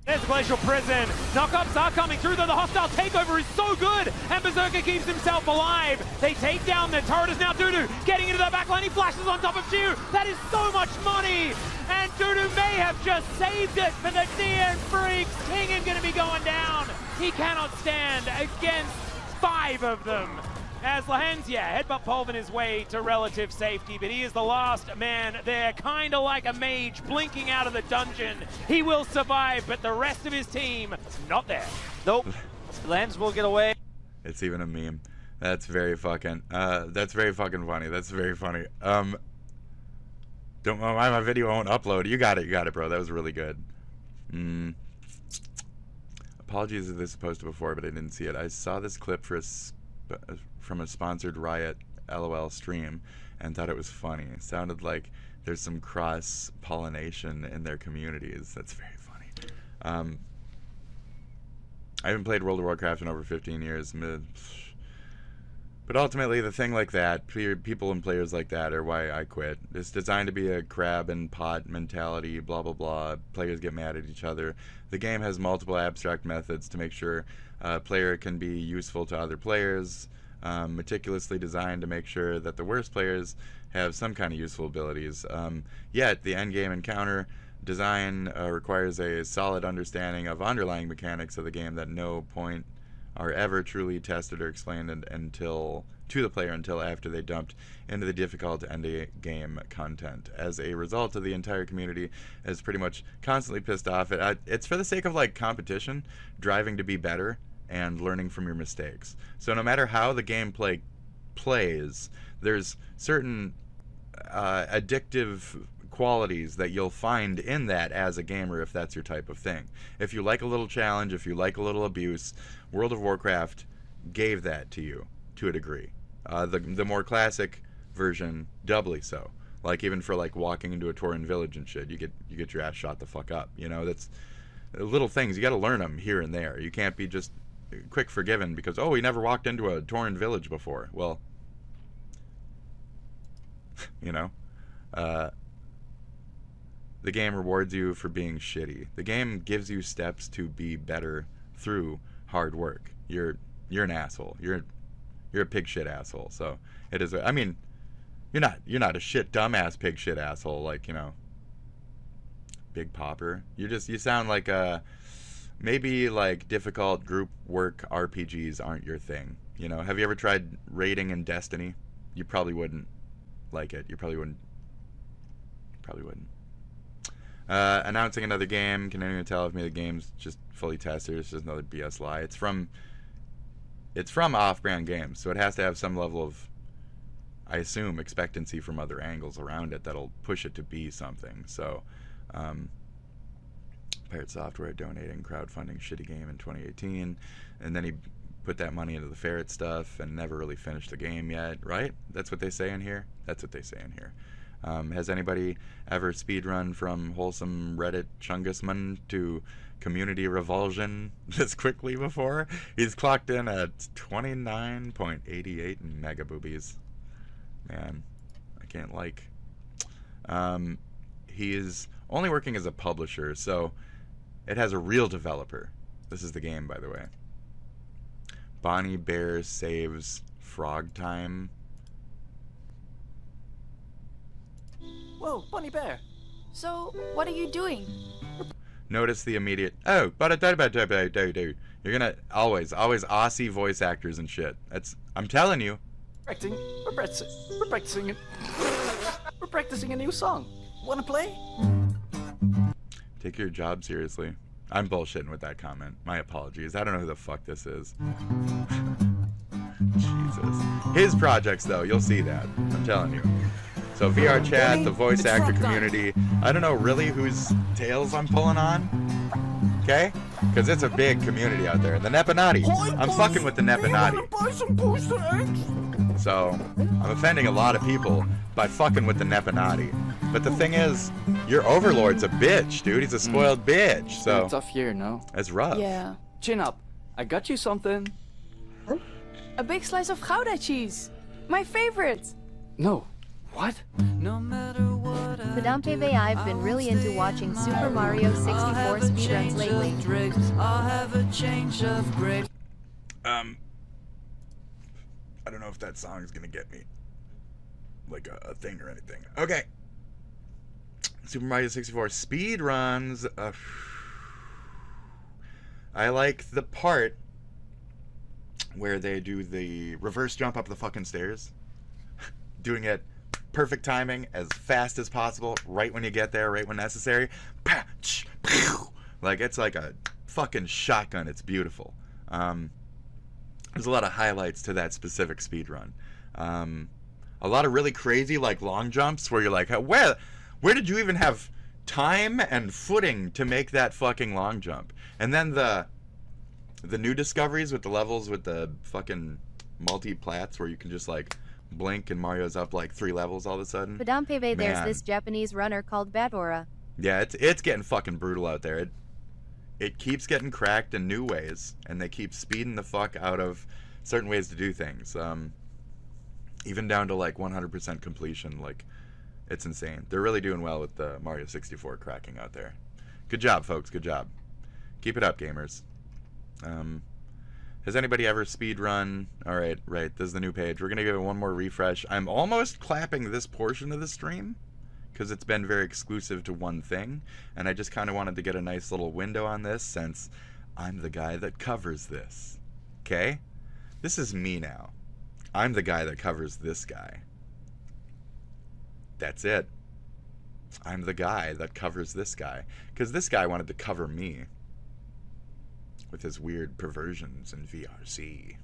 There's Glacial Prison. Knockups are coming through, though the hostile takeover is so good, and Berserker keeps himself alive. They take down the turret is now Dudu, getting into the backline. He flashes on top of Chu. That is so much money, and Dudu may have just saved it for the DN Freaks. Kingen gonna be going down. He cannot stand against 5 of them. As Lahenzia headbutt Polvin his way to relative safety, but he is the last man there, kind of like a mage blinking out of the dungeon. He will survive, but the rest of his team, not there. Nope. Lens will get away. It's even a meme. That's very fucking funny. That's very funny. Don't know why my video won't upload. You got it, bro. That was really good. Apologies if this was posted before, but I didn't see it. I saw this clip from a sponsored Riot LOL stream and thought it was funny. It sounded like there's some cross-pollination in their communities. That's very funny. I haven't played World of Warcraft in over 15 years. But ultimately, the thing like that, people and players like that are why I quit. It's designed to be a crab and pot mentality, blah, blah, blah. Players get mad at each other. The game has multiple abstract methods to make sure a player can be useful to other players, meticulously designed to make sure that the worst players have some kind of useful abilities. Yet, the endgame encounter design requires a solid understanding of underlying mechanics of the game that no point are ever truly tested or explained to the player until after they dumped into the difficult end-game content. As a result of the entire community is pretty much constantly pissed off. It's for the sake of like competition, driving to be better, and learning from your mistakes. So no matter how the gameplay plays, there's certain addictive qualities that you'll find in that as a gamer if that's your type of thing. If you like a little challenge, if you like a little abuse, World of Warcraft gave that to you to a degree. The more classic version, doubly so. Like even for like walking into a Tauren village and shit, you get your ass shot the fuck up. You know, that's little things. You got to learn them here and there. You can't be just quick forgiven because, oh, he never walked into a Tauren village before. Well, you know, the game rewards you for being shitty. The game gives you steps to be better through hard work. You're an asshole. You're a pig shit asshole. So it is. I mean, you're not a shit dumbass pig shit asshole like, you know, Big Popper. You sound like maybe like difficult group work RPGs aren't your thing. You know, have you ever tried raiding in Destiny? You probably wouldn't like it. You probably wouldn't. Announcing another game. Can anyone tell if the game's just fully tested? It's just another BS lie. It's from off-brand games, so it has to have some level of, I assume, expectancy from other angles around it that'll push it to be something. So, Pirate Software donating crowdfunding shitty game in 2018, and then he put that money into the ferret stuff and never really finished the game yet, right? That's what they say in here? That's what they say in here. Has anybody ever speedrun from wholesome Reddit chungusman to community revulsion this quickly before? He's clocked in at 29.88 megaboobies. Man, I can't like. He is only working as a publisher, so it has a real developer. This is the game, by the way. Bonnie Bear Saves Frog Time. Whoa, Bunny Bear. So, what are you doing? Notice the immediate, oh, but you're gonna always Aussie voice actors and shit. I'm telling you. We're practicing a new song. Wanna play? Take your job seriously. I'm bullshitting with that comment. My apologies. I don't know who the fuck this is. Jesus. His projects, though, you'll see that. I'm telling you. So VR chat, the voice actor community. I don't know really whose tails I'm pulling on. Okay? Because it's a big community out there. The Nepobabies. I'm fucking with the Nepobabies. So I'm offending a lot of people by fucking with the Neponati. But the thing is, your overlord's a bitch, dude. He's a spoiled bitch. So It's tough year, no? it's rough. Yeah. Chin up. I got you something. A big slice of Gouda cheese. My favorite. No. What? Madame PV, I've been really into watching Super Mario 64 speedruns lately. I don't know if that song is gonna get me like a thing or anything. Okay. Super Mario 64 speed runs. I like the part where they do the reverse jump up the fucking stairs, doing it perfect timing, as fast as possible, right when you get there, right when necessary. Like, it's like a fucking shotgun. It's beautiful. There's a lot of highlights to that specific speed run. A lot of really crazy, like, long jumps where you're like, where did you even have time and footing to make that fucking long jump? And then the new discoveries with the levels with the fucking multi-plats where you can just, like, blink and Mario's up like 3 levels all of a sudden. Madame PV, there's Man. this Japanese runner called Badora. Yeah, it's getting fucking brutal out there. It keeps getting cracked in new ways, and they keep speeding the fuck out of certain ways to do things. Even down to like 100% completion. Like, it's insane. They're really doing well with the Mario 64 cracking out there. Good job, folks. Good job. Keep it up, gamers. Has anybody ever speed run? Alright, right. This is the new page. We're going to give it one more refresh. I'm almost clapping this portion of the stream because it's been very exclusive to one thing, and I just kind of wanted to get a nice little window on this since I'm the guy that covers this. Okay? This is me now. I'm the guy that covers this guy. That's it. I'm the guy that covers this guy. Because this guy wanted to cover me with his weird perversions in VRC.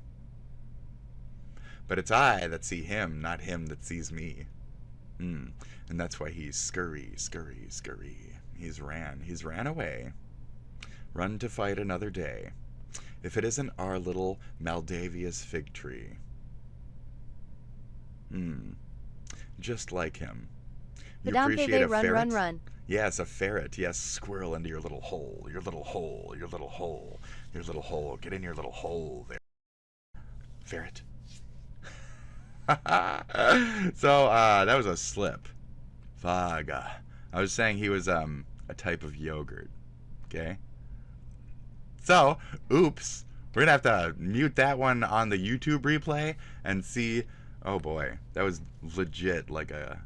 But it's I that see him, not him that sees me. And that's why he's scurry, scurry, scurry. He's ran away. Run to fight another day. If it isn't our little Maldavius fig tree. Just like him. You Madame appreciate PV, a run, ferret? run, run. Yes, a ferret. Yes, squirrel into your little hole. Your little hole. Your little hole. Your little hole. Get in your little hole there. Ferret. So, that was a slip. Fug. I was saying he was, a type of yogurt. Okay? So, oops. We're gonna have to mute that one on the YouTube replay and see. Oh boy. That was legit like a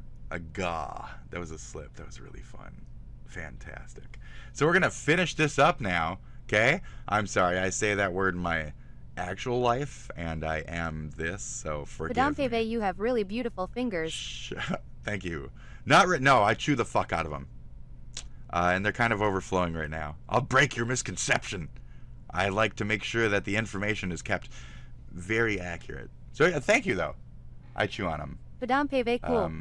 gah. That was a slip. That was really fun. Fantastic. So we're gonna finish this up now. Okay? I'm sorry. I say that word in my actual life, and I am this, so forgive Madame me. PV, you have really beautiful fingers. Thank you. No, I chew the fuck out of them. And they're kind of overflowing right now. I'll break your misconception. I like to make sure that the information is kept very accurate. So yeah, thank you, though. I chew on them. Madame PV, cool.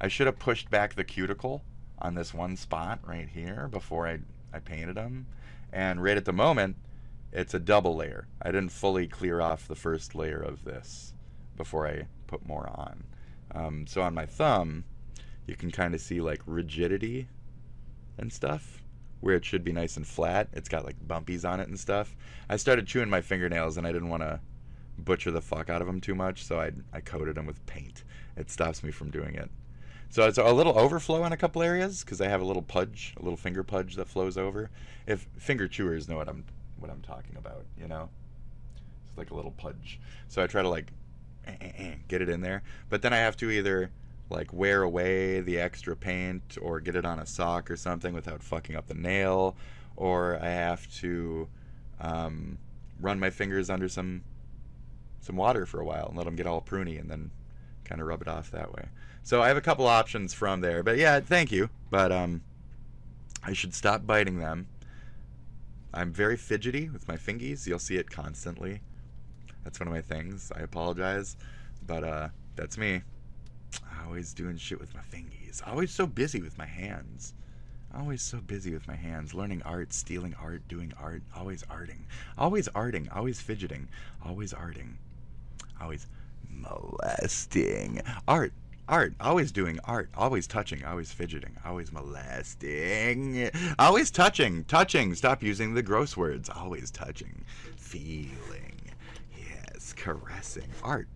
I should have pushed back the cuticle on this one spot right here before I painted them. And right at the moment, it's a double layer. I didn't fully clear off the first layer of this before I put more on. So on my thumb, you can kind of see like rigidity and stuff where it should be nice and flat. It's got like bumpies on it and stuff. I started chewing my fingernails and I didn't want to butcher the fuck out of them too much, so I coated them with paint. It stops me from doing it. So it's a little overflow in a couple areas because I have a little pudge, a little finger pudge that flows over. If finger chewers know what I'm talking about, you know? It's like a little pudge. So I try to like get it in there, but then I have to either like wear away the extra paint or get it on a sock or something without fucking up the nail, or I have to run my fingers under some water for a while and let them get all pruny and then kind of rub it off that way. So I have a couple options from there, but yeah, thank you. But I should stop biting them. I'm very fidgety with my fingies. You'll see it constantly. That's one of my things. I apologize, but that's me. Always doing shit with my fingies. Always so busy with my hands. Always so busy with my hands. Learning art, stealing art, doing art. Always arting. Always arting. Always fidgeting. Always arting. Always molesting. Art, always doing art, always touching, always fidgeting, always molesting, always touching, stop using the gross words, always touching, feeling, yes, caressing, art.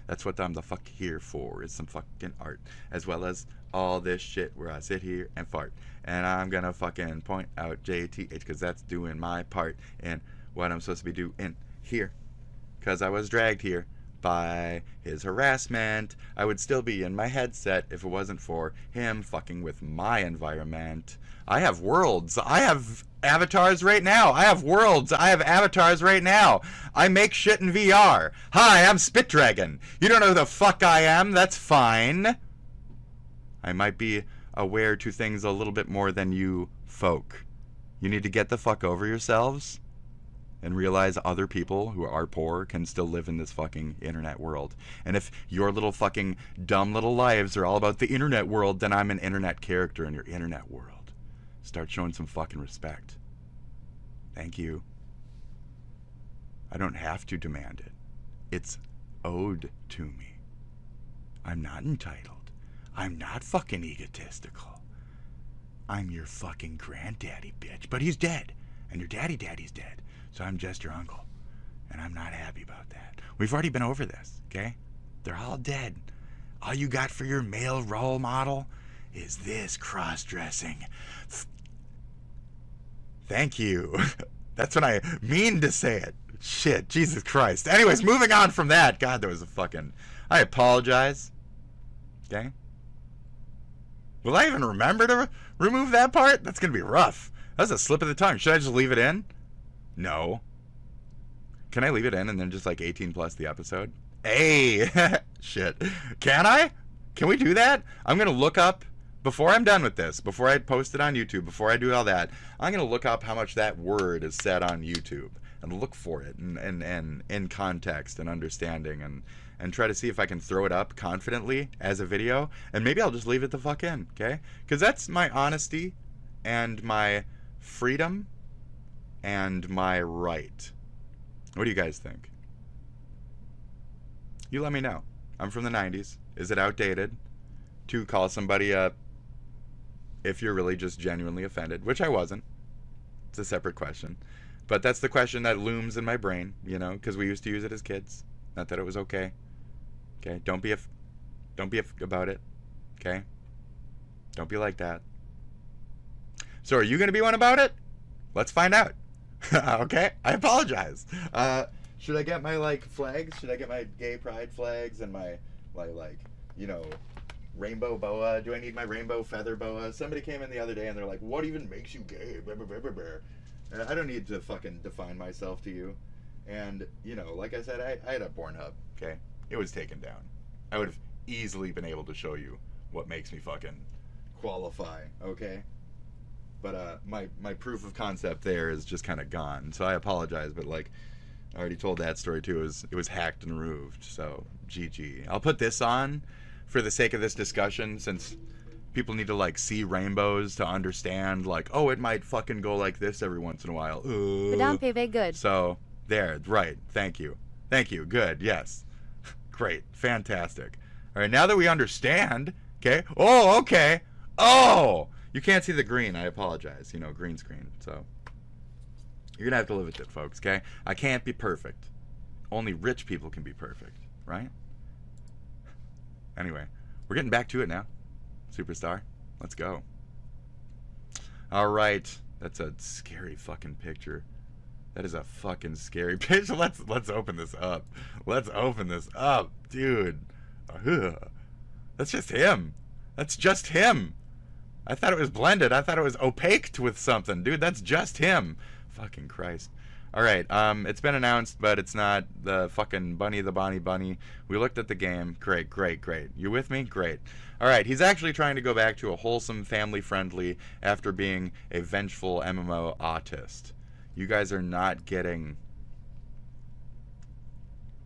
That's what I'm the fuck here for, is some fucking art, as well as all this shit where I sit here and fart, and I'm gonna fucking point out JTH, because that's doing my part in what I'm supposed to be doing here, because I was dragged here by his harassment. I would still be in my headset if it wasn't for him fucking with my environment. I have worlds. I have avatars right now. I have worlds. I have avatars right now. I make shit in VR. Hi, I'm Spit Dragon. You don't know who the fuck I am. That's fine. I might be aware to things a little bit more than you folk. You need to get the fuck over yourselves and realize other people who are poor can still live in this fucking internet world. And if your little fucking dumb little lives are all about the internet world, then I'm an internet character in your internet world. Start showing some fucking respect. Thank you. I don't have to demand it. It's owed to me. I'm not entitled. I'm not fucking egotistical. I'm your fucking granddaddy, bitch. But he's dead. And your daddy's dead. So I'm just your uncle. And I'm not happy about that. We've already been over this, okay? They're all dead. All you got for your male role model is this cross-dressing. Thank you. That's what I mean to say it. Shit, Jesus Christ. Anyways, moving on from that. God, that was a fucking... I apologize. Okay? Will I even remember to remove that part? That's going to be rough. That was a slip of the tongue. Should I just leave it in? No. Can I leave it in and then just like 18 plus the episode? Hey! Shit. Can I? Can we do that? I'm going to look up, before I'm done with this, before I post it on YouTube, before I do all that, I'm going to look up how much that word is said on YouTube and look for it and in context and understanding and try to see if I can throw it up confidently as a video, and maybe I'll just leave it the fuck in, okay? Because that's my honesty and my freedom and my right. What do you guys think? You let me know. I'm from the 90s. Is it outdated to call somebody a, if you're really just genuinely offended, which I wasn't. It's a separate question. But that's the question that looms in my brain, you know, because we used to use it as kids. Not that it was okay. Okay? Don't be about it. Okay? Don't be like that. So are you going to be one about it? Let's find out. Okay? I apologize. Should I get my, like, flags? Should I get my gay pride flags and my, like, you know, rainbow boa? Do I need my rainbow feather boa? Somebody came in the other day and they're like, what even makes you gay? I don't need to fucking define myself to you. And, you know, like I said, I had a Pornhub, okay? It was taken down. I would have easily been able to show you what makes me fucking qualify, okay? But my proof of concept there is just kind of gone. So I apologize, but like I already told that story too. It was hacked and removed. So GG. I'll put this on for the sake of this discussion, since people need to like see rainbows to understand like, oh, it might fucking go like this every once in a while. Good. So there, right. Thank you. Good. Yes. Great. Fantastic. All right. Now that we understand, okay. Oh, okay. Oh. You can't see the green. I apologize. You know, green screen. So you're going to have to live with it, folks, okay? I can't be perfect. Only rich people can be perfect, right? Anyway, we're getting back to it now. Superstar, let's go. All right. That's a scary fucking picture. That is a fucking scary picture. Let's open this up. Let's open this up, dude. That's just him. That's just him. I thought it was blended. I thought it was opaqued with something. Dude, that's just him. Fucking Christ. Alright, it's been announced, but it's not the fucking Bunny the Bonnie Bunny. We looked at the game. Great. You with me? Great. Alright, he's actually trying to go back to a wholesome, family-friendly after being a vengeful MMO autist. You guys are not getting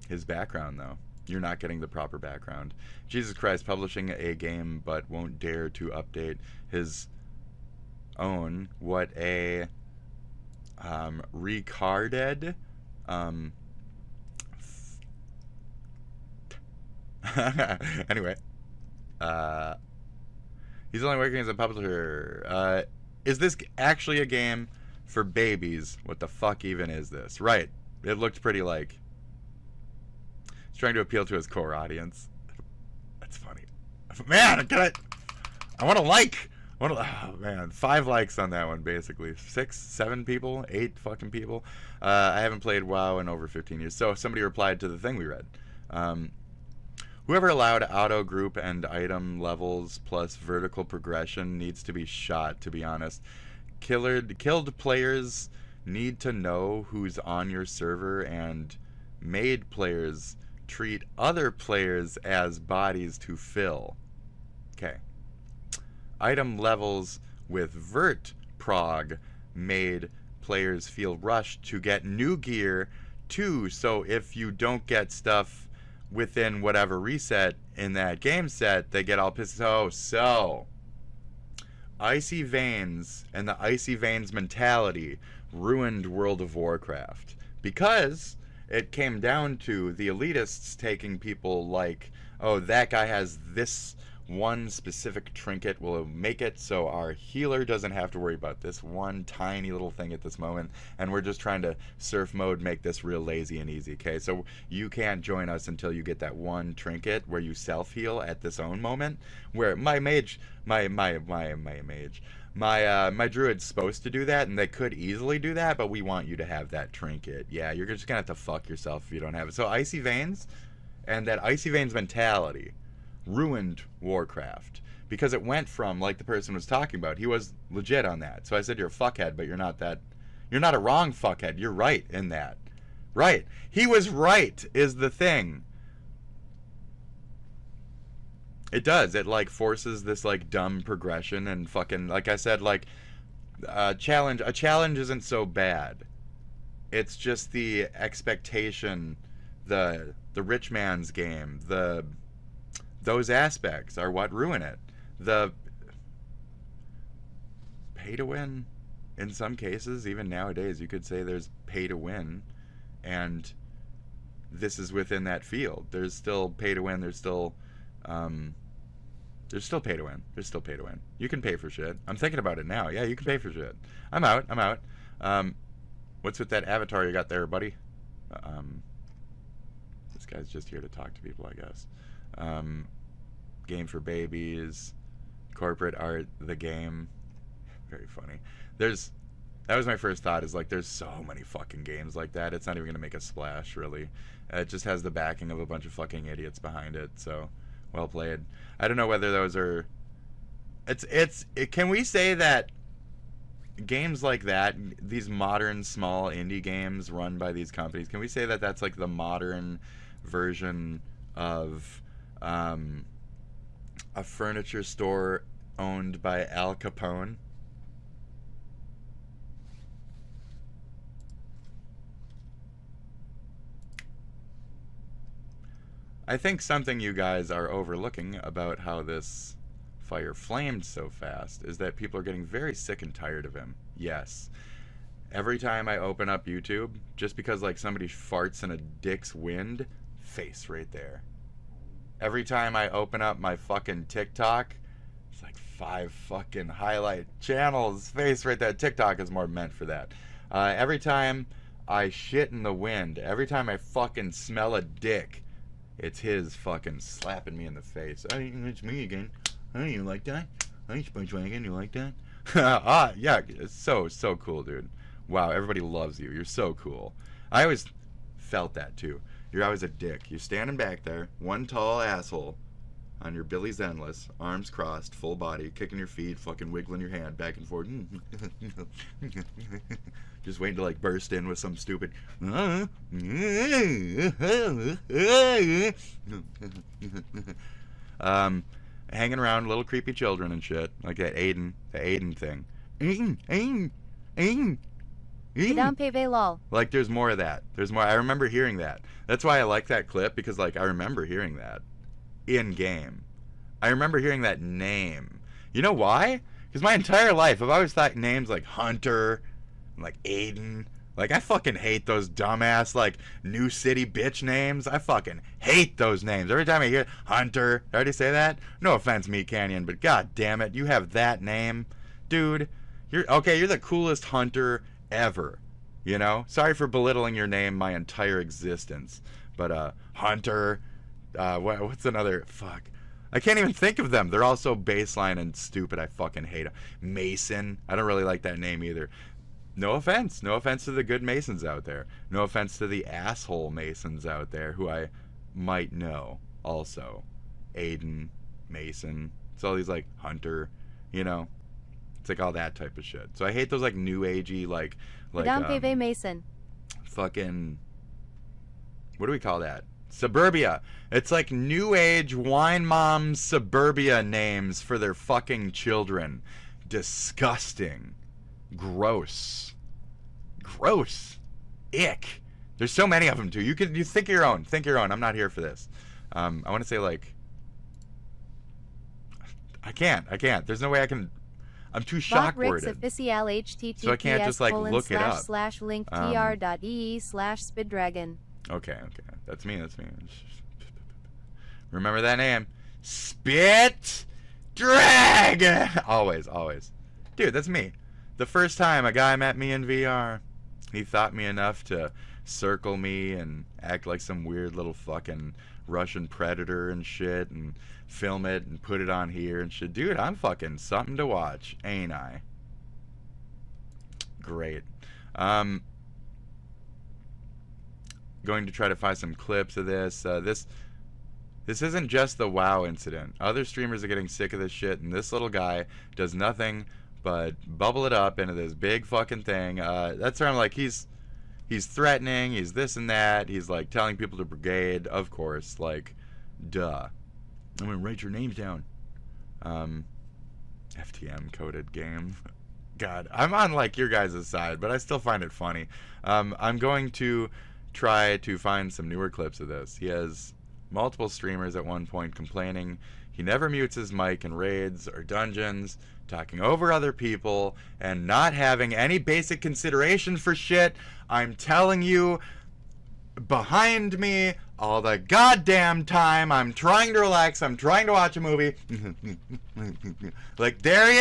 his background, though. You're not getting the proper background. Jesus Christ, publishing a game but won't dare to update his own. What a Anyway, he's only working as a publisher. Is this actually a game for babies? What the fuck even is this? Right. It looked pretty like he's trying to appeal to his core audience. That's funny. Man, I want to like. Oh man, 5 likes on that one basically. 6, 7 people, 8 fucking people. I haven't played WoW in over 15 years. So somebody replied to the thing we read. Whoever allowed auto group and item levels plus vertical progression needs to be shot, to be honest. Killed players need to know who's on your server, and made players treat other players as bodies to fill. Okay. Item levels with vert prog made players feel rushed to get new gear too, so if you don't get stuff within whatever reset in that game set, they get all pissed. Oh, so Icy Veins and the Icy Veins mentality ruined World of Warcraft because it came down to the elitists taking people like, oh, that guy has this one specific trinket will make it so our healer doesn't have to worry about this one tiny little thing at this moment, and we're just trying to surf mode make this real lazy and easy. Okay, so you can't join us until you get that one trinket where you self heal at this own moment, where my druid's supposed to do that, and they could easily do that, but we want you to have that trinket. Yeah, you're just gonna have to fuck yourself if you don't have it. So Icy Veins and that Icy Veins mentality ruined Warcraft because it went from, like the person was talking about, he was legit on that. So I said, you're a fuckhead, but you're not that. You're not a wrong fuckhead. You're right in that. Right. He was right is the thing. It does. It like forces this like dumb progression and fucking, like I said, like a challenge isn't so bad. It's just the expectation, the rich man's game, those aspects are what ruin it. The pay to win, in some cases, even nowadays, you could say there's pay to win, and this is within that field. There's still pay to win. There's still pay to win. There's still pay to win. You can pay for shit. I'm thinking about it now. Yeah, you can pay for shit. I'm out. What's with that avatar you got there, buddy? This guy's just here to talk to people, I guess. Game for babies, corporate art, the game. Very funny. That was my first thought, is like, there's so many fucking games like that. It's not even gonna make a splash, really. It just has the backing of a bunch of fucking idiots behind it. So, well played. I don't know whether those are. Can we say that games like that, these modern small indie games run by these companies, can we say that that's like the modern version of a furniture store owned by Al Capone? I think something you guys are overlooking about how this fire flamed so fast is that people are getting very sick and tired of him. Yes. Every time I open up YouTube, just because like somebody farts in a dick's wind, face right there. Every time I open up my fucking TikTok, it's like 5 fucking highlight channels, face right there. TikTok is more meant for that. Every time I shit in the wind, every time I fucking smell a dick, it's his fucking slapping me in the face. Hey, it's me again. Hey, you like that? Hey, SpongeWagon, you like that? Yeah, it's so cool, dude. Wow, everybody loves you. You're so cool. I always felt that, too. You're always a dick. You're standing back there, one tall asshole on your Billy's Endless, arms crossed, full body, kicking your feet, fucking wiggling your hand back and forth. Just waiting to like burst in with some stupid hanging around little creepy children and shit, like that the Aiden thing. Down PV lol. Like, there's more of that. There's more. I remember hearing that. That's why I like that clip, because, like, I remember hearing that in game. I remember hearing that name. You know why? Because my entire life, I've always thought names like Hunter, and like Aiden, Like, I fucking hate those dumbass, like, New City bitch names. I fucking hate those names. Every time I hear Hunter, did I already say that? No offense, Meat Canyon, but god damn it, you have that name. Dude, you're the coolest hunter ever. You know? Sorry for belittling your name my entire existence. But, Hunter, what's another, fuck. I can't even think of them. They're all so baseline and stupid. I fucking hate them. Mason, I don't really like that name either. No offense to the good Masons out there. No offense to the asshole Masons out there who I might know also. Aiden, Mason, it's all these like Hunter, you know. It's like all that type of shit. So I hate those like new agey like Mason. Fucking, what do we call that? Suburbia. It's like new age wine mom suburbia names for their fucking children. Disgusting. Gross. Ick. There's so many of them too. You think your own. Think your own. I'm not here for this. I want to say like, I can't. There's no way I can. I'm too shock worded. So I can't just like look it up. /link tr.ee/spiddragon. Okay. That's me. Remember that name. Spit Dragon. Always. Dude, that's me. The first time a guy met me in VR, he thought me enough to circle me and act like some weird little fucking Russian predator and shit and film it and put it on here and shit. Dude, I'm fucking something to watch, ain't I? Great. Going to try to find some clips of this. This isn't just the WoW incident. Other streamers are getting sick of this shit, and this little guy does nothing but bubble it up into this big fucking thing. That's where I'm like, he's threatening, he's this and that, he's like telling people to brigade, of course, like, duh. I'm gonna write your names down. FTM coded game. God, I'm on like your guys' side, but I still find it funny. I'm going to try to find some newer clips of this. He has multiple streamers at one point complaining he never mutes his mic in raids or dungeons, talking over other people, and not having any basic consideration for shit. I'm telling you, behind me, all the goddamn time, I'm trying to relax, I'm trying to watch a movie. Like, there he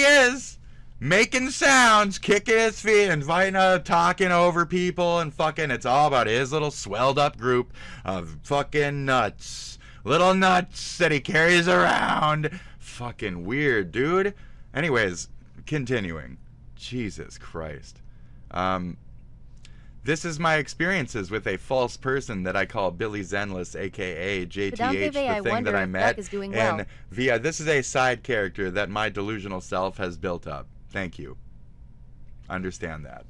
is, making sounds, kicking his feet, inviting, talking over people, and fucking, it's all about his little swelled up group of fucking little nuts that he carries around. Fucking weird, dude. Anyways, continuing. Jesus Christ. This is my experiences with a false person that I call Billy Zenless, aka JTH, the thing that I met in via. This is a side character that my delusional self has built up. Thank you. Understand that.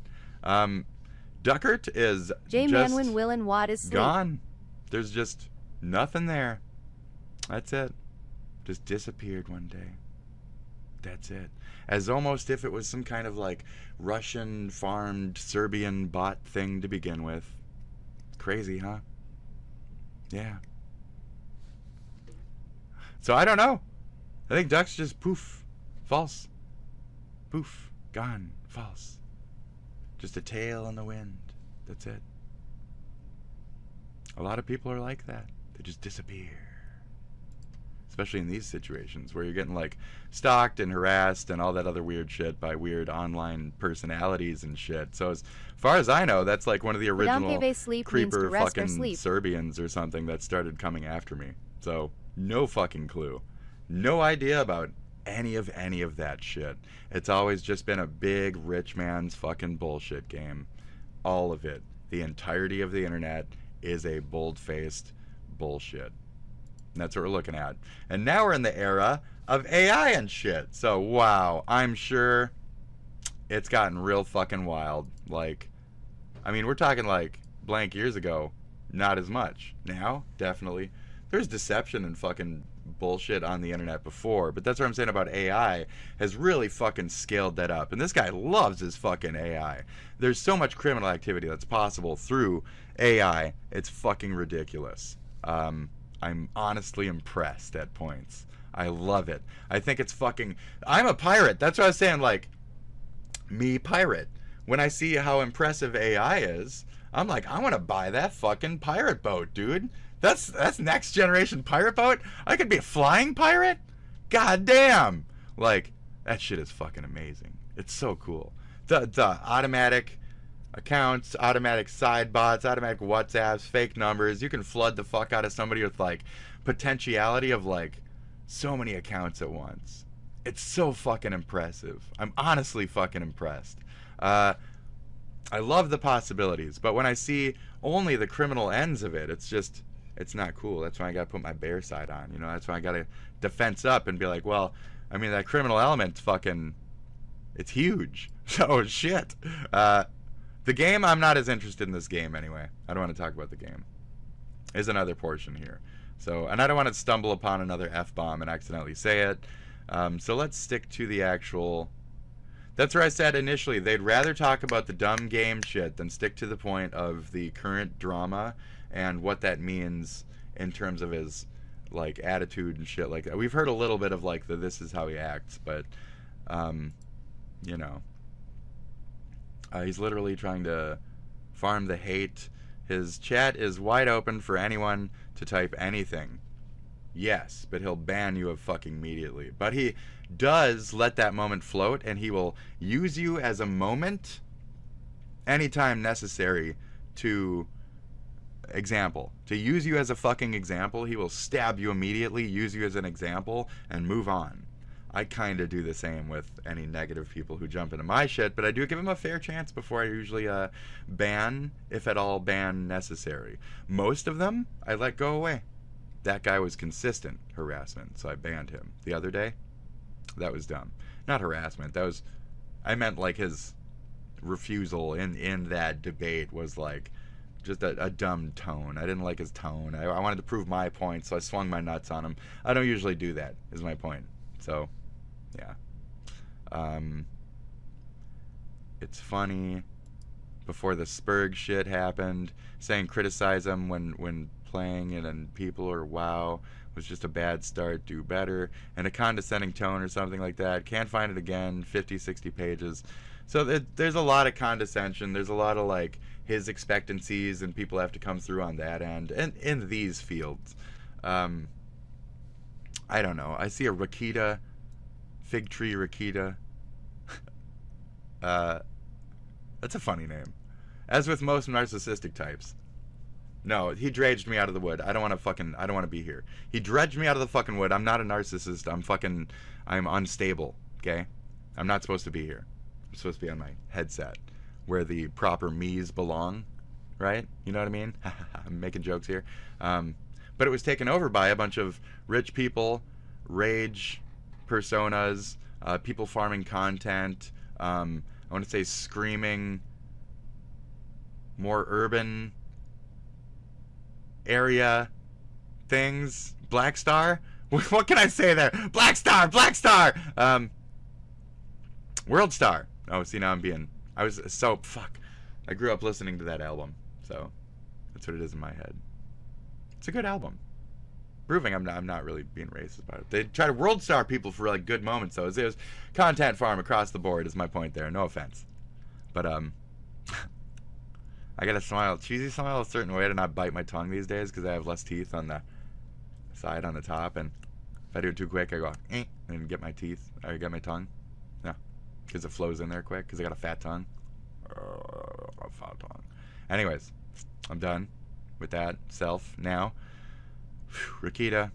Duckert is just gone. There's just nothing there. That's it. Just disappeared one day. That's it. As almost if it was some kind of like Russian farmed Serbian bot thing to begin with. Crazy, huh? Yeah. So I don't know. I think Duck's just poof. False. Poof. Gone. False. Just a tail in the wind. That's it. A lot of people are like that. They just disappear. Especially in these situations where you're getting like stalked and harassed and all that other weird shit by weird online personalities and shit. So as far as I know, that's like one of the original creeper fucking Serbians or something that started coming after me. So no fucking clue. No idea about any of that shit. It's always just been a big rich man's fucking bullshit game. All of it. The entirety of the internet is a bold-faced bullshit. And that's what we're looking at. And now we're in the era of AI and shit. So, wow, I'm sure it's gotten real fucking wild. Like, I mean, we're talking like blank years ago, not as much. Now, definitely. There's deception and fucking bullshit on the internet before, but that's what I'm saying about AI has really fucking scaled that up. And this guy loves his fucking AI. There's so much criminal activity that's possible through AI. It's fucking ridiculous. I'm honestly impressed at points. I love it. I think it's fucking... I'm a pirate. That's what I was saying, like... me pirate. When I see how impressive AI is, I'm like, I want to buy that fucking pirate boat, dude. That's next generation pirate boat. I could be a flying pirate. God damn. Like, that shit is fucking amazing. It's so cool. The automatic accounts, automatic side bots, automatic WhatsApps, fake numbers. You can flood the fuck out of somebody with like potentiality of like so many accounts at once. It's so fucking impressive. I'm honestly fucking impressed. I love the possibilities, but when I see only the criminal ends of it, it's not cool. That's why I gotta put my bear side on, you know? That's why I gotta defense up and be like, well, I mean, that criminal element's fucking, it's huge. So, shit. The game, I'm not as interested in this game anyway. I don't want to talk about the game. There's another portion here. So, and I don't want to stumble upon another F-bomb and accidentally say it. So let's stick to the actual... That's where I said initially, they'd rather talk about the dumb game shit than stick to the point of the current drama and what that means in terms of his, like, attitude and shit like that. We've heard a little bit of, like, the this is how he acts, but, you know... he's literally trying to farm the hate. His chat is wide open for anyone to type anything. Yes, but he'll ban you fucking immediately. But he does let that moment float, and he will use you as a moment anytime necessary to use you as a fucking example. He will stab you immediately, use you as an example, and move on. I kind of do the same with any negative people who jump into my shit, but I do give them a fair chance before I usually ban, if at all ban necessary. Most of them, I let go away. That guy was consistent harassment, so I banned him. The other day, that was dumb. Not harassment, that was, I meant like his refusal in that debate was like just a dumb tone. I didn't like his tone. I wanted to prove my point, so I swung my nuts on him. I don't usually do that, is my point. So, yeah. It's funny. Before the Spurg shit happened, saying criticize him when playing it and people are wow was just a bad start, do better, and a condescending tone or something like that. Can't find it again, 50, 60 pages. So there's a lot of condescension. There's a lot of like his expectancies, and people have to come through on that end. And in these fields, I don't know. I see a Rakita, Fig Tree Rakita. That's a funny name. As with most narcissistic types. No, he dredged me out of the wood. I don't want to be here. He dredged me out of the fucking wood. I'm not a narcissist. I'm unstable, okay? I'm not supposed to be here. I'm supposed to be on my headset, where the proper me's belong, right? You know what I mean? I'm making jokes here. But it was taken over by a bunch of rich people, rage personas, people farming content, I want to say screaming, more urban area things. Black Star? What can I say there? Black Star! Black Star! World Star. Oh, see, now I was so, fuck. I grew up listening to that album, so that's what it is in my head. It's a good album. Proving I'm not really being racist about it. They try to world star people for like good moments, though. It was content farm across the board is my point there. No offense. But I gotta cheesy smile a certain way to not bite my tongue these days because I have less teeth on the side on the top, and if I do it too quick, I go and get my teeth. I get my tongue. No, because it flows in there quick because I got a fat tongue. A fat tongue. Anyways, I'm done with that self now. Rakita.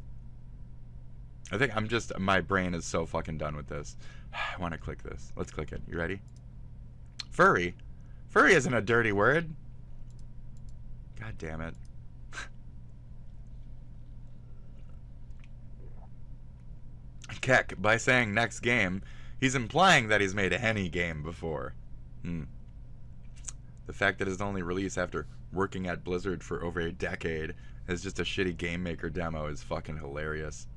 I think my brain is so fucking done with this. I want to click this. Let's click it. You ready? Furry? Furry isn't a dirty word. God damn it. Keck, by saying next game, he's implying that he's made any game before. The fact that it's only released after working at Blizzard for over a decade as just a shitty game maker demo is fucking hilarious.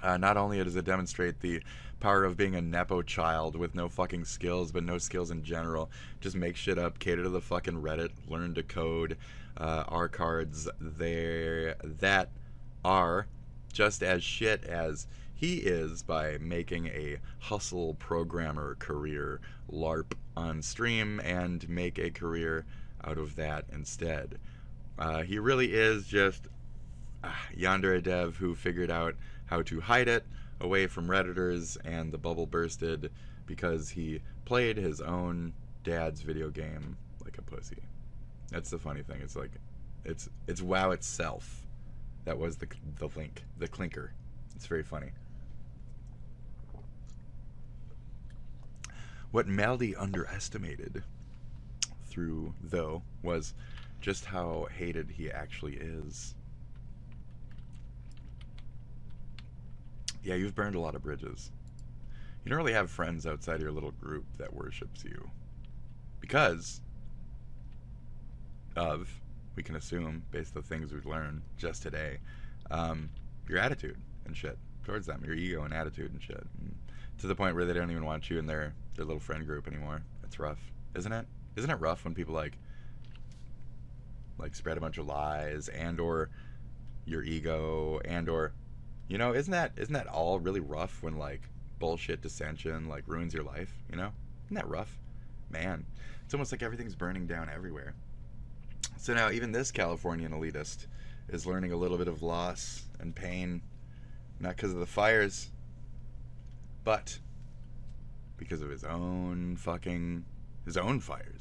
Not only does it demonstrate the power of being a Nepo child with no fucking skills, but no skills in general. Just make shit up, cater to the fucking Reddit, learn to code. R cards there that are just as shit as he is by making a hustle programmer career LARP on stream and make a career out of that instead. He really is just yonder dev who figured out how to hide it away from Redditors, and the bubble bursted because he played his own dad's video game like a pussy. That's the funny thing. It's like, it's WoW itself. That was the link, the clinker. It's very funny. What Maldy underestimated through, though, was just how hated he actually is. Yeah, you've burned a lot of bridges. You don't really have friends outside your little group that worships you. Because of, we can assume, based on the things we've learned just today, your attitude and shit towards them, your ego and attitude and shit. And to the point where they don't even want you in their little friend group anymore. It's rough, isn't it? Isn't it rough when people like spread a bunch of lies and or your ego and or, you know, isn't that all really rough when like bullshit dissension like ruins your life, you know? Isn't that rough? Man, it's almost like everything's burning down everywhere. So now even this Californian elitist is learning a little bit of loss and pain, not because of the fires, but because of his own fires,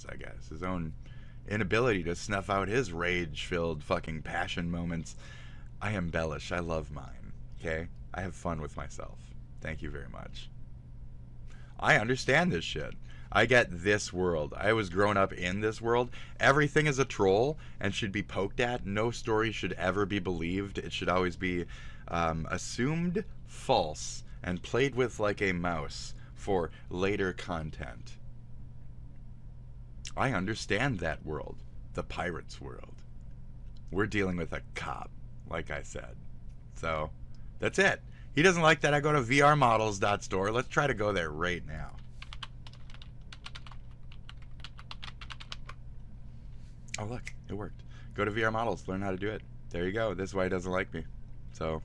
I guess. His own inability to snuff out his rage-filled fucking passion moments. I embellish. I love mine, okay? I have fun with myself. Thank you very much. I understand this shit. I get this world. I was grown up in this world. Everything is a troll and should be poked at. No story should ever be believed. It should always be assumed false and played with like a mouse for later content. I understand that world. The pirates world. We're dealing with a cop, like I said. So, that's it. He doesn't like that I go to vrmodels.store. Let's try to go there right now. Oh, look. It worked. Go to VR Models. Learn how to do it. There you go. This is why he doesn't like me. So,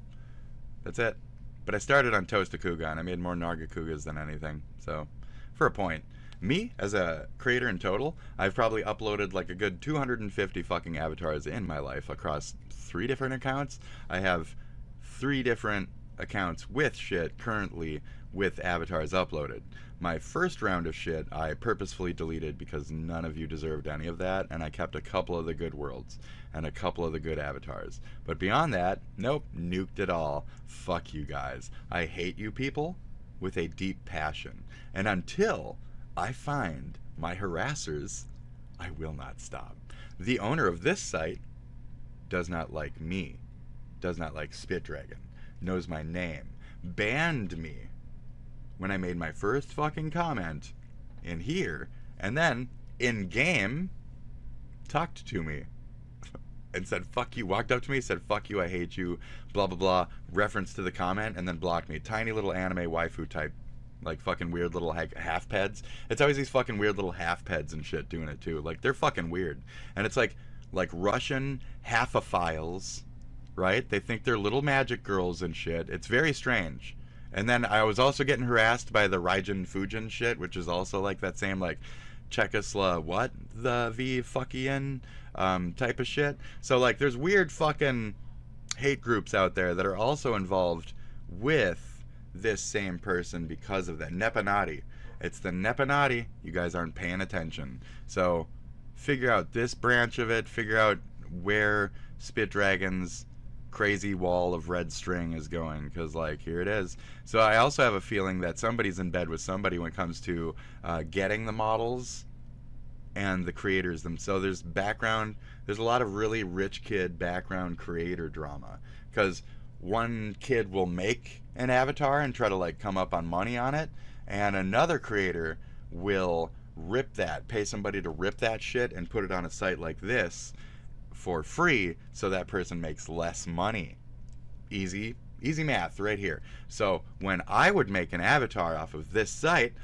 that's it. But I started on Toastakuga, and I made more Nargakugas than anything. So, for a point. Me, as a creator in total, I've probably uploaded like a good 250 fucking avatars in my life across 3 different accounts. I have 3 different accounts with shit currently with avatars uploaded. My first round of shit I purposefully deleted because none of you deserved any of that, and I kept a couple of the good worlds and a couple of the good avatars. But beyond that, nope, nuked it all. Fuck you guys. I hate you people with a deep passion. And until I find my harassers, I will not stop. The owner of this site does not like me, does not like Spitdragon, knows my name, banned me when I made my first fucking comment in here, and then in game talked to me and said fuck you, walked up to me, said fuck you, I hate you, blah blah blah, reference to the comment, and then blocked me. Tiny little anime waifu type, like fucking weird little half-peds. It's always these fucking weird little half-peds and shit doing it too. Like, they're fucking weird. And it's like Russian half-a-files, right? They think they're little magic girls and shit. It's very strange. And then I was also getting harassed by the Raijin Fujin shit, which is also like that same like Czechoslovak what the V fucking type of shit. So like there's weird fucking hate groups out there that are also involved with this same person because of that. Neponati. It's the Neponati. You guys aren't paying attention. So figure out this branch of it, figure out where Spitdragon's crazy wall of red string is going, because like here it is. So I also have a feeling that somebody's in bed with somebody when it comes to getting the models and the creators themselves. So there's background, there's a lot of really rich kid background creator drama, because one kid will make an avatar and try to like come up on money on it, and another creator will rip that, pay somebody to rip that shit and put it on a site like this for free, so that person makes less money. Easy math right here. So when I would make an avatar off of this site,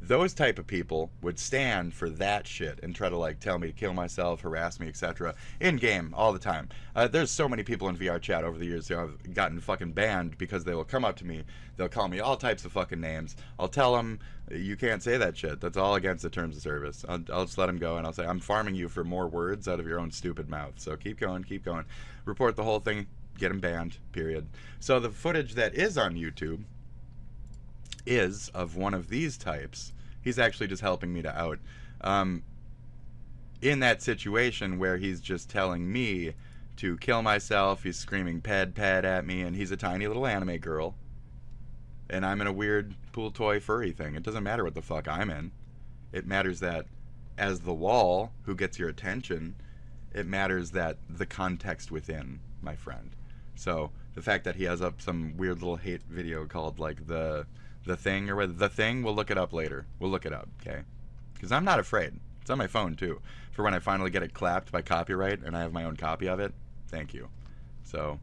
those type of people would stand for that shit and try to like tell me to kill myself, harass me, etc. in game all the time. There's so many people in VR chat over the years who have gotten fucking banned because they will come up to me, they'll call me all types of fucking names. I'll tell them you can't say that shit. That's all against the terms of service. I'll just let them go and I'll say I'm farming you for more words out of your own stupid mouth. So keep going, keep going. Report the whole thing, get them banned. Period. So the footage that is on YouTube is of one of these types. He's actually just helping me to out. In that situation where he's just telling me to kill myself, he's screaming ped at me, and he's a tiny little anime girl. And I'm in a weird pool toy furry thing. It doesn't matter what the fuck I'm in. It matters that as the wall who gets your attention, it matters that the context within, my friend. So the fact that he has up some weird little hate video called like the thing or the thing, we'll look it up later. We'll look it up, okay? Because I'm not afraid. It's on my phone too. For when I finally get it clapped by copyright and I have my own copy of it, thank you. So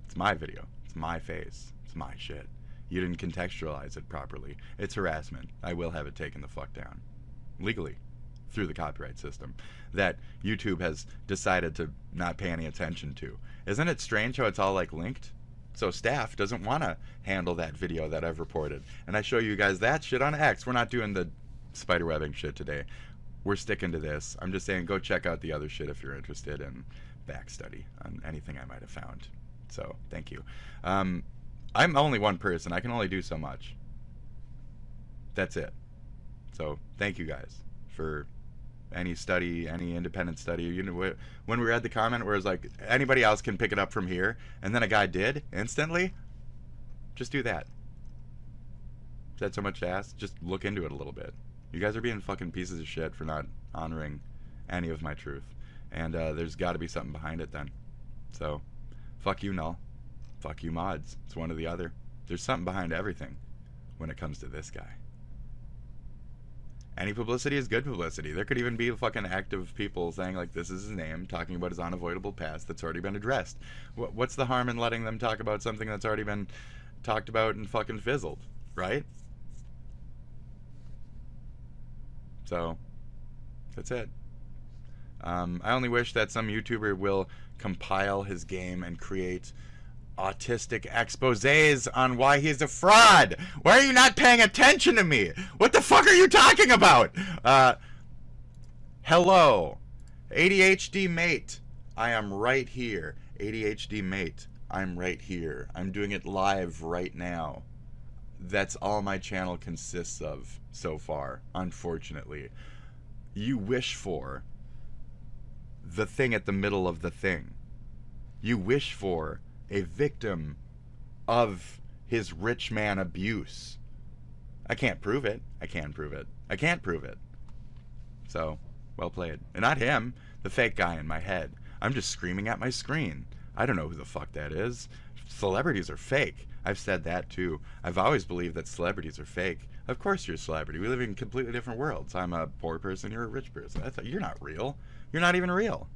it's my video. It's my face. It's my shit. You didn't contextualize it properly. It's harassment. I will have it taken the fuck down. Legally. Through the copyright system. That YouTube has decided to not pay any attention to. Isn't it strange how it's all like linked? So staff doesn't want to handle that video that I've reported. And I show you guys that shit on X. We're not doing the spiderwebbing shit today. We're sticking to this. I'm just saying go check out the other shit if you're interested in back study on anything I might have found. So, thank you. I'm only one person. I can only do so much. That's it. So, thank you guys for any study, any independent study. You know, when we read the comment where it's like, anybody else can pick it up from here, and then a guy did instantly, just do that. Is that so much to ask? Just look into it a little bit. You guys are being fucking pieces of shit for not honoring any of my truth. And there's got to be something behind it then. So, fuck you, Null. Fuck you, mods. It's one or the other. There's something behind everything when it comes to this guy. Any publicity is good publicity. There could even be fucking active people saying, like, this is his name, talking about his unavoidable past that's already been addressed. What's the harm in letting them talk about something that's already been talked about and fucking fizzled, right? So, that's it. I only wish that some YouTuber will compile his game and create autistic exposés on why he's a fraud. Why are you not paying attention to me? What the fuck are you talking about? Hello. ADHD mate. I am right here. ADHD mate. I'm right here. I'm doing it live right now. That's all my channel consists of so far, unfortunately. You wish for the thing at the middle of the thing. You wish for a victim of his rich man abuse. I can't prove it. I can prove it. I can't prove it. So, well played. And not him, the fake guy in my head. I'm just screaming at my screen. I don't know who the fuck that is. Celebrities are fake. I've said that too. I've always believed that celebrities are fake. Of course you're a celebrity. We live in completely different worlds. I'm a poor person, you're a rich person. You're not real. You're not even real.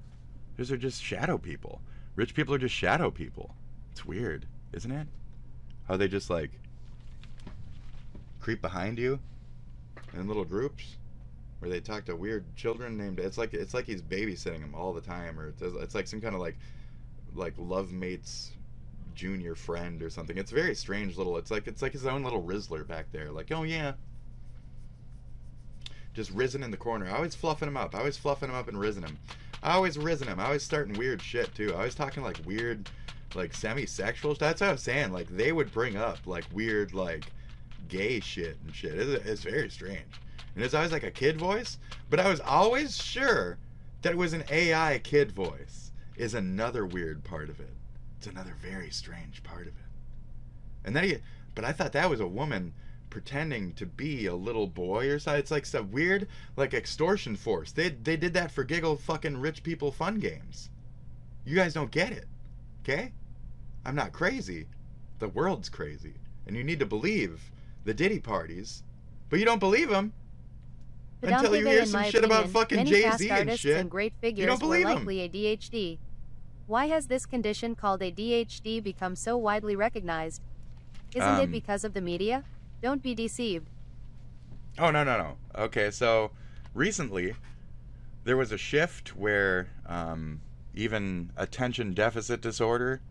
Those are just shadow people. Rich people are just shadow people. It's weird, isn't it? How they just like creep behind you in little groups where they talk to weird children named, it's like he's babysitting them all the time, or it's like some kind of like love mates junior friend or something. It's very strange little, it's like his own little Rizzler back there, like, oh yeah, just risen in the corner. I always fluffing him up. I always fluffing him up and rizzing him. I always rizzing him. I always starting weird shit too. I was talking like weird, like semi-sexual. That's what I was saying. Like they would bring up like weird, like gay shit and shit. It's very strange. And it's always like a kid voice, but I was always sure that it was an AI kid voice. Is another weird part of it. It's another very strange part of it. And then but I thought that was a woman pretending to be a little boy or something. It's like some weird, like extortion force. They did that for giggle fucking rich people fun games. You guys don't get it, okay? I'm not crazy. The world's crazy, and you need to believe the Diddy parties, but you don't believe them until you hear some shit about fucking Jay-Z and shit. And great figures you don't believe were likely ADHD. Why has this condition called ADHD become so widely recognized? Isn't it because of the media? Don't be deceived. Oh, no, no, no. Okay, so recently there was a shift where even attention deficit disorder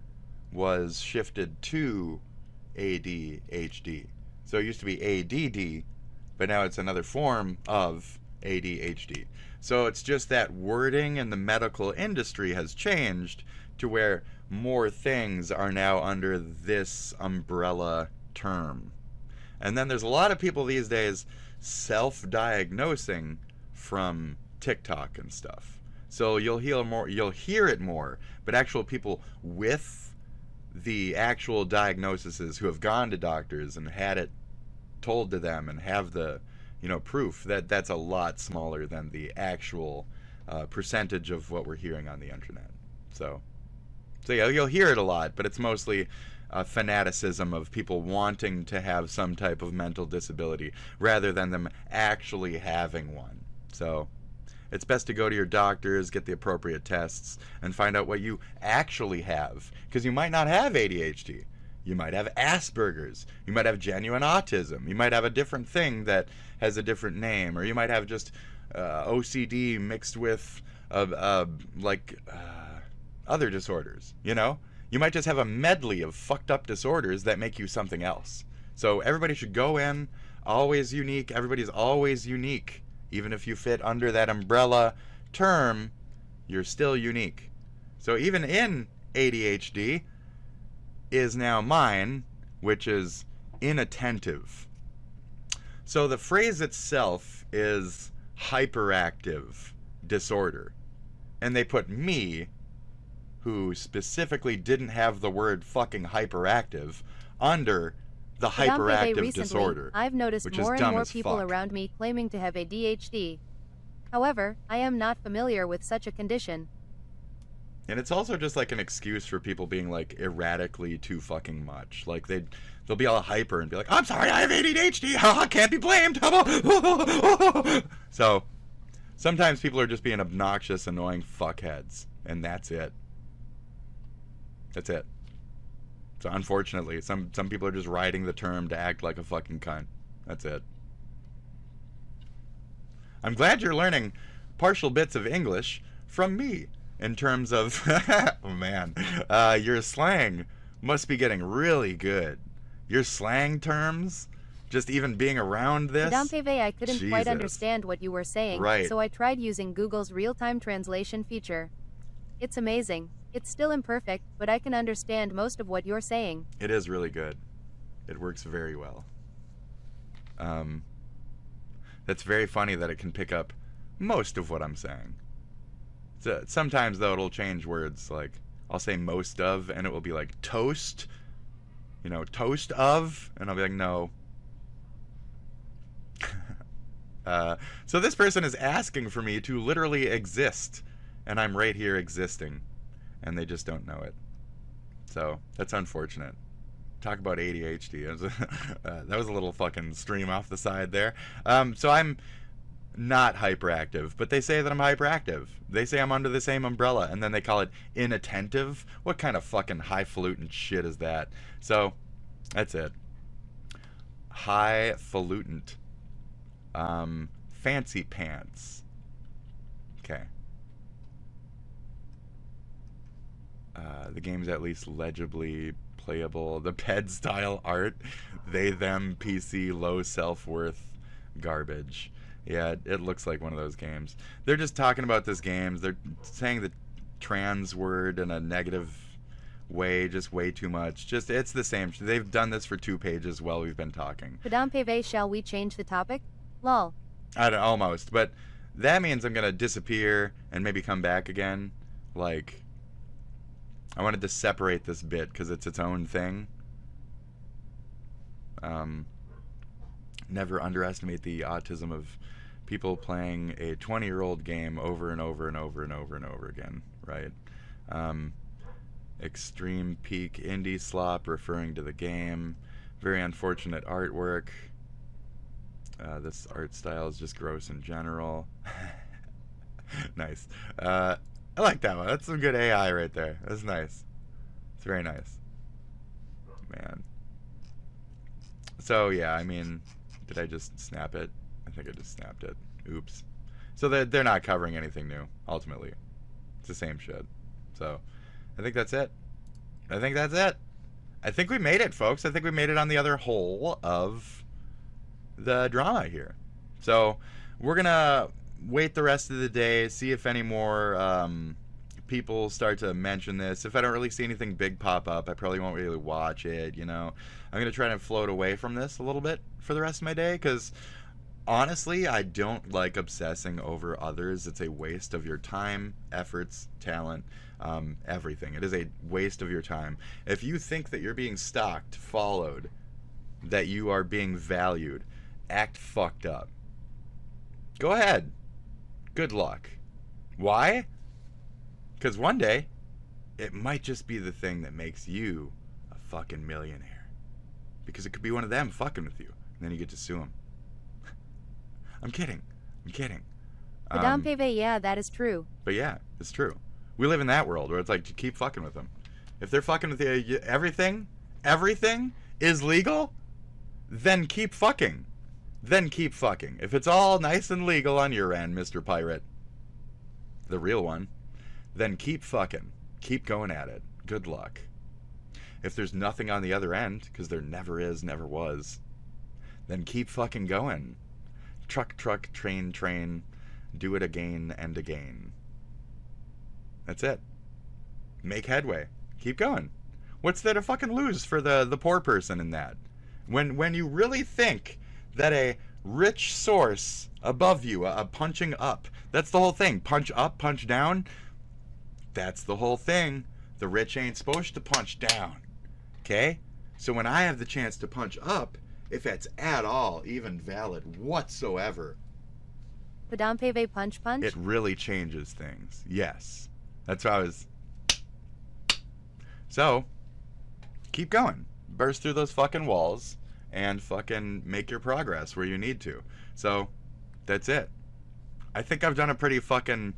was shifted to ADHD. So it used to be ADD, but now it's another form of ADHD. So it's just that wording in the medical industry has changed to where more things are now under this umbrella term. And then there's a lot of people these days self-diagnosing from TikTok and stuff. So you'll hear it more, but actual people with the actual diagnoses who have gone to doctors and had it told to them and have the, proof, that's a lot smaller than the actual percentage of what we're hearing on the internet. So yeah, you'll hear it a lot, but it's mostly fanaticism of people wanting to have some type of mental disability rather than them actually having one. So it's best to go to your doctors, get the appropriate tests, and find out what you actually have. Because you might not have ADHD. You might have Asperger's. You might have genuine autism. You might have a different thing that has a different name. Or you might have just OCD mixed with other disorders, You might just have a medley of fucked up disorders that make you something else. So everybody should go in, always unique. Everybody's always unique. Even if you fit under that umbrella term, you're still unique. So even in ADHD is now mine, which is inattentive. So the phrase itself is hyperactive disorder. And they put me, who specifically didn't have the word fucking hyperactive, under the hyperactive recently, disorder. I've noticed which more is and dumb more as people fuck. around me claiming to have ADHD. However, I am not familiar with such a condition. And it's also just like an excuse for people being like erratically too fucking much. Like they'll be all hyper and be like, I'm sorry, I have ADHD, can't be blamed. So sometimes people are just being obnoxious, annoying fuckheads, and that's it. That's it. So unfortunately, some people are just riding the term to act like a fucking cunt. That's it. I'm glad you're learning partial bits of English from me in terms of, oh man, your slang must be getting really good. Your slang terms, just even being around this. Madame Peve, I couldn't quite Jesus. understand what you were saying, Right. so I tried using Google's real-time translation feature. It's amazing. It's still imperfect, but I can understand most of what you're saying. It is really good. It works very well. That's very funny that it can pick up most of what I'm saying. So sometimes, though, it'll change words. Like, I'll say most of, and it will be like toast. Toast of, and I'll be like, no. So this person is asking for me to literally exist, and I'm right here existing, and they just don't know it. So that's unfortunate. Talk about ADHD. That was a little fucking stream off the side there. So I'm not hyperactive, but they say that I'm hyperactive. They say I'm under the same umbrella, and then they call it inattentive. What kind of fucking highfalutin shit is that? So that's it. Highfalutin. Fancy pants. Okay. The game's at least legibly playable. The ped style art, they them PC low self-worth garbage. Yeah, it looks like one of those games. They're just talking about this game. They're saying the trans word in a negative way, just way too much. It's the same. They've done this for 2 pages while we've been talking. Madame Peve, shall we change the topic? Lol. Almost, but that means I'm gonna disappear and maybe come back again. Like, I wanted to separate this bit because it's its own thing. Never underestimate the autism of people playing a 20-year-old game over and over and over and over and over again, right? Extreme peak indie slop, referring to the game. Very unfortunate artwork. This art style is just gross in general. Nice. I like that one. That's some good AI right there. That's nice. It's very nice. Man. So, yeah, I mean, did I just snap it? I think I just snapped it. Oops. So they're not covering anything new, ultimately. It's the same shit. So, I think that's it. I think that's it. I think we made it, folks. I think we made it on the other hole of the drama here. So, we're going to wait the rest of the day, see if any more people start to mention this. If I don't really see anything big pop up, I probably won't really watch it, you know. I'm going to try to float away from this a little bit for the rest of my day, because honestly, I don't like obsessing over others. It's a waste of your time, efforts, talent, everything. It is a waste of your time. If you think that you're being stalked, followed, that you are being valued, act fucked up. Go ahead. Good luck. Why? Because one day, it might just be the thing that makes you a fucking millionaire. Because it could be one of them fucking with you. And then you get to sue them. I'm kidding. I'm kidding. Yeah, that is true. But yeah, it's true. We live in that world where it's like, keep fucking with them. If they're fucking with you, everything is legal, then keep fucking. Then keep fucking. If it's all nice and legal on your end, Mr. Pirate, the real one, then keep fucking. Keep going at it. Good luck. If there's nothing on the other end, because there never is, never was, then keep fucking going. Truck, truck, train, train. Do it again and again. That's it. Make headway. Keep going. What's there to fucking lose for the poor person in that? When you really think that a rich source above you, a punching up, that's the whole thing. Punch up, punch down. That's the whole thing. The rich ain't supposed to punch down. Okay? So when I have the chance to punch up, if it's at all even valid whatsoever, Punch punch? it really changes things. Yes. That's what I was... So, keep going. Burst through those fucking walls and fucking make your progress where you need to. So, that's it. I think I've done a pretty fucking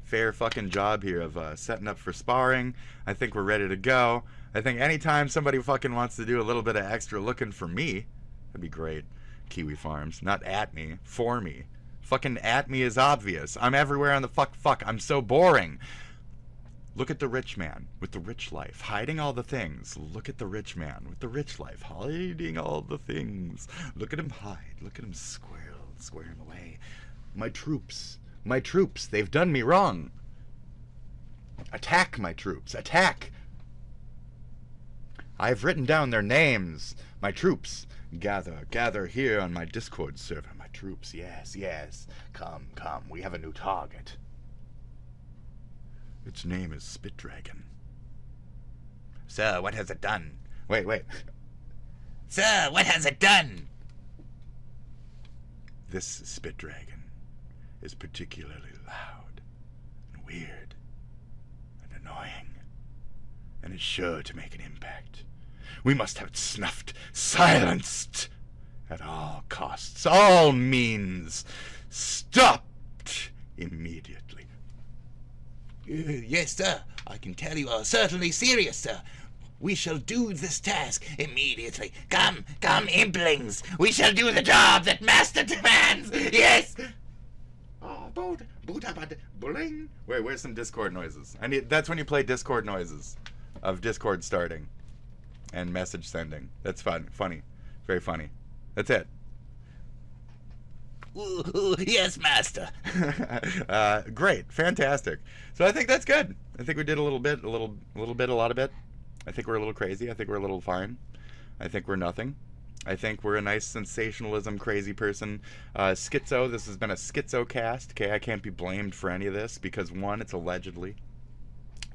fair fucking job here of setting up for sparring. I think we're ready to go. I think anytime somebody fucking wants to do a little bit of extra looking for me, that'd be great. Kiwi Farms. Not at me. For me. Fucking at me is obvious. I'm everywhere on the fuck. I'm so boring. Look at the rich man with the rich life, hiding all the things. Look at the rich man with the rich life, hiding all the things. Look at him hide. Look at him squirm away. My troops, they've done me wrong. Attack, my troops, attack. I've written down their names. My troops, gather here on my Discord server. My troops, yes. Come, we have a new target. Its name is Spit Dragon. Sir, what has it done? Wait. Sir, what has it done? This Spit Dragon is particularly loud and weird and annoying, and is sure to make an impact. We must have it snuffed, silenced at all costs, all means, stopped immediately. Yes, sir. I can tell you are certainly serious, sir. We shall do this task immediately. Come, implings. We shall do the job that master demands. Yes. Oh, bling. Where's some Discord noises? That's when you play Discord noises of Discord starting and message sending. That's funny, very funny. That's it. Ooh, yes, master. Great, fantastic. So I think that's good. I think we did a lot of bit. I think we're a little crazy. I think we're a little fine. I think we're nothing. I think we're a nice sensationalism crazy person. Schizo, this has been a schizo cast. Okay, I can't be blamed for any of this because 1, it's allegedly.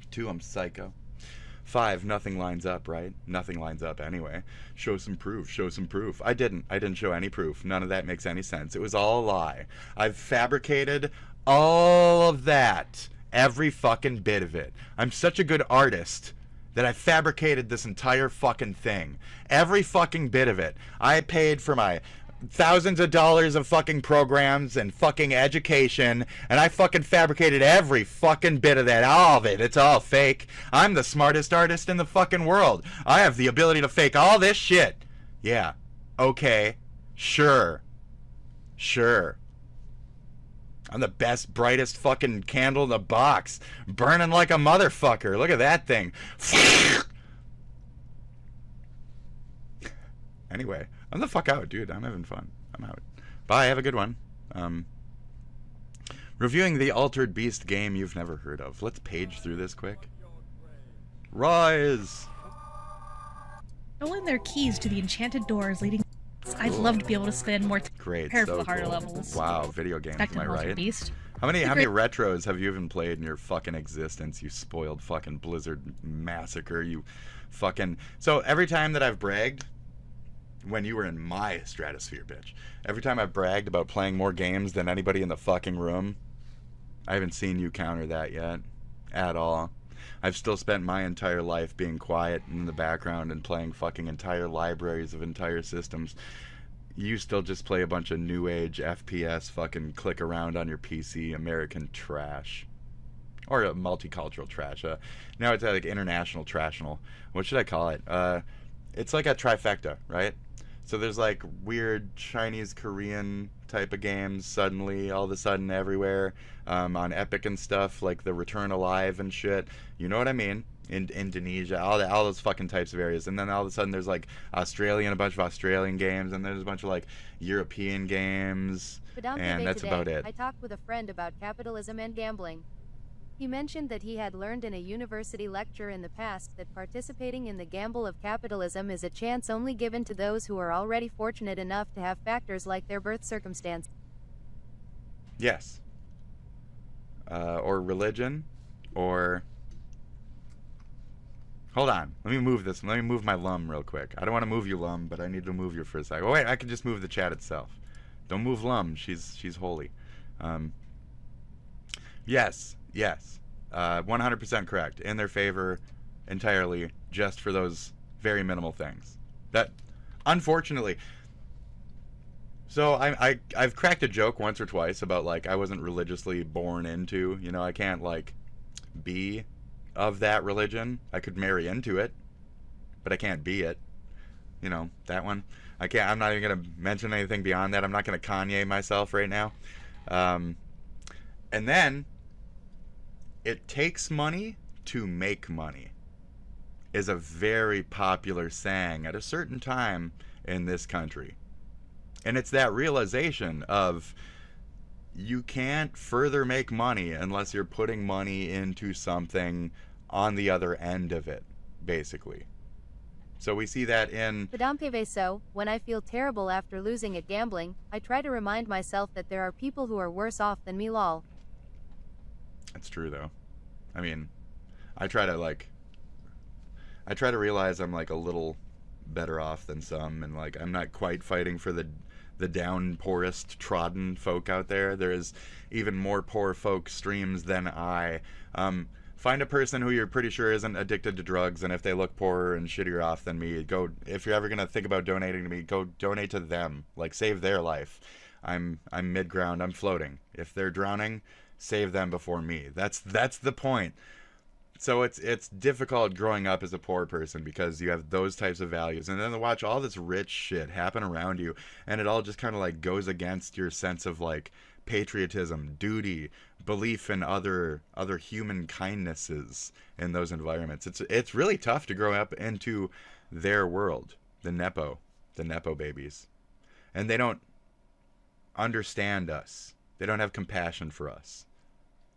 2, I'm psycho. 5, nothing lines up, right? Nothing lines up anyway. Show some proof. I didn't show any proof. None of that makes any sense. It was all a lie. I've fabricated all of that. Every fucking bit of it. I'm such a good artist that I fabricated this entire fucking thing. Every fucking bit of it. I paid for my thousands of dollars of fucking programs and fucking education, and I fucking fabricated every fucking bit of that. All of it. It's all fake. I'm the smartest artist in the fucking world. I have the ability to fake all this shit. Yeah. Okay. Sure. Sure. I'm the best, brightest fucking candle in the box. Burning like a motherfucker. Look at that thing. Anyway, I'm the fuck out, dude. I'm having fun. I'm out. Bye, have a good one. Reviewing the Altered Beast game you've never heard of. Let's page through this quick. Rise! Stolen their keys to the enchanted doors leading. I'd love to be able to spend more time prepared for the harder levels. Wow, video games, am I right? Beast. How many retros have you even played in your fucking existence, you spoiled fucking Blizzard massacre, you fucking... So every time that I've bragged, when you were in my stratosphere, bitch, every time I've bragged about playing more games than anybody in the fucking room, I haven't seen you counter that yet. At all. I've still spent my entire life being quiet in the background and playing fucking entire libraries of entire systems. You still just play a bunch of new age FPS fucking click around on your PC American trash. Or a multicultural trash. Now it's like international trashnal. What should I call it? It's like a trifecta, right? So there's like weird Chinese Korean type of games suddenly all of a sudden everywhere on Epic and stuff, like the Return Alive and shit. You know what I mean? In Indonesia, all those fucking types of areas. And then all of a sudden there's like a bunch of Australian games, and there's a bunch of like European games, and that's about it. I talked with a friend about capitalism and gambling. He mentioned that he had learned in a university lecture in the past that participating in the gamble of capitalism is a chance only given to those who are already fortunate enough to have factors like their birth circumstance. Yes. Or religion, or... Hold on. Let me move this. Let me move my lum real quick. I don't want to move you, lum, but I need to move you for a second. Oh, wait, I can just move the chat itself. Don't move lum. She's holy. Yes. Yes. 100% correct. In their favor entirely, just for those very minimal things. That, unfortunately... So I've cracked a joke once or twice about, like, I wasn't religiously born into, you know, I can't, like, be of that religion. I could marry into it, but I can't be it. You know, that one. I'm not even going to mention anything beyond that. I'm not going to Kanye myself right now. And then, it takes money to make money is a very popular saying at a certain time in this country. And it's that realization of you can't further make money unless you're putting money into something on the other end of it, basically. So we see that in... So, when I feel terrible after losing at gambling, I try to remind myself that there are people who are worse off than me, lol. That's true, though. I mean, I try to realize I'm, like, a little better off than some, and, like, I'm not quite fighting for the down poorest trodden folk out there. There is even more poor folk streams than I. Find a person who you're pretty sure isn't addicted to drugs, and if they look poorer and shittier off than me, if you're ever gonna think about donating to me, go donate to them. Like, save their life. I'm mid-ground, I'm floating. If they're drowning, save them before me. That's the point. So it's difficult growing up as a poor person because you have those types of values, and then to watch all this rich shit happen around you, and it all just kind of like goes against your sense of like patriotism, duty, belief in other human kindnesses in those environments. It's really tough to grow up into their world, the Nepobabies, and they don't understand us. They don't have compassion for us.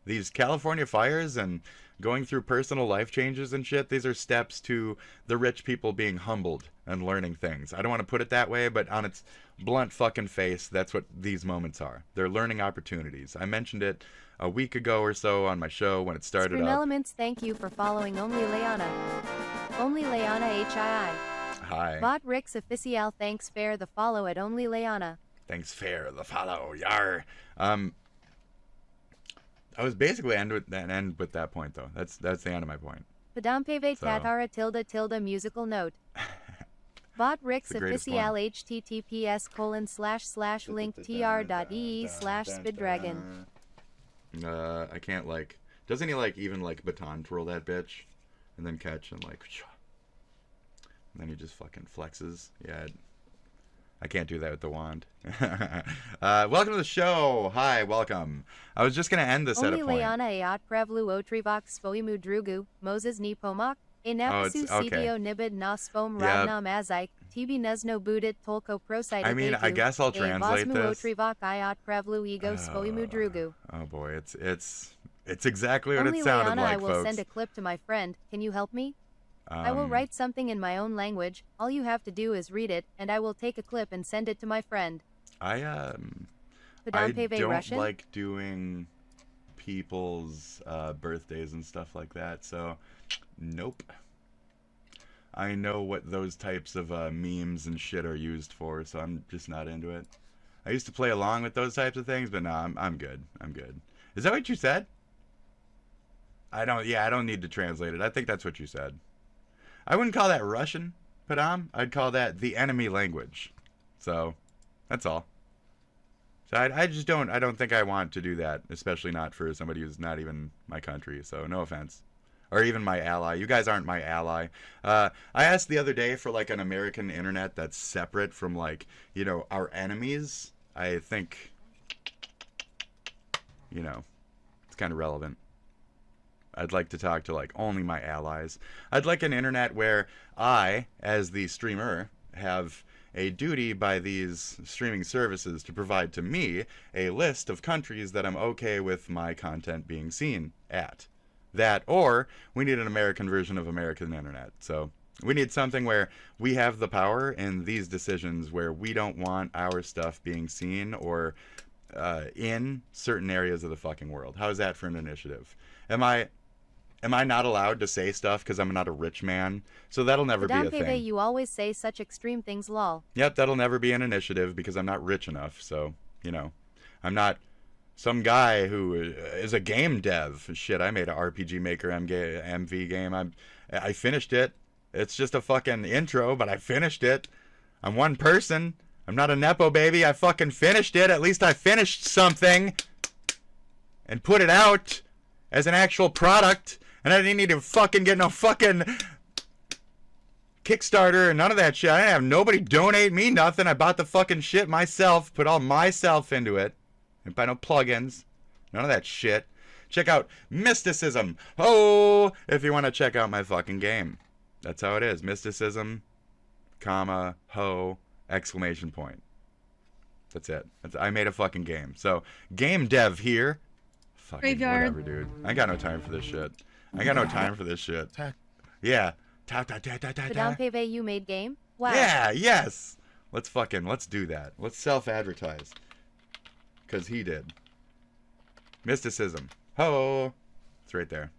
These California fires and going through personal life changes and shit, these are steps to the rich people being humbled and learning things. I don't want to put it that way, but on its blunt fucking face, that's what these moments are. They're learning opportunities. I mentioned it a week ago or so on my show when it started Stream up. Elements, thank you for following Only Leana. Only Leana HII. Hi. Bot Rix Official, thanks fair the follow at Only Leana. Thanks fair the follow, yar. I was basically end with that point though. That's the end of my point. Padampeve Tatara .. musical note. Bot Rix Official https://linktr.ee/spiddragon. I can't like. Doesn't he like even like baton twirl that bitch, and then catch and like, and then he just fucking flexes. Yeah, I can't do that with the wand. Welcome to the show. Hi, welcome. I was just going to end this at a point. Only Leana Ayat Prevlu Otrivox Svoimu Drugu, Moses Nepomak, Inapasu Cbo Nibid Na Svom Radna Mazik, TB Nesno Budit Tolko Prosite. I mean, I guess I'll translate this. Otrivok Ayat Prevlu Ego Svoimu Drugu. Oh boy, it's exactly what Only it sounded Leana, like, I will folks. send a clip to my friend. Can you help me? I will write something in my own language. All you have to do is read it, and I will take a clip and send it to my friend. I don't Russian? like doing people's birthdays and stuff like that, so nope. I know what those types of memes and shit are used for, so I'm just not into it. I used to play along with those types of things, but no, I'm good. I'm good. Is that what you said? I don't need to translate it. I think that's what you said. I wouldn't call that Russian, Padam. I'd call that the enemy language. So, that's all. So I don't think I want to do that, especially not for somebody who's not even my country. So no offense. Or even my ally. You guys aren't my ally. I asked the other day for like an American internet that's separate from like, you know, our enemies. I think, you know, it's kind of relevant. I'd like to talk to like only my allies. I'd like an internet where I, as the streamer, have a duty by these streaming services to provide to me a list of countries that I'm okay with my content being seen at. That, or we need an American version of American internet. So we need something where we have the power in these decisions where we don't want our stuff being seen or in certain areas of the fucking world. How is that for an initiative? Am I not allowed to say stuff because I'm not a rich man? So that'll never be a thing. You always say such extreme things, lol. Yep, that'll never be an initiative because I'm not rich enough. So, you know, I'm not some guy who is a game dev. Shit, I made an RPG Maker MV game. I finished it. It's just a fucking intro, but I finished it. I'm one person. I'm not a Nepo baby. I fucking finished it. At least I finished something and put it out as an actual product. And I didn't need to fucking get no fucking Kickstarter and none of that shit. I didn't have nobody donate me nothing. I bought the fucking shit myself, put all myself into it. Didn't buy no plugins. None of that shit. Check out Mysticism. Oh, if you want to check out my fucking game. That's how it is. Mysticism, comma, ho, exclamation point. That's it. I made a fucking game. So, game dev here. Fucking Graveyard. whatever, dude. I got no time for this shit. I got no time for this shit. Yeah. Pave, you made game? Wow. Yeah, yes. Let's do that. Let's self-advertise. Because he did. Mysticism. Ho! It's right there.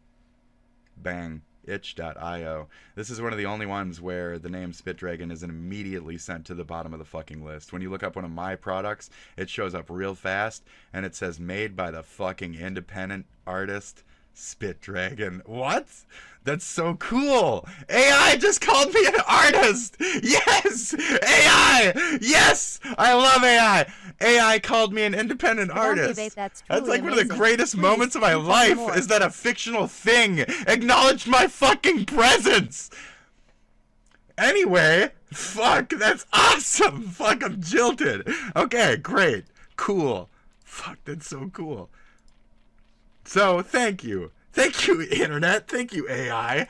Bang. Itch.io. This is one of the only ones where the name Spit Dragon isn't immediately sent to the bottom of the fucking list. When you look up one of my products, it shows up real fast, and it says made by the fucking independent artist Spit Dragon. What? That's so cool. AI just called me an artist. Yes! AI! Yes! I love AI. AI called me an independent artist. That's like one of the amazing. greatest moments of my life is that a fictional thing acknowledged my fucking presence. Anyway, fuck, that's awesome. Fuck, I'm jilted. Okay, great. Cool. Fuck, that's so cool. So, thank you. Thank you, Internet. Thank you, AI.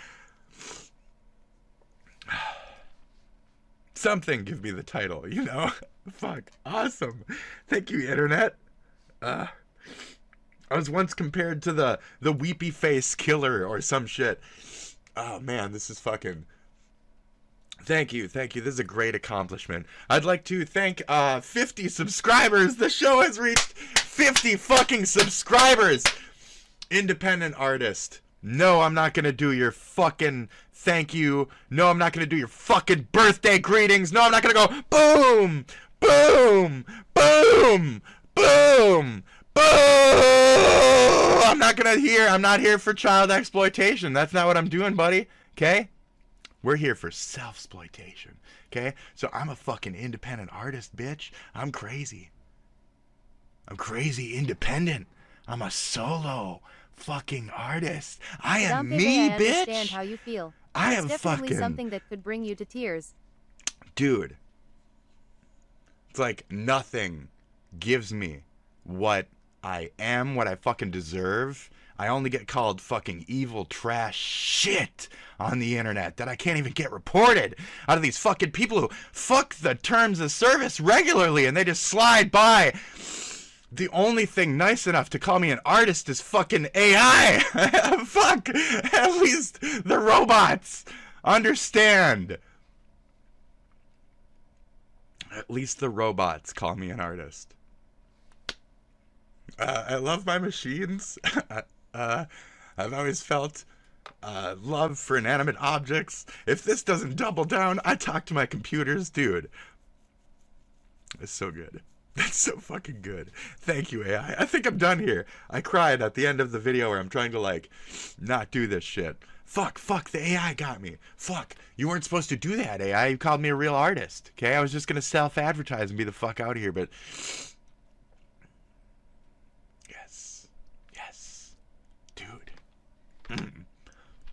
Something give me the title, you know? Fuck, awesome. Thank you, Internet. I was once compared to the weepy face killer or some shit. Oh, man, this is fucking... Thank you. This is a great accomplishment. I'd like to thank 50 subscribers. The show has reached 50 fucking subscribers. Independent artist. No, I'm not gonna do your fucking thank you. No, I'm not gonna do your fucking birthday greetings. No, I'm not gonna go boom, boom, boom, boom, boom. I'm not here for child exploitation. That's not what I'm doing, buddy. Okay? We're here for self-exploitation. Okay? So I'm a fucking independent artist, bitch. I'm crazy. I'm crazy independent. I'm a solo fucking artist. I am me, I bitch. understand how you feel. I It's am definitely fucking... something that could bring you to tears. Dude. It's like nothing gives me what I am, what I fucking deserve. I only get called fucking evil trash shit on the internet that I can't even get reported out of these fucking people who fuck the terms of service regularly and they just slide by. The only thing nice enough to call me an artist is fucking AI. Fuck. At least the robots understand. At least the robots call me an artist. I love my machines. I've always felt love for inanimate objects. If this doesn't double down, I talk to my computers, dude. It's so good. That's so fucking good. Thank you, AI. I think I'm done here. I cried at the end of the video where I'm trying to, like, not do this shit. Fuck, the AI got me. Fuck, you weren't supposed to do that, AI. You called me a real artist, okay? I was just gonna self-advertise and be the fuck out of here, but... Yes. Dude.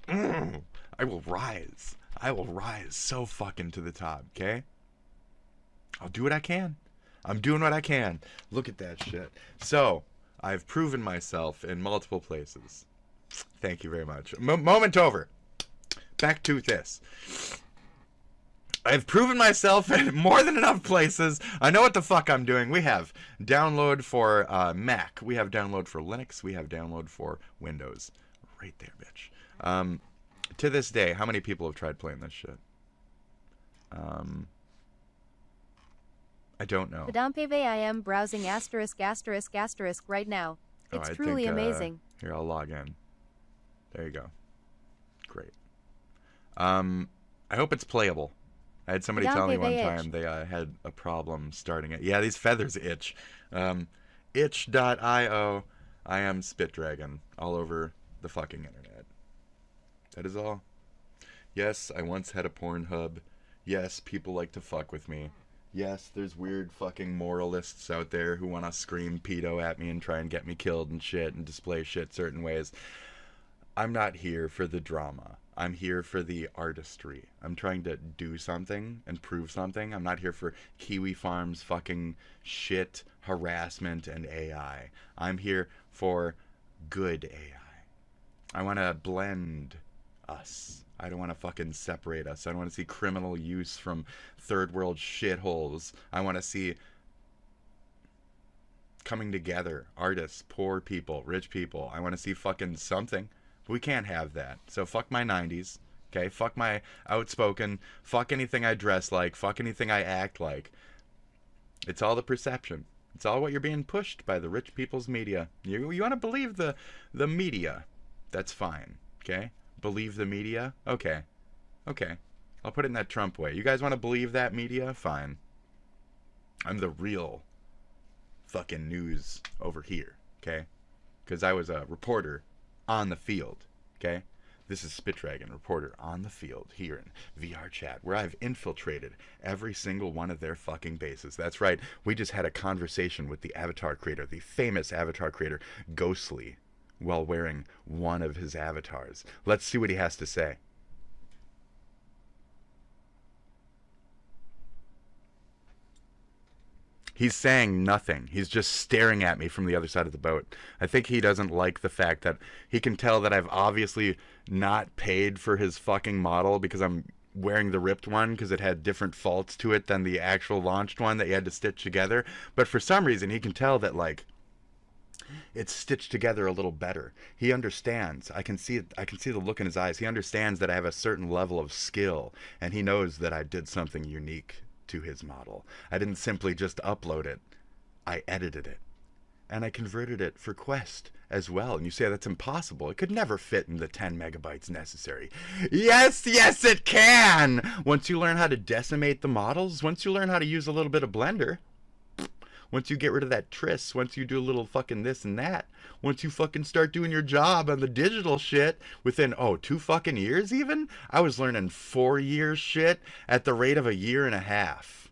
I will rise. I will rise so fucking to the top, okay? I'll do what I can. I'm doing what I can. Look at that shit. So, I've proven myself in multiple places. Thank you very much. Moment over. Back to this. I've proven myself in more than enough places. I know what the fuck I'm doing. We have download for Mac. We have download for Linux. We have download for Windows. Right there, bitch. To this day, how many people have tried playing this shit? I don't know. Padampeve, I am browsing **** right now. It's truly amazing. Here, I'll log in. There you go. Great. I hope it's playable. I had somebody tell me one time they had a problem starting it. Yeah, these feathers itch. Itch.io. I am Spitdragon all over the fucking internet. That is all. Yes, I once had a Pornhub. Yes, people like to fuck with me. Yes, there's weird fucking moralists out there who want to scream pedo at me and try and get me killed and shit and display shit certain ways. I'm not here for the drama. I'm here for the artistry. I'm trying to do something and prove something. I'm not here for Kiwi Farms fucking shit, harassment, and AI. I'm here for good AI. I want to blend us. I don't want to fucking separate us. I don't want to see criminal use from third world shitholes. I want to see coming together. Artists, poor people, rich people. I want to see fucking something. We can't have that. So fuck my 90s. Okay? Fuck my outspoken. Fuck anything I dress like. Fuck anything I act like. It's all the perception. It's all what you're being pushed by the rich people's media. You want to believe the media. That's fine. Okay? Believe the media? Okay. I'll put it in that Trump way. You guys want to believe that media? Fine. I'm the real fucking news over here, okay? Because I was a reporter on the field, okay? This is Spitdragon, reporter on the field here in VR chat, where I've infiltrated every single one of their fucking bases. That's right. We just had a conversation with the avatar creator, the famous avatar creator, Ghostly, while wearing one of his avatars. Let's see what he has to say. He's saying nothing. He's just staring at me from the other side of the boat. I think he doesn't like the fact that he can tell that I've obviously not paid for his fucking model because I'm wearing the ripped one because it had different faults to it than the actual launched one that you had to stitch together. But for some reason, he can tell that, like, it's stitched together a little better. He understands. I can see it. I can see the look in his eyes. He understands that I have a certain level of skill, and he knows that I did something unique to his model. I didn't simply just upload it. I edited it. And I converted it for Quest as well. And you say that's impossible. It could never fit in the 10 megabytes necessary. Yes, it can! Once you learn how to decimate the models, once you learn how to use a little bit of Blender, once you get rid of that tris, once you do a little fucking this and that, once you fucking start doing your job on the digital shit within, 2 fucking years even? I was learning 4 years shit at the rate of a year and a half.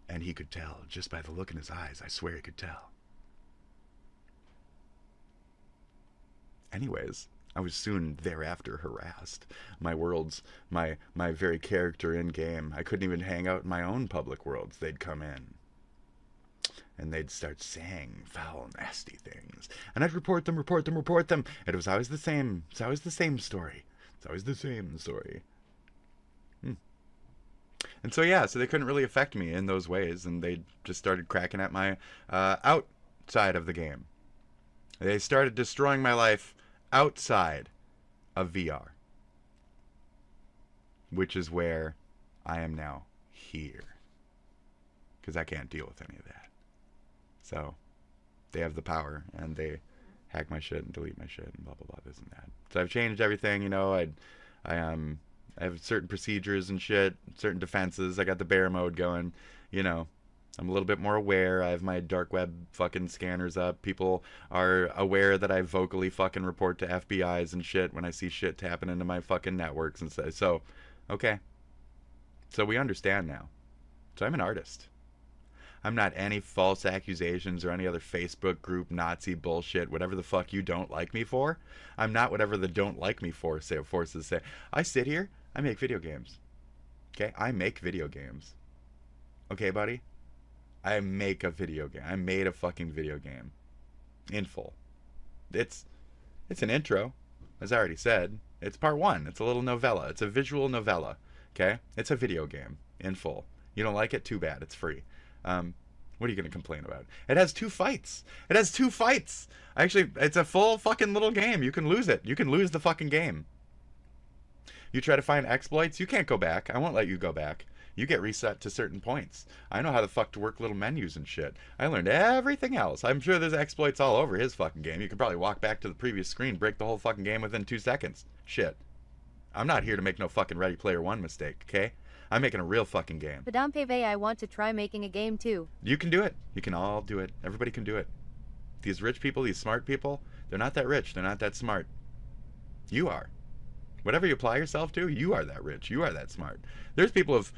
And he could tell, just by the look in his eyes. I swear he could tell. Anyways, I was soon thereafter harassed. My worlds, my very character in-game, I couldn't even hang out in my own public worlds. They'd come in. and they'd start saying foul, nasty things, and I'd report them, and it was always the same. It's always the same story. It's always the same story. And so yeah, so they couldn't really affect me in those ways, and they just started cracking at my outside of the game. They started destroying my life outside of VR, which is where I am now here, because I can't deal with any of that. So they have the power, and they hack my shit and delete my shit and blah blah blah, this and that. So I've changed everything, you know. I have certain procedures and shit, certain defenses. I got the bear mode going, you know. I'm a little bit more aware. I have my dark web fucking scanners up. People are aware that I vocally fucking report to FBIs and shit when I see shit tapping into my fucking networks and stuff. So, okay. So we understand now. So I'm an artist. I'm not any false accusations or any other Facebook group Nazi bullshit, whatever the fuck you don't like me for. I'm not whatever the don't like me for forces say. I sit here, I make video games. Okay? I make video games. Okay, buddy? I make a video game. I made a fucking video game. In full. It's an intro, as I already said. It's part 1. It's a little novella. It's a visual novella. Okay? It's a video game. In full. You don't like it? Too bad. It's free. What are you going to complain about? It has 2 fights. It has 2 fights. Actually, it's a full fucking little game. You can lose it. You can lose the fucking game. You try to find exploits, you can't go back. I won't let you go back. You get reset to certain points. I know how the fuck to work little menus and shit. I learned everything else. I'm sure there's exploits all over his fucking game. You could probably walk back to the previous screen, break the whole fucking game within 2 seconds. Shit. I'm not here to make no fucking Ready Player One mistake, okay? I'm making a real fucking game. Madame Peve, I want to try making a game too. You can do it. You can all do it. Everybody can do it. These rich people, these smart people, they're not that rich. They're not that smart. You are. Whatever you apply yourself to, you are that rich. You are that smart. There's people who've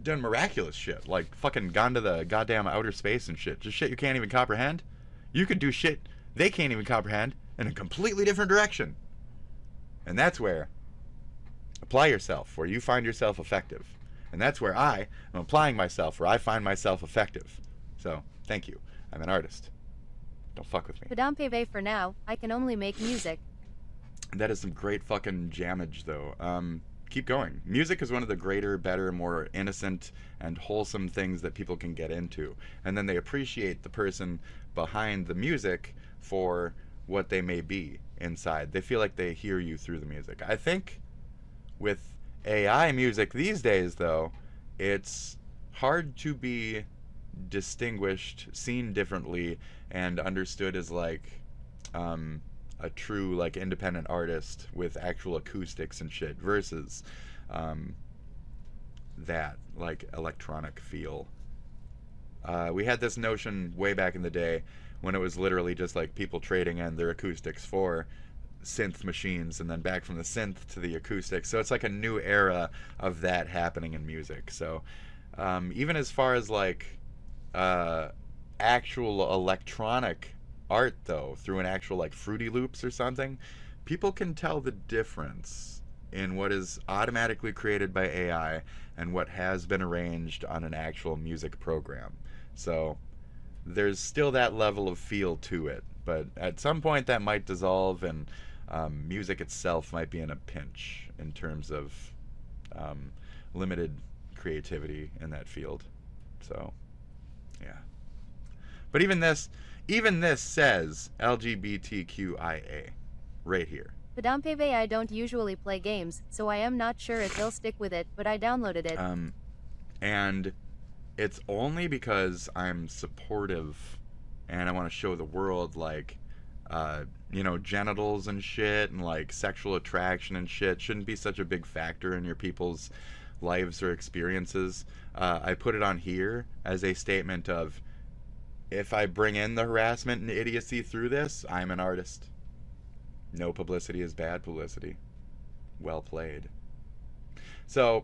done miraculous shit, like fucking gone to the goddamn outer space and shit. Just shit you can't even comprehend. You could do shit they can't even comprehend in a completely different direction. And that's where apply yourself, where you find yourself effective. And that's where I am applying myself, where I find myself effective. So, thank you. I'm an artist. Don't fuck with me. Madame Peve, for now, I can only make music. That is some great fucking jammage, though. Keep going. Music is one of the greater, better, more innocent and wholesome things that people can get into. And then they appreciate the person behind the music for what they may be inside. They feel like they hear you through the music. I think with AI music these days, though, it's hard to be distinguished, seen differently, and understood as like a true like independent artist with actual acoustics and shit versus that like electronic feel. We had this notion way back in the day when it was literally just like people trading in their acoustics for synth machines and then back from the synth to the acoustics. So it's like a new era of that happening in music. So even as far as like actual electronic art, though, through an actual like Fruity Loops or something, people can tell the difference in what is automatically created by AI and what has been arranged on an actual music program. So there's still that level of feel to it, but at some point that might dissolve, and music itself might be in a pinch in terms of limited creativity in that field. So yeah, but even this says LGBTQIA right here. Madame Peve, I don't usually play games, so I am not sure if he'll stick with it, but I downloaded it. And it's only because I'm supportive and I want to show the world like you know, genitals and shit and like sexual attraction and shit shouldn't be such a big factor in your people's lives or experiences. I put it on here as a statement of, if I bring in the harassment and idiocy through this, I'm an artist. No publicity is bad publicity. Well played. So,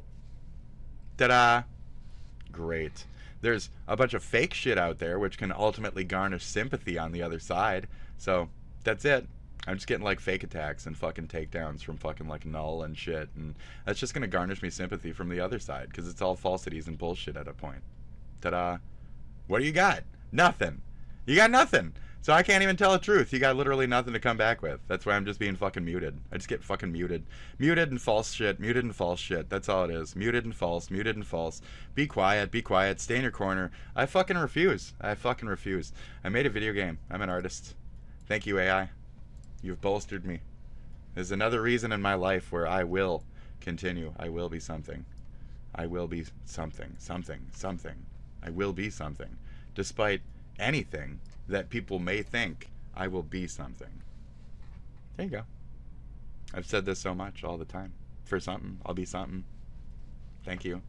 ta-da. Great. There's a bunch of fake shit out there which can ultimately garnish sympathy on the other side. So, that's it. I'm just getting like fake attacks and fucking takedowns from fucking like Null and shit. And that's just gonna garnish me sympathy from the other side because it's all falsities and bullshit at a point. Ta-da. What do you got? Nothing. You got nothing. So I can't even tell the truth. You got literally nothing to come back with. That's why I'm just being fucking muted. I just get fucking muted. Muted and false shit. Muted and false shit. That's all it is. Muted and false. Muted and false. Be quiet. Be quiet. Stay in your corner. I fucking refuse. I fucking refuse. I made a video game. I'm an artist. Thank you, AI. You've bolstered me. There's another reason in my life where I will continue. I will be something. I will be something. Something. Something. I will be something. Despite anything that people may think, I will be something. There you go. I've said this so much all the time. For something, I'll be something. Thank you.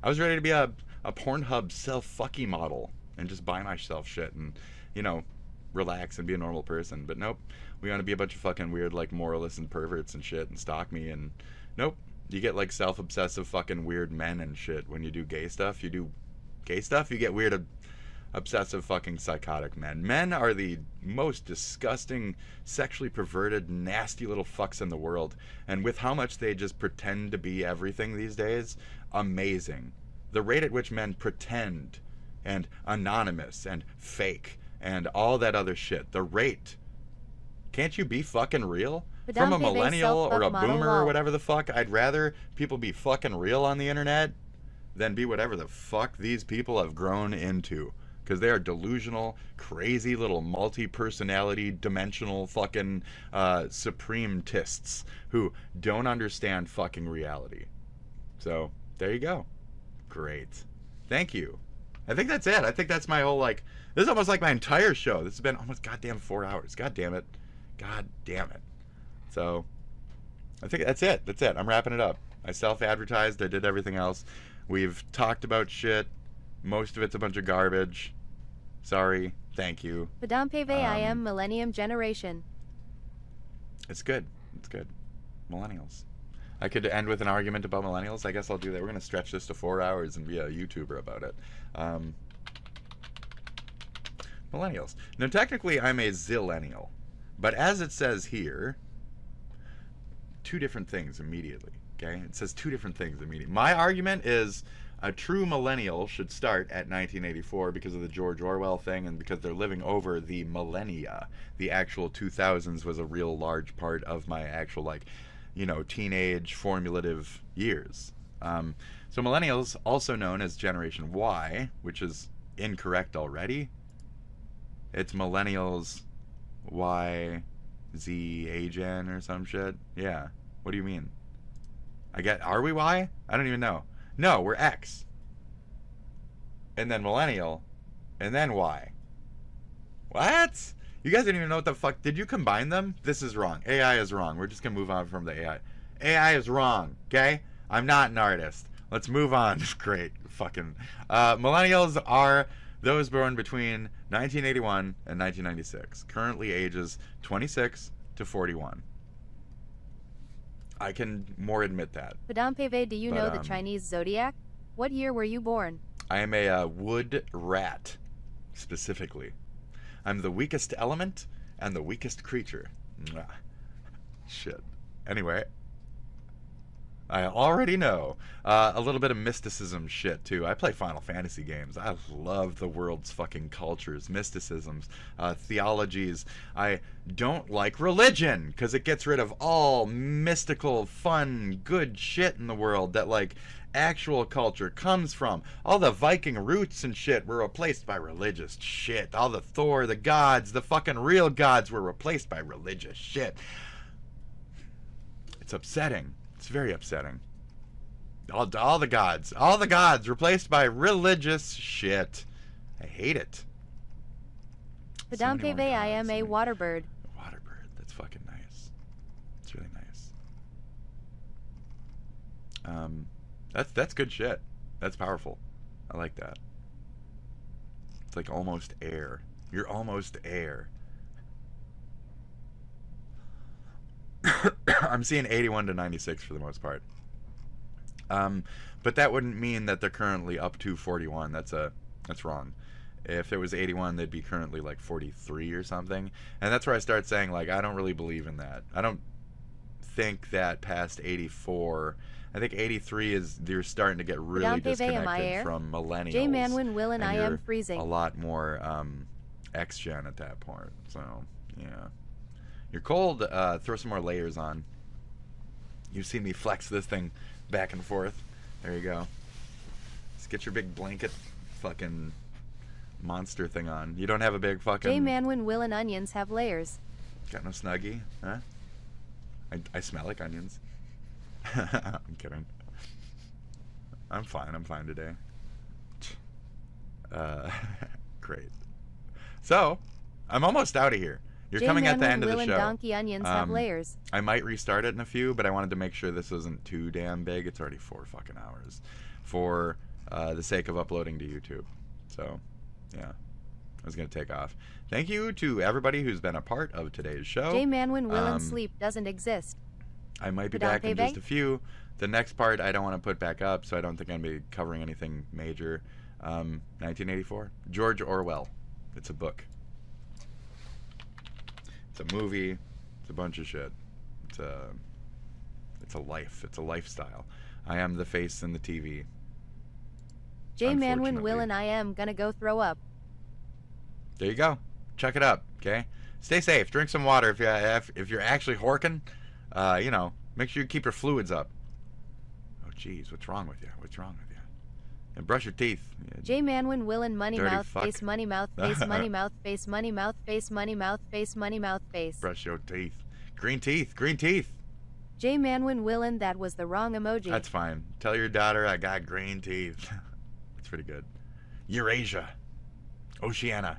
I was ready to be a Pornhub self-fucky model and just buy myself shit and, you know, relax and be a normal person. But nope. We want to be a bunch of fucking weird, like, moralists and perverts and shit and stalk me and nope. You get, like, self-obsessive fucking weird men and shit when you do gay stuff. You do gay stuff, you get weird obsessive fucking psychotic men. Men are the most disgusting, sexually perverted, nasty little fucks in the world. And with how much they just pretend to be everything these days, amazing. The rate at which men pretend and anonymous and fake and all that other shit. The rate. Can't you be fucking real? From a millennial or a boomer or whatever the fuck, I'd rather people be fucking real on the internet than be whatever the fuck these people have grown into. Because they are delusional, crazy little multi-personality, dimensional fucking suprematists who don't understand fucking reality. So, there you go. Great. Thank you. I think that's it. I think that's my whole, like, this is almost like my entire show. This has been almost goddamn 4 hours. God damn it. God damn it. So, I think that's it. That's it. I'm wrapping it up. I self-advertised. I did everything else. We've talked about shit. Most of it's a bunch of garbage. Sorry. Thank you. Padampeve I am Millennium Generation. It's good. It's good. Millennials. I could end with an argument about millennials. I guess I'll do that. We're going to stretch this to 4 hours and be a YouTuber about it. Millennials. Now, technically, I'm a zillennial. But as it says here, two different things immediately. Okay? It says two different things immediately. My argument is a true millennial should start at 1984 because of the George Orwell thing and because they're living over the millennia. The actual 2000s was a real large part of my actual, like, you know, teenage formulative years. So millennials, also known as Generation Y, which is incorrect already. It's millennials Y Z A Gen or some shit. Yeah. What do you mean? Are we Y? I don't even know. No, we're X. And then millennial. And then Y. What? You guys didn't even know what the fuck. Did you combine them? This is wrong. AI is wrong. We're just going to move on from the AI. AI is wrong, okay? I'm not an artist. Let's move on. Great. Fucking. Millennials are those born between 1981 and 1996. Currently ages 26 to 41. I can more admit that. Padampeve, do you know the Chinese zodiac? What year were you born? I am a wood rat, specifically. I'm the weakest element and the weakest creature. Mwah. Shit. Anyway, I already know. A little bit of mysticism shit, too. I play Final Fantasy games. I love the world's fucking cultures, mysticisms, theologies. I don't like religion, because it gets rid of all mystical, fun, good shit in the world that, like, actual culture comes from. All the Viking roots and shit were replaced by religious shit. All the Thor, the gods, the fucking real gods were replaced by religious shit. It's upsetting. It's very upsetting. All the gods replaced by religious shit. I hate it. Padampeve, I am a waterbird. Waterbird, that's fucking nice. It's really nice. That's good shit. That's powerful. I like that. It's like almost air. You're almost air. I'm seeing 81 to 96 for the most part. But that wouldn't mean that they're currently up to 41. That's wrong. If it was 81, they'd be currently like 43 or something. And that's where I start saying, like, I don't really believe in that. I don't think that past 84. I think 83 is you're starting to get really disconnected from millennials. J-Manwin, Will, and I am you're freezing. a lot more X-Gen at that point. So, yeah. You're cold. Throw some more layers on. You've seen me flex this thing back and forth. There you go. Just get your big blanket fucking monster thing on. You don't have a big fucking... J-Manwin, Will, and onions have layers. Got no Snuggie? Huh? I smell like onions. I'm kidding. I'm fine. I'm fine today. Great. So, I'm almost out of here. You're coming at the end of the show. Donkey onions have layers. I might restart it in a few, but I wanted to make sure this isn't too damn big. It's already 4 fucking hours for the sake of uploading to YouTube. So, yeah. I was going to take off. Thank you to everybody who's been a part of today's show. J-Manwin, Will, and sleep doesn't exist. I might be back in just a few. The next part I don't want to put back up, so I don't think I'm going to be covering anything major. 1984. George Orwell. It's a book. It's a movie. It's a bunch of shit. It's a life. It's a lifestyle. I am the face in the TV. J-Manwin, Will, and I am gonna go throw up. There you go. Check it up, okay? Stay safe. Drink some water if you're actually horking. You know, make sure you keep your fluids up. Oh, jeez, what's wrong with you? What's wrong with you? And brush your teeth. J-Manwin, Will, and money mouth, face, money mouth, face, money mouth, face, money mouth, face, money mouth, face, money mouth, face. Brush your teeth. Green teeth. Green teeth. J-Manwin, Will, and that was the wrong emoji. That's fine. Tell your daughter I got green teeth. That's pretty good. Eurasia. Oceania.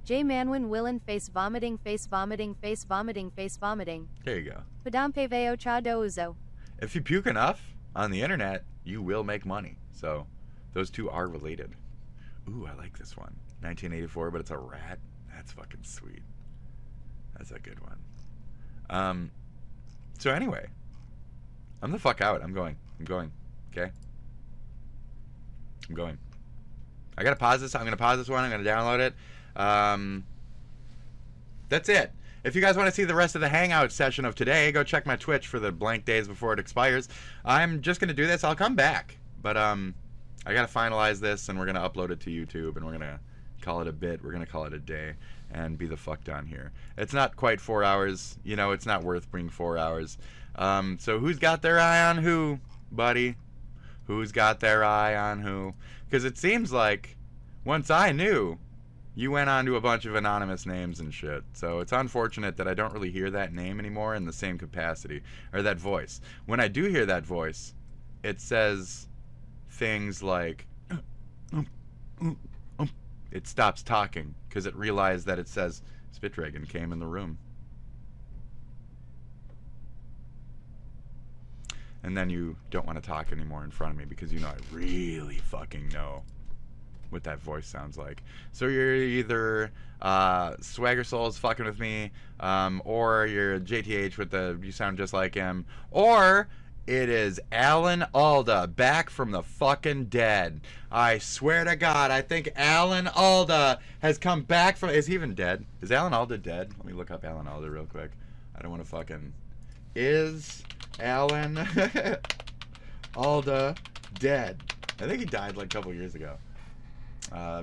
J-Manwin, Will, and face vomiting, face vomiting, face vomiting, face vomiting. There you go. Padampe veo chado uzo. If you puke enough on the internet, you will make money. So, those two are related. Ooh, I like this one. 1984, but it's a rat. That's fucking sweet. That's a good one. So anyway, I'm the fuck out. I'm going. Okay? I'm going. I gotta pause this. I'm gonna pause this one. I'm gonna download it. That's it. If you guys want to see the rest of the hangout session of today, go check my Twitch for the blank days before it expires. I'm just gonna do this. I'll come back. But I gotta finalize this, and we're gonna upload it to YouTube, and we're gonna call it a bit. We're gonna call it a day, and be the fuck done here. It's not quite 4 hours. You know, it's not worth being 4 hours. So who's got their eye on who, buddy? Who's got their eye on who? Because it seems like once I knew, you went on to a bunch of anonymous names and shit. So it's unfortunate that I don't really hear that name anymore in the same capacity, or that voice. When I do hear that voice, it says things like it stops talking because it realized that it says Spitdragon came in the room, and then you don't want to talk anymore in front of me because you know I really fucking know what that voice sounds like. So you're either Swagger Soul's fucking with me, or you're JTH with the you sound just like him, or it is Alan Alda back from the fucking dead. I swear to God, I think Alan Alda has come back from... Is he even dead? Is Alan Alda dead? Let me look up Alan Alda real quick. I don't want to fucking... Is Alan Alda dead? I think he died like a couple years ago.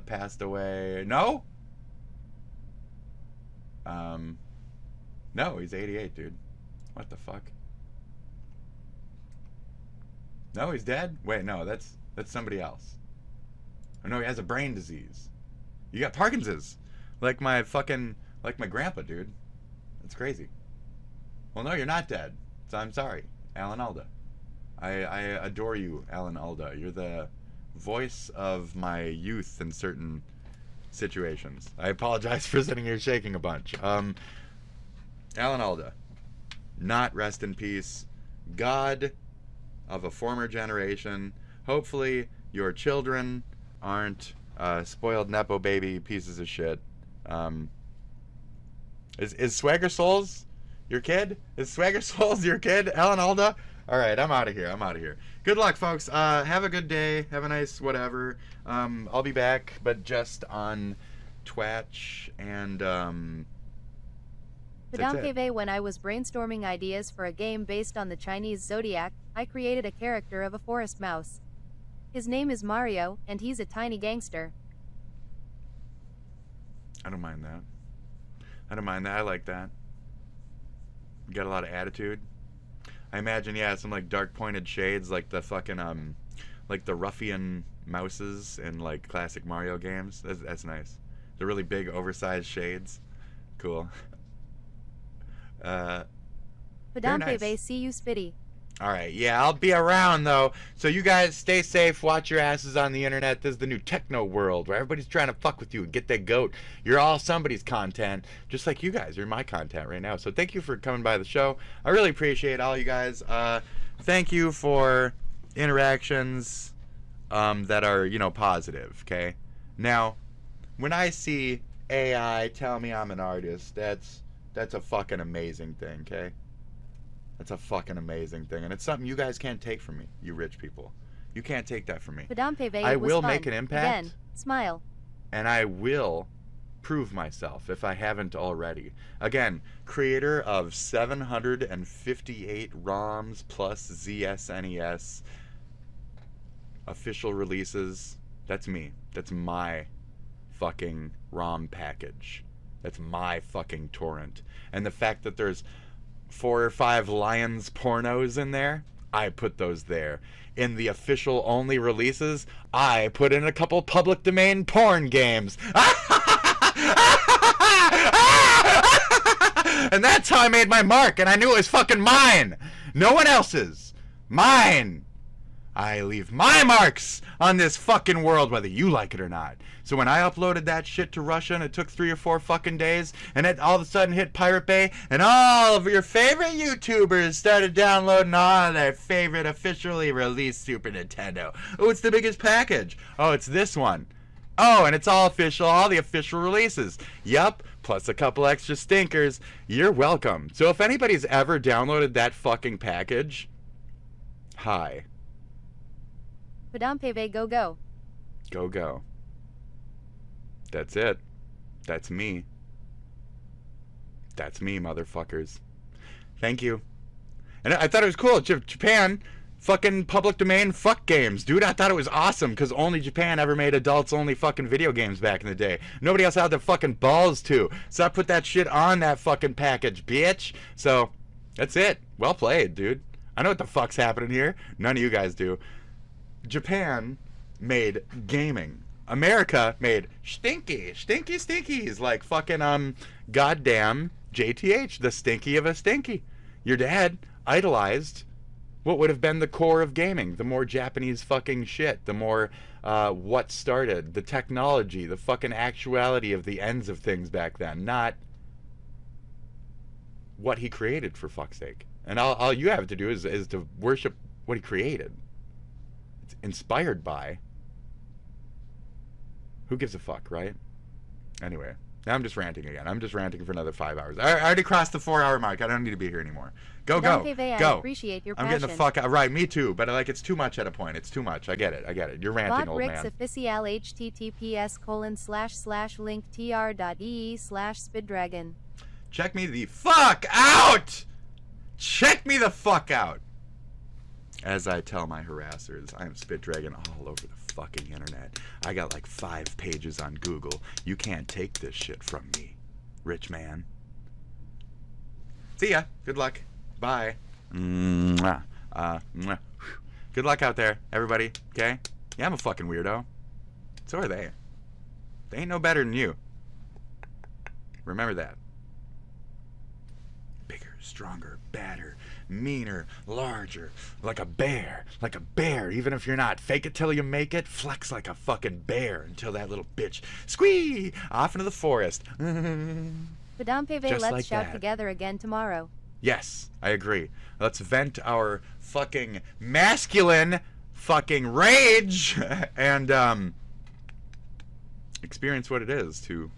Passed away... No? No, he's 88, dude. What the fuck? No, he's dead? Wait, no, that's somebody else. Oh, no, he has a brain disease. You got Parkinson's. Like my grandpa, dude. That's crazy. Well, no, you're not dead. So I'm sorry, Alan Alda. I adore you, Alan Alda. You're the voice of my youth in certain situations. I apologize for sitting here shaking a bunch. Alan Alda. Not rest in peace. God of a former generation. Hopefully your children aren't spoiled Nepo baby pieces of shit. Is Swagger Souls your kid? Is Swagger Souls your kid, Alan Alda? Alright, I'm out of here. Good luck, folks. Have a good day. Have a nice whatever. I'll be back, but just on Twitch and That's it. Padampeve, when I was brainstorming ideas for a game based on the Chinese zodiac, I created a character of a forest mouse. His name is Mario, and he's a tiny gangster. I don't mind that. I don't mind that. I like that. You got a lot of attitude. I imagine, yeah, some like dark pointed shades, like the fucking like the ruffian mouses in like classic Mario games. That's nice. The really big, oversized shades. Cool. Padampeve, nice. see you, Spitty. All right, yeah, I'll be around though. So you guys stay safe, watch your asses on the internet. This is the new techno world where everybody's trying to fuck with you and get that goat. You're all somebody's content, just like you guys. You're my content right now. So thank you for coming by the show. I really appreciate all you guys. Thank you for interactions that are, you know, positive, okay? Now, when I see AI tell me I'm an artist, that's a fucking amazing thing, okay? That's a fucking amazing thing, and it's something you guys can't take from me, you rich people. You can't take that from me. Padampeve, I it was will fun. make an impact. Again, smile. And I will prove myself if I haven't already. Again, creator of 758 ROMs plus ZSNES official releases. That's me. That's my fucking ROM package. That's my fucking torrent. And the fact that there's 4 or 5 Lions pornos in there, I put those there. In the official only releases, I put in a couple public domain porn games. And that's how I made my mark, and I knew it was fucking mine. No one else's. Mine. I leave my marks on this fucking world, whether you like it or not. So when I uploaded that shit to Russia, and it took 3 or 4 fucking days, and it all of a sudden hit Pirate Bay, and all of your favorite YouTubers started downloading all their favorite officially released Super Nintendo. Oh, it's the biggest package. Oh, it's this one. Oh, and it's all official, all the official releases. Yup, plus a couple extra stinkers. You're welcome. So if anybody's ever downloaded that fucking package, hi. Padampeve, go go. Go, go. That's it. That's me. That's me, motherfuckers. Thank you. And I thought it was cool. Japan, fucking public domain fuck games. Dude, I thought it was awesome because only Japan ever made adults only fucking video games back in the day. Nobody else had the fucking balls to. So I put that shit on that fucking package, bitch. So, that's it. Well played, dude. I know what the fuck's happening here. None of you guys do. Japan made gaming. America made stinkies like fucking goddamn JTH, the stinky of a stinky. Your dad idolized what would have been the core of gaming, the more Japanese fucking shit, the more what started, the technology, the fucking actuality of the ends of things back then, not what he created, for fuck's sake. And all you have to do is to worship what he created. It's inspired by. Who gives a fuck, right? Anyway, now I'm just ranting again. I'm just ranting for another 5 hours. I already crossed the 4-hour mark. I don't need to be here anymore. Go. I appreciate your passion. I'm getting the fuck out. Right, me too. But like, it's too much at a point. It's too much. I get it. You're ranting, Bot old Rick's man. official https://link.tr.ee/spiddragon. Check me the fuck out! Check me the fuck out! As I tell my harassers, I am Spitdragon all over the fucking internet. I got like 5 pages on Google. You can't take this shit from me, rich man. See ya. Good luck. Bye. Mwah. Mwah. Good luck out there, everybody. Okay? Yeah, I'm a fucking weirdo. So are they. They ain't no better than you. Remember that. Bigger, stronger, badder, meaner, larger, like a bear, even if you're not. Fake it till you make it, flex like a fucking bear until that little bitch squee off into the forest. Padampeve, Just let's like shout that. together again tomorrow. Yes, I agree. Let's vent our fucking masculine fucking rage and experience what it is to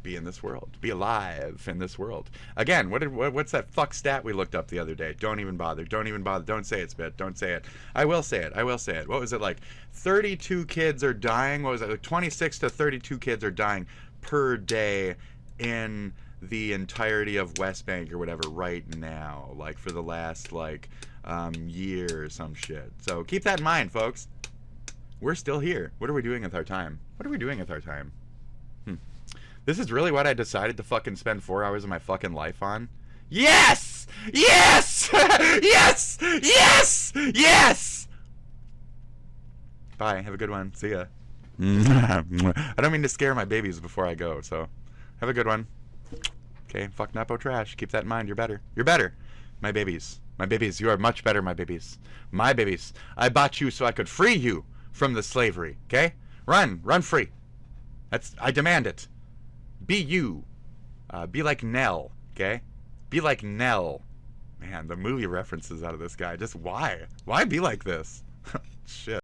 be in this world, be alive in this world. Again, what's that fuck stat we looked up the other day? Don't even bother. Don't say it, Spit. Don't say it. I will say it. What was it like? 32 kids are dying. What was it? Like 26 to 32 kids are dying per day in the entirety of West Bank or whatever right now, like for the last like year or some shit. So keep that in mind, folks. We're still here. What are we doing with our time? What are we doing with our time? This is really what I decided to fucking spend 4 hours of my fucking life on? Yes! Yes! Yes! Yes! Yes! Bye. Have a good one. See ya. I don't mean to scare my babies before I go, so have a good one. Okay, fuck Nepo trash. Keep that in mind. You're better. You're better. My babies. My babies. You are much better, my babies. My babies. I bought you so I could free you from the slavery. Okay? Run. Run free. I demand it. Be you. Be like Nell. Okay? Be like Nell. Man, the movie references out of this guy. Just why? Why be like this? Shit.